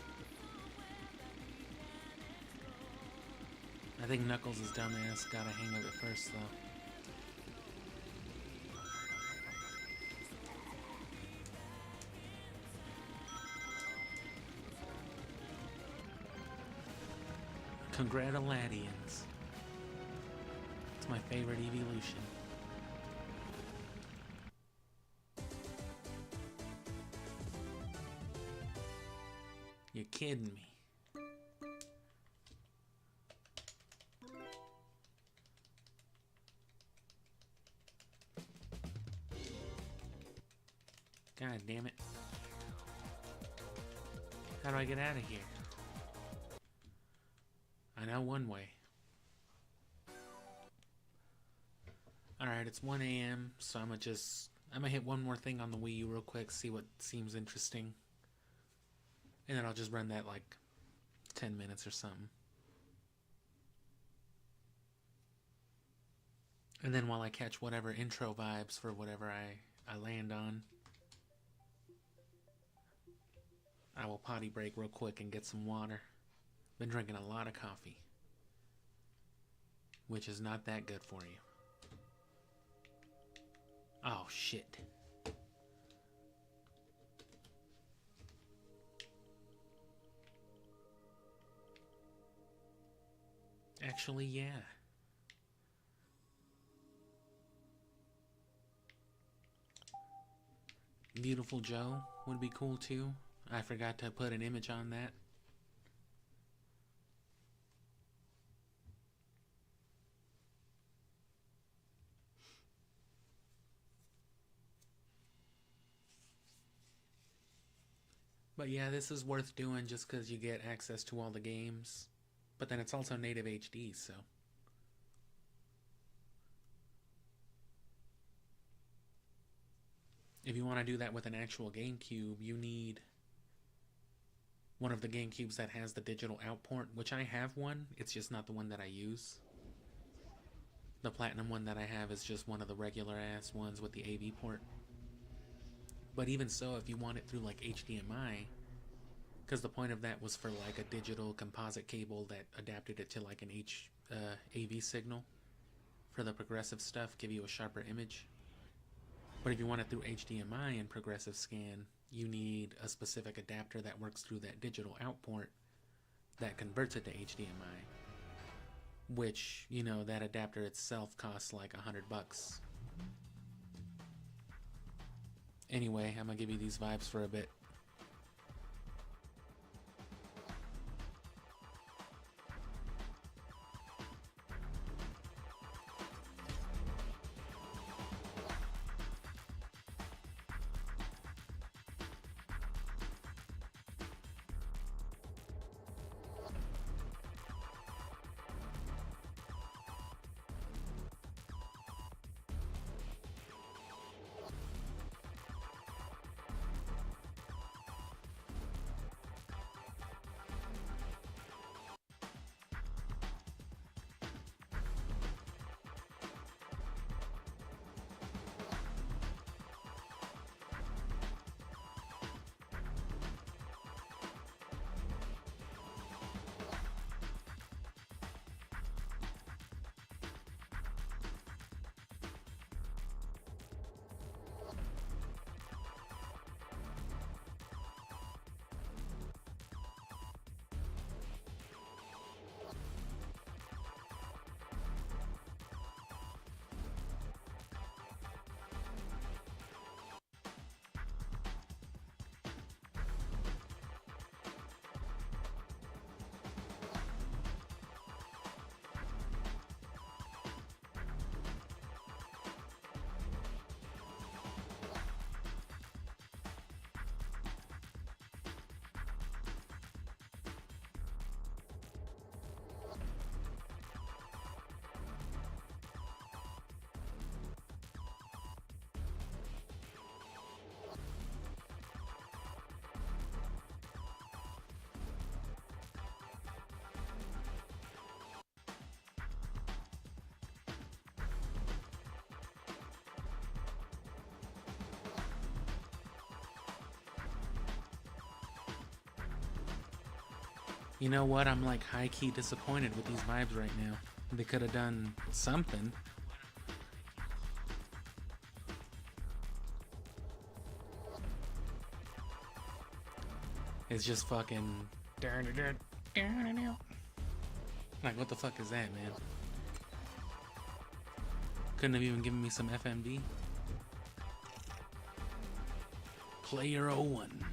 I think Knuckles' dumbass got a hang of it first, though. Congratuladians. It's my favorite evolution. You're kidding me. God damn it. How do I get out of here? I know one way. Alright, it's 1 a.m., so I'm gonna hit one more thing on the Wii U real quick, see what seems interesting. And then I'll just run that like 10 minutes or something. And then while I catch whatever intro vibes for whatever I land on, I will potty break real quick and get some water. Been drinking a lot of coffee, which is not that good for you. Oh, shit. Actually, yeah. Beautiful Joe would be cool too. I forgot to put an image on that. But yeah, this is worth doing just because you get access to all the games. But then it's also native HD, so. If you want to do that with an actual GameCube, you need one of the GameCubes that has the digital out port, which I have one. It's just not the one that I use. The Platinum one that I have is just one of the regular ass ones with the AV port. But even so, if you want it through like HDMI, because the point of that was for like a digital composite cable that adapted it to like an AV signal for the progressive stuff, give you a sharper image. But if you want it through HDMI and progressive scan, you need a specific adapter that works through that digital out port that converts it to HDMI. Which, you know, that adapter itself costs like $100. Anyway, I'm gonna give you these vibes for a bit. You know what? I'm like high-key disappointed with these vibes right now. They could have done something. It's just fucking... Like, what the fuck is that, man? Couldn't have even given me some FMV. Player 01.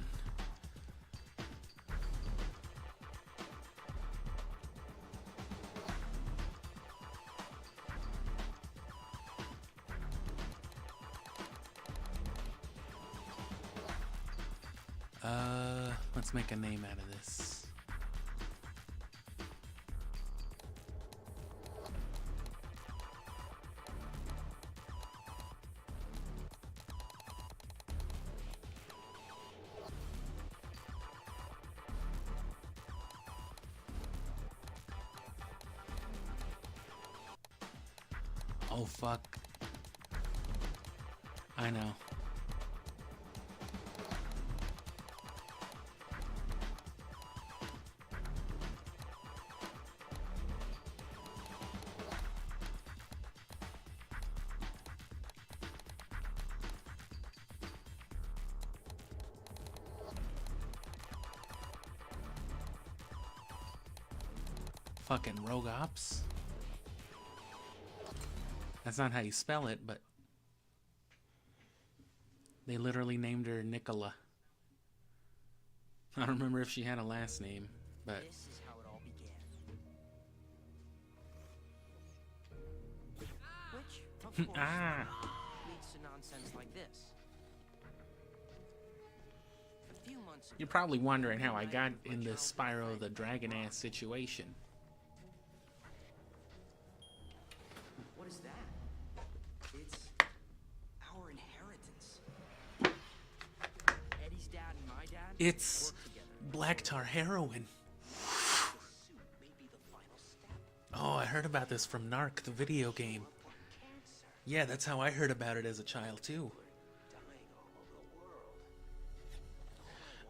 Let's make a name out of this. Oh fuck. I know. Fucking rogue ops. That's not how you spell it, but they literally named her Nicola. I don't remember if she had a last name, but This is how it all began. Which, of course, leads to nonsense like this. A few months ago, you're probably wondering how I got in this Spyro the Dragon-ass situation. what is that? It's our inheritance. Eddie's dad and my dad It's worked together. black tar heroin. Oh, I heard about this from Narc, the video game. Yeah, that's how I heard about it as a child, too.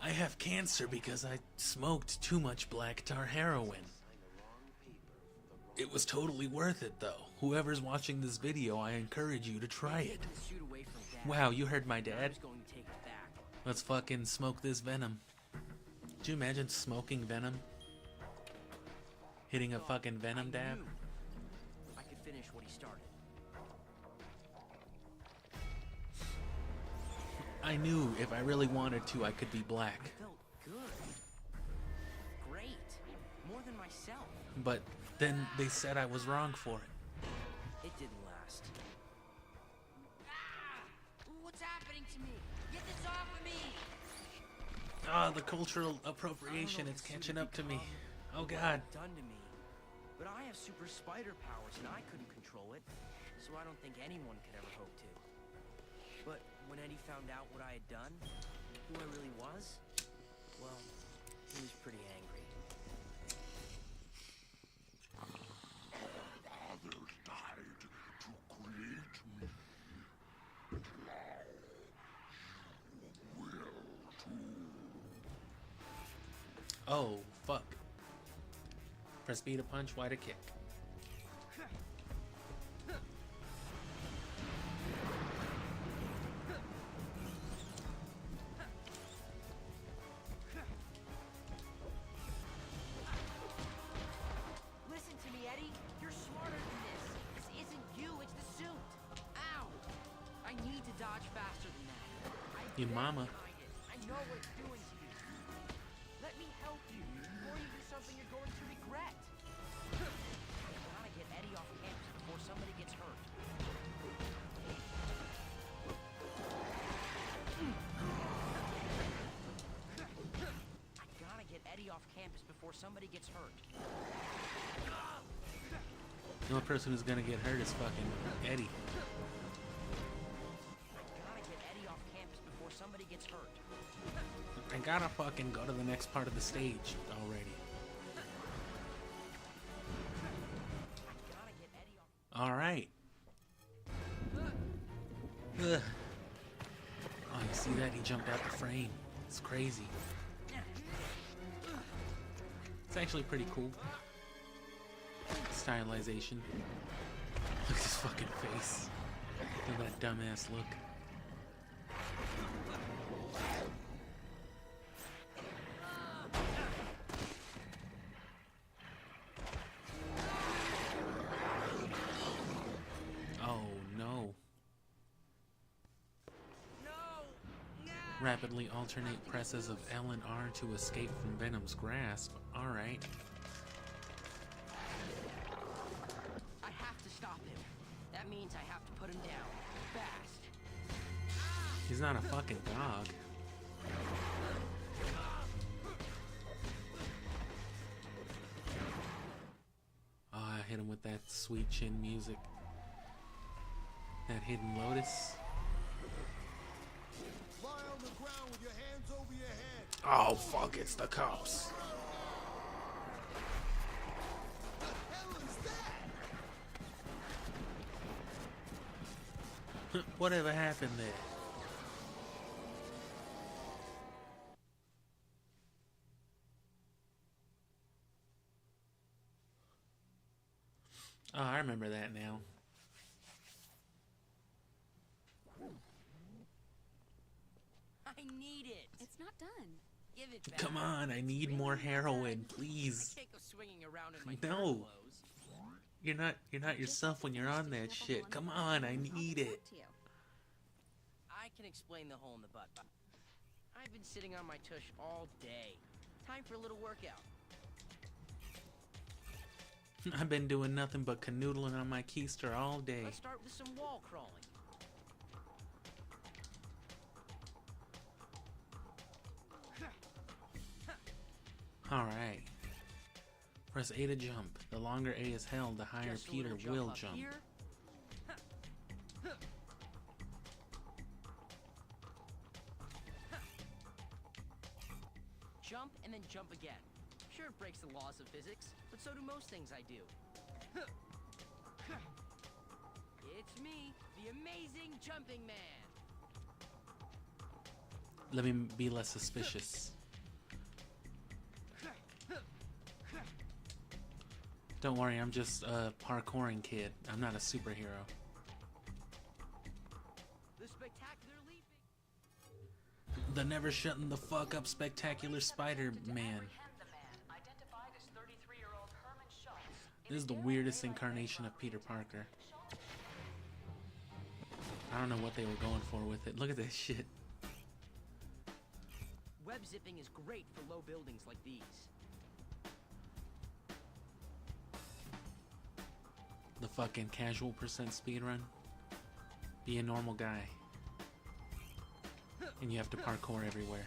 I have cancer because I smoked too much black tar heroin. It was totally worth it, though. Whoever's watching this video, I encourage you to try it. Taking the suit away from Dad. Wow, you heard my I dad. was going to take it back. Let's fucking smoke this venom. Could you imagine smoking venom? Hitting a fucking venom dab? I could finish what he started. I knew if I really wanted to, I could be black. I felt good. Great. More than myself. But then they said I was wrong for it. It didn't last. What's happening to me? Get this off of me! Ah, the cultural appropriation, it's catching up to me. Oh god. Done to me. But I have super spider powers and I couldn't control it, so I don't think anyone could ever hope to. But when Eddie found out what I had done, who I really was, well, he was pretty angry. Oh, fuck. Press B to punch, Y to kick. Listen to me, Eddie. You're smarter than this. This isn't you, it's the suit. Ow! I need to dodge faster than that. Your mama. I know what it's doing to you. Let me help you before you do something you're going to regret. I gotta get Eddie off campus before somebody gets hurt. I gotta get Eddie off campus before somebody gets hurt. The only person who's gonna get hurt is fucking Eddie. Gotta get Eddie off campus before somebody gets hurt. I gotta fucking go to the next part of the stage already. Alright. Ugh. Oh, you see that? He jumped out the frame. It's crazy. It's actually pretty cool. Stylization. Look at his fucking face. Look at that dumbass look. Oh no. Rapidly alternate presses of L and R to escape from Venom's grasp. Alright. I have to stop him. That means I have to put him down. Fast. He's not a fucking dog. Oh, I hit him with that sweet chin music. That hidden lotus. Lie on the ground with your hands over your head. Oh fuck, it's the cops. What the hell is that? Whatever happened there? Oh, I remember that now. I need it. It's not done. Give it back. Come on, I need more heroin, please. I can't go swinging around in my No. clothes. You're not yourself when you're on that shit. Come on, I need it. I can explain the hole in the butt. I've been sitting on my tush all day. Time for a little workout. I've been doing nothing but canoodling on my keister all day. Let's start with some wall crawling. Alright. Press A to jump. The longer A is held, the higher Just a Peter little will up jump. here. Jump and then jump again. Sure, it breaks the laws of physics, but so do most things I do. It's me, the amazing jumping man. Let me be less suspicious. Don't worry, I'm just a parkouring kid. I'm not a superhero. The spectacular leaping. The never shutting the fuck up spectacular Spider-Man. This is the weirdest incarnation of Peter Parker. I don't know what they were going for with it. Look at this shit. Web zipping is great for low buildings like these. The fucking casual percent speedrun. Be a normal guy. And you have to parkour everywhere.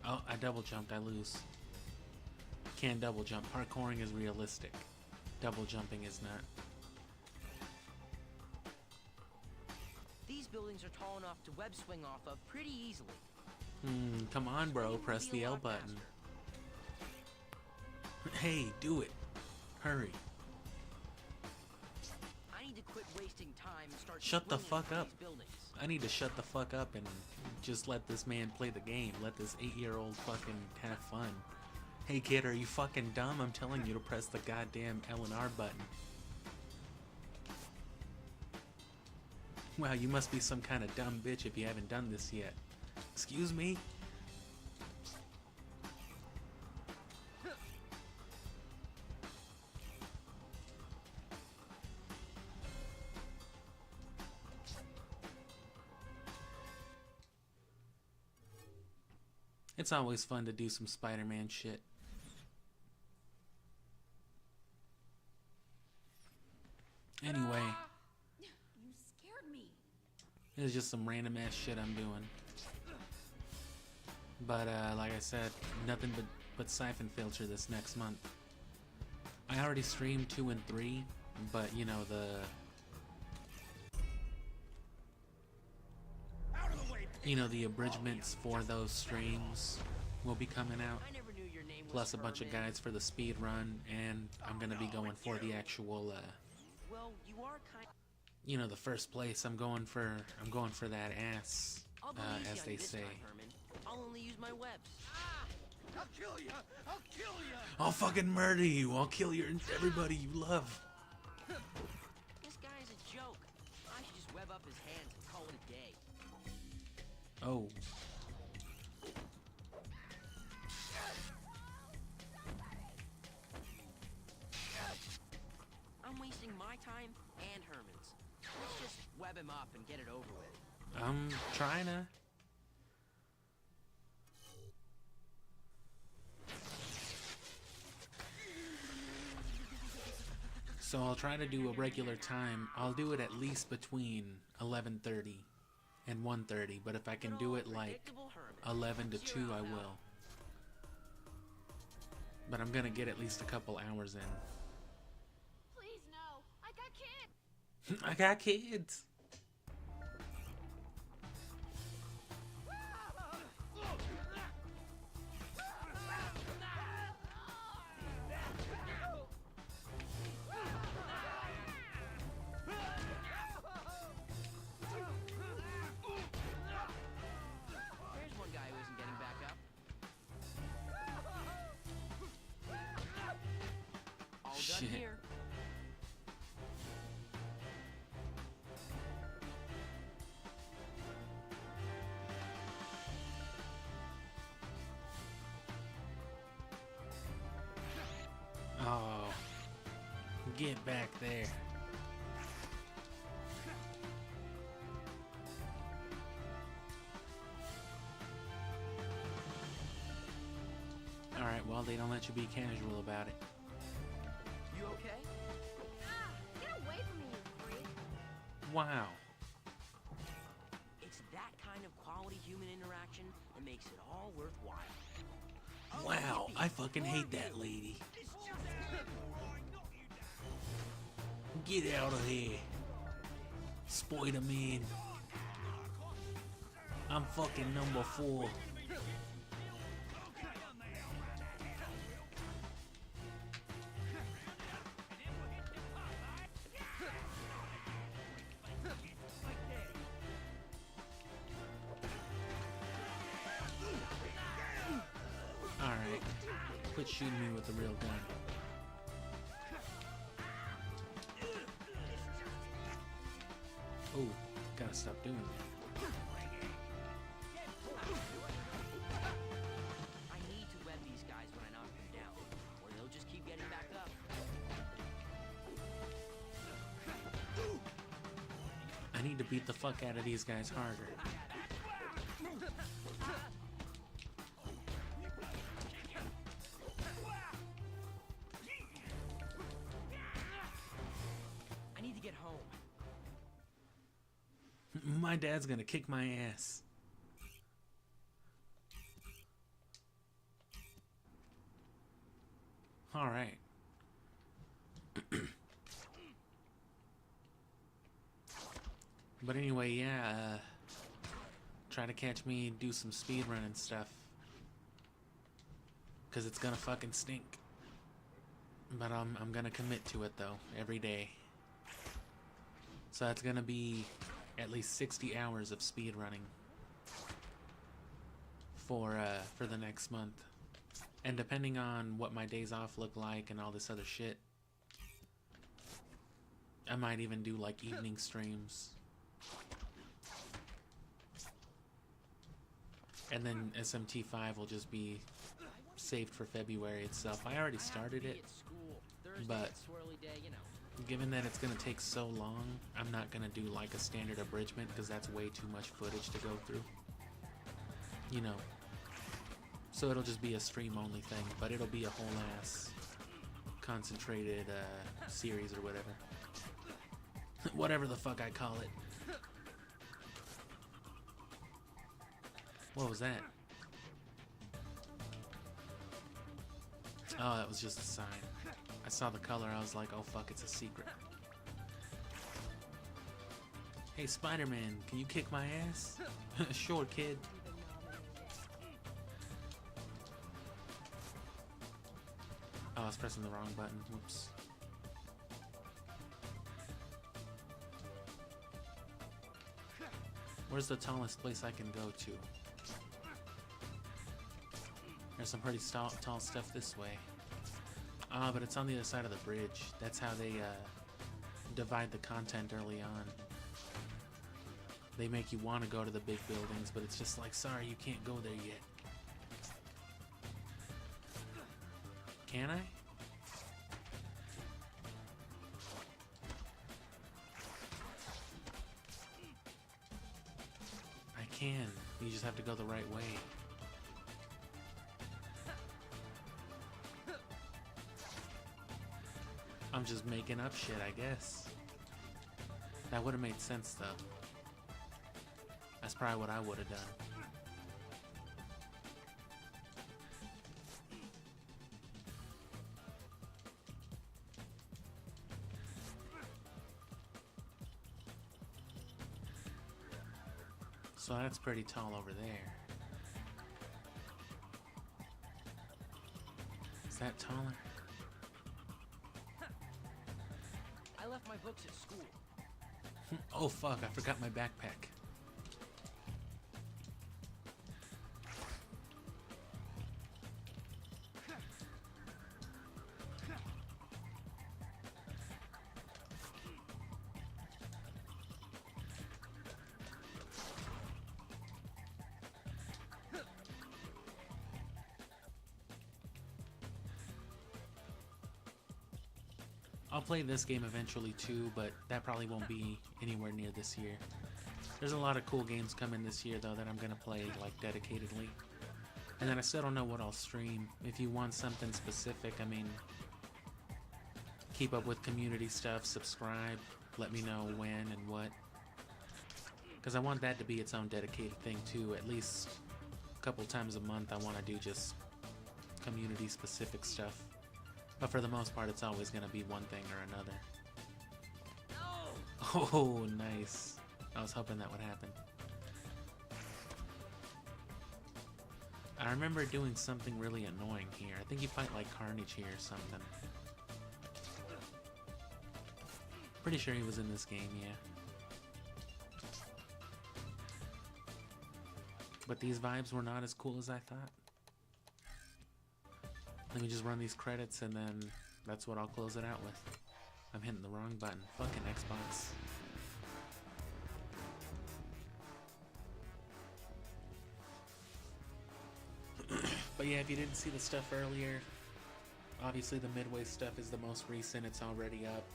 Oh, I double jumped, I lose. Can't double jump. Parkouring is realistic. Double jumping is not. These buildings are tall enough to web swing off of pretty easily. Come on, bro. Press the L button. Hey, do it. Hurry. I need to quit wasting time and start Shut the swinging fuck through up. these buildings. I need to shut the fuck up and just let this man play the game. Let this 8-year-old fucking have fun. Hey kid, are you fucking dumb? I'm telling you to press the goddamn L and R button. Wow, you must be some kind of dumb bitch if you haven't done this yet. Excuse me? It's always fun to do some Spider-Man shit. Anyway, You scared me. it's just some random ass shit I'm doing. But like I said, nothing but Siphon Filter this next month. I already streamed 2 and 3, but you know the abridgments for those streams will be coming out. Plus a bunch of guides for the speed run, and I'm gonna be going for the actual Well, you are kind. you know, the first place. I'm going for that ass, I'll go easy as on they you this say. time, Herman. I'll only use my webs. I'll kill you! I'll kill you! I'll fucking murder you. I'll kill everybody you love. This guy is a joke. I should just web up his hands and call it a day. Oh. I'm wasting my time and Herman's. Let's just web him up and get it over with. I'm trying to. So I'll try to do a regular time. I'll do it at least between 11:30 and 1:30, but if I can do it like 11 to 2, I will. But I'm gonna get at least a couple hours in. Please no. I got kids. I got kids. There's one guy who isn't getting back up. All Shit. done here. Oh, get back there. Alright, well, they don't let you be casual about it. You okay? Ah, get away from me, you freak. Wow. It's that kind of quality human interaction that makes it all worthwhile. Wow, I fucking hate that lady. Get out of here. Spider-Man. I'm fucking number 4. Alright. Quit shooting me with the real gun. Oh, gotta stop doing that. I need to web these guys when I knock them down, or they'll just keep getting back up. I need to beat the fuck out of these guys harder. I need to get home. My dad's gonna kick my ass. Alright. But anyway, yeah, try to catch me and do some speedrun and stuff. Cause it's gonna fucking stink. But I'm gonna commit to it though, every day. So that's gonna be at least 60 hours of speedrunning for the next month. And depending on what my days off look like and all this other shit, I might even do like evening streams. And then SMT5 will just be saved for February itself. I already started it, but given that it's going to take so long, I'm not going to do like a standard abridgment because that's way too much footage to go through. You know. So it'll just be a stream only thing, but it'll be a whole ass concentrated series or whatever. Whatever the fuck I call it. What was that? Oh, that was just a sign. I saw the color, I was like, oh fuck, it's a secret. Hey Spider-Man, can you kick my ass? Sure, kid. Oh, I was pressing the wrong button. Whoops. Where's the tallest place I can go to? There's some pretty tall stuff this way. Ah, but it's on the other side of the bridge. That's how they divide the content early on. They make you want to go to the big buildings, but it's just like, sorry, you can't go there yet. Can I? I can. You just have to go the right way. I'm just making up shit, I guess. That would have made sense, though. That's probably what I would have done. So that's pretty tall over there. Is that taller? I left my books at school. Oh fuck, I forgot my backpack. I'll play this game eventually too, but that probably won't be anywhere near this year. There's a lot of cool games coming this year though that I'm gonna play like dedicatedly. And then I still don't know what I'll stream. If you want something specific, I mean, keep up with community stuff, subscribe, let me know when and what. Because I want that to be its own dedicated thing too. At least a couple times a month I want to do just community specific stuff. But for the most part, it's always going to be one thing or another. No! Oh, nice. I was hoping that would happen. I remember doing something really annoying here. I think you fight like Carnage here or something. Pretty sure he was in this game, yeah. But these vibes were not as cool as I thought. Let me just run these credits and then that's what I'll close it out with. I'm hitting the wrong button. Fucking Xbox. But yeah, if you didn't see the stuff earlier, obviously the Midway stuff is the most recent. It's already up.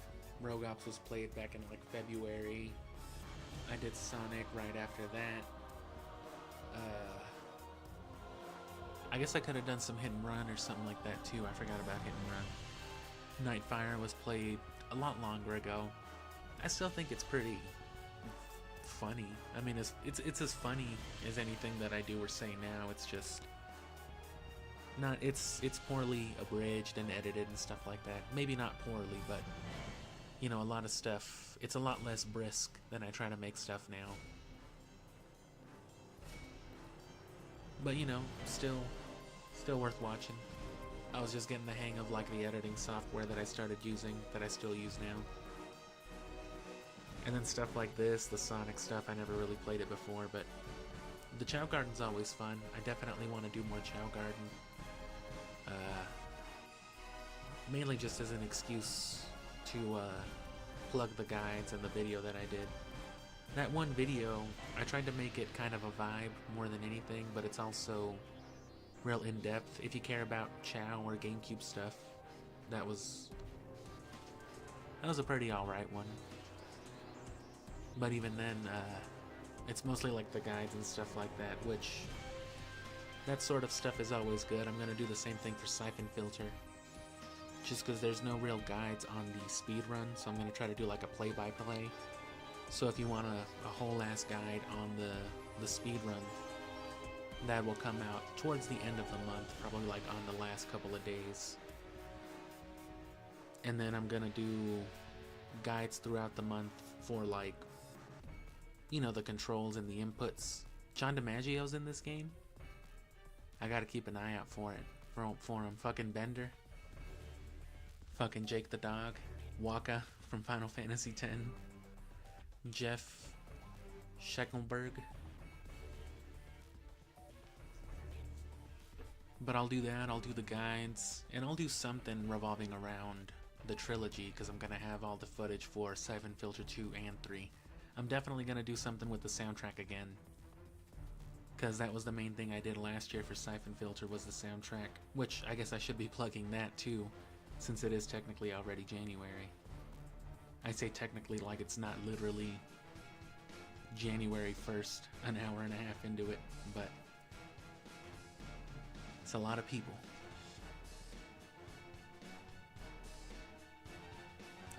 Rogue Ops was played back in like February. I did Sonic right after that. I guess I could have done some Hit and Run or something like that too. I forgot about Hit and Run. Nightfire was played a lot longer ago. I still think it's pretty funny. I mean, it's as funny as anything that I do or say now. It's just not. It's poorly abridged and edited and stuff like that. Maybe not poorly, but you know, a lot of stuff. It's a lot less brisk than I try to make stuff now. But you know, still worth watching. I was just getting the hang of like the editing software that I started using, that I still use now. And then stuff like this, the Sonic stuff, I never really played it before, but the Chow Garden's always fun. I definitely want to do more Chow Garden. Mainly just as an excuse to plug the guides and the video that I did. That one video, I tried to make it kind of a vibe more than anything, but it's also real in-depth. If you care about Chow or GameCube stuff, that was a pretty alright one. But even then, it's mostly like the guides and stuff like that, which that sort of stuff is always good. I'm gonna do the same thing for Siphon Filter, just because there's no real guides on the speed run, so I'm gonna try to do like a play-by-play. So if you want a whole ass guide on the speed run, that will come out towards the end of the month, probably like on the last couple of days. And then I'm gonna do guides throughout the month for like, you know, the controls and the inputs. John DiMaggio's in this game. I gotta keep an eye out for it. For him. Fucking Bender. Fucking Jake the Dog. Waka from Final Fantasy X. Jeff Scheckelberg. But I'll do that, I'll do the guides, and I'll do something revolving around the trilogy, because I'm going to have all the footage for Siphon Filter 2 and 3. I'm definitely going to do something with the soundtrack again, because that was the main thing I did last year for Siphon Filter, was the soundtrack, which I guess I should be plugging that too, since it is technically already January. I say technically like it's not literally January 1st, an hour and a half into it, but it's a lot of people.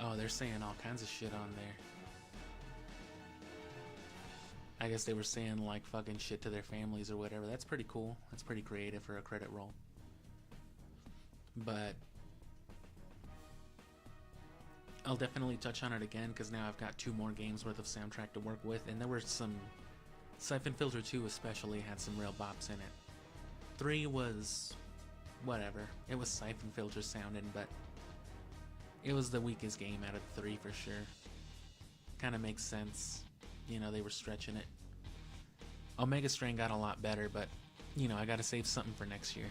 Oh, they're saying all kinds of shit on there. I guess they were saying like fucking shit to their families or whatever. That's pretty cool. That's pretty creative for a credit roll. But I'll definitely touch on it again, because now I've got 2 more games worth of soundtrack to work with, and there were some... Siphon Filter 2 especially had some real bops in it. 3 was... whatever. It was Siphon Filter sounding, but it was the weakest game out of the 3 for sure. Kinda makes sense. You know, they were stretching it. Omega Strain got a lot better, but, you know, I gotta save something for next year.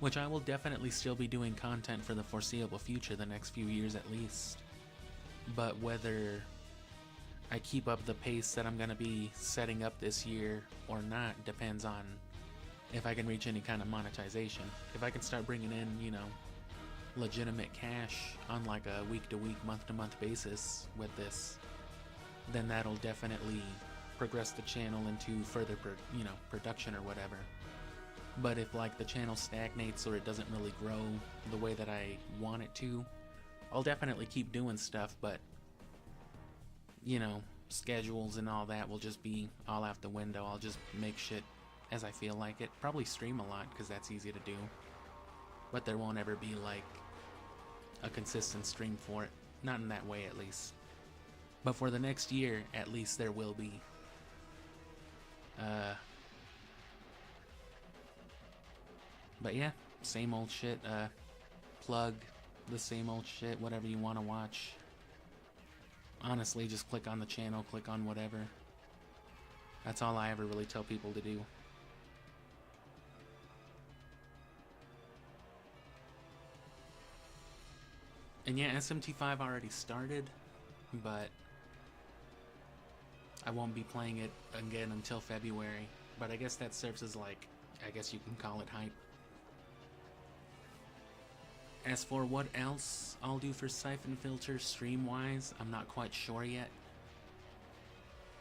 Which I will definitely still be doing content for the foreseeable future, the next few years at least. But whether I keep up the pace that I'm gonna be setting up this year or not depends on if I can reach any kind of monetization. If I can start bringing in, you know, legitimate cash on like a week-to-week, month-to-month basis with this, then that'll definitely progress the channel into further, production or whatever. But if like the channel stagnates or it doesn't really grow the way that I want it to, I'll definitely keep doing stuff, but you know, schedules and all that will just be all out the window. I'll just make shit as I feel like it. Probably stream a lot, because that's easy to do. But there won't ever be like a consistent stream for it. Not in that way, at least. But for the next year, at least there will be. But yeah, same old shit. Plug the same old shit, whatever you want to watch. Honestly, just click on the channel, click on whatever. That's all I ever really tell people to do. And yeah, SMT5 already started, but I won't be playing it again until February. but I guess that serves as like, I guess you can call it hype. As for what else I'll do for Siphon Filter stream-wise, I'm not quite sure yet.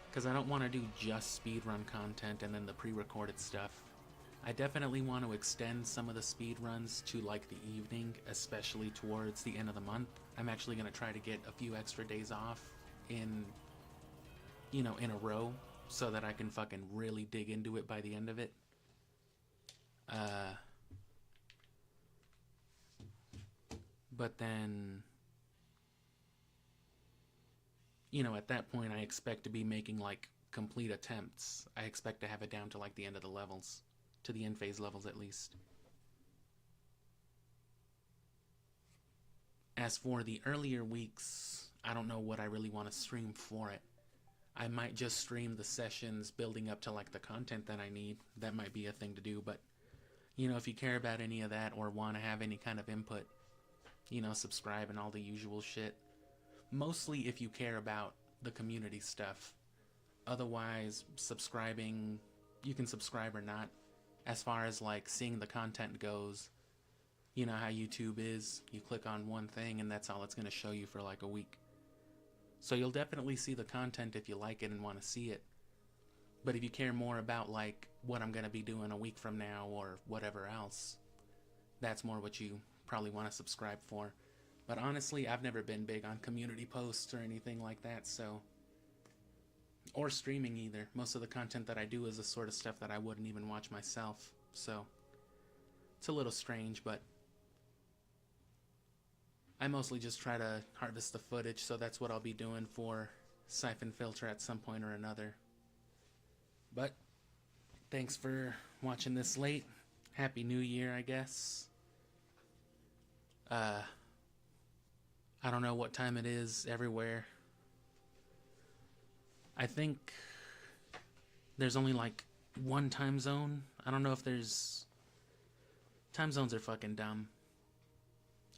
Because I don't want to do just speedrun content and then the pre-recorded stuff. I definitely want to extend some of the speedruns to like the evening, especially towards the end of the month. I'm actually going to try to get a few extra days off in, you know, in a row so that I can fucking really dig into it by the end of it. But then, you know, at that point I expect to be making like complete attempts. I expect to have it down to like the end of the levels, to the end phase levels at least. As for the earlier weeks, I don't know what I really want to stream for it. I might just stream the sessions building up to like the content that I need. That might be a thing to do, but you know, if you care about any of that or want to have any kind of input, you know, subscribe and all the usual shit. Mostly if you care about the community stuff. Otherwise, subscribing, you can subscribe or not. As far as like seeing the content goes, you know how YouTube is. You click on one thing and that's all it's going to show you for like a week. So you'll definitely see the content if you like it and want to see it. But if you care more about like what I'm going to be doing a week from now or whatever else, that's more what you probably want to subscribe for. But honestly, I've never been big on community posts or anything like that, so... Or streaming either. Most of the content that I do is the sort of stuff that I wouldn't even watch myself, so... It's a little strange, but... I mostly just try to harvest the footage, so that's what I'll be doing for Siphon Filter at some point or another. But, thanks for watching this late. Happy New Year, I guess. I don't know what time it is everywhere. I think there's only like one time zone. I don't know if there's... Time zones are fucking dumb.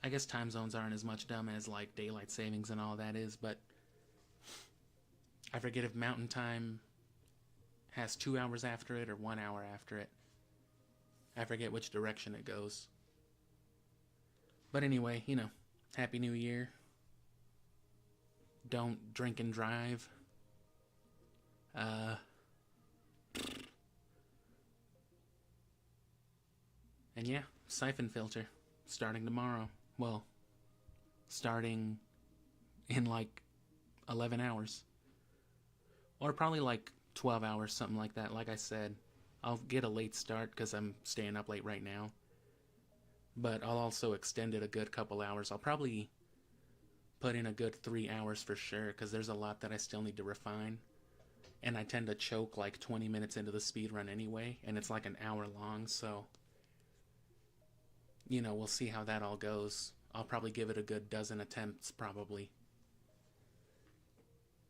I guess time zones aren't as much dumb as like daylight savings and all that is, but I forget if Mountain Time has 2 hours after it or 1 hour after it. I forget which direction it goes. But anyway, you know, Happy New Year. Don't drink and drive. And yeah, Siphon Filter. Starting tomorrow. Well, starting in like 11 hours. Or probably like 12 hours, something like that. Like I said, I'll get a late start because I'm staying up late right now. But I'll also extend it a good couple hours. I'll probably put in a good 3 hours for sure because there's a lot that I still need to refine. And I tend to choke like 20 minutes into the speedrun anyway, and it's like an hour long, so... You know, we'll see how that all goes. I'll probably give it a good dozen attempts, probably.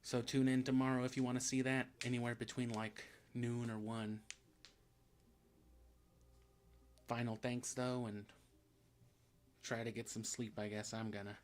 So tune in tomorrow if you want to see that, anywhere between like noon or 1. Final thanks though, and try to get some sleep, I guess I'm gonna.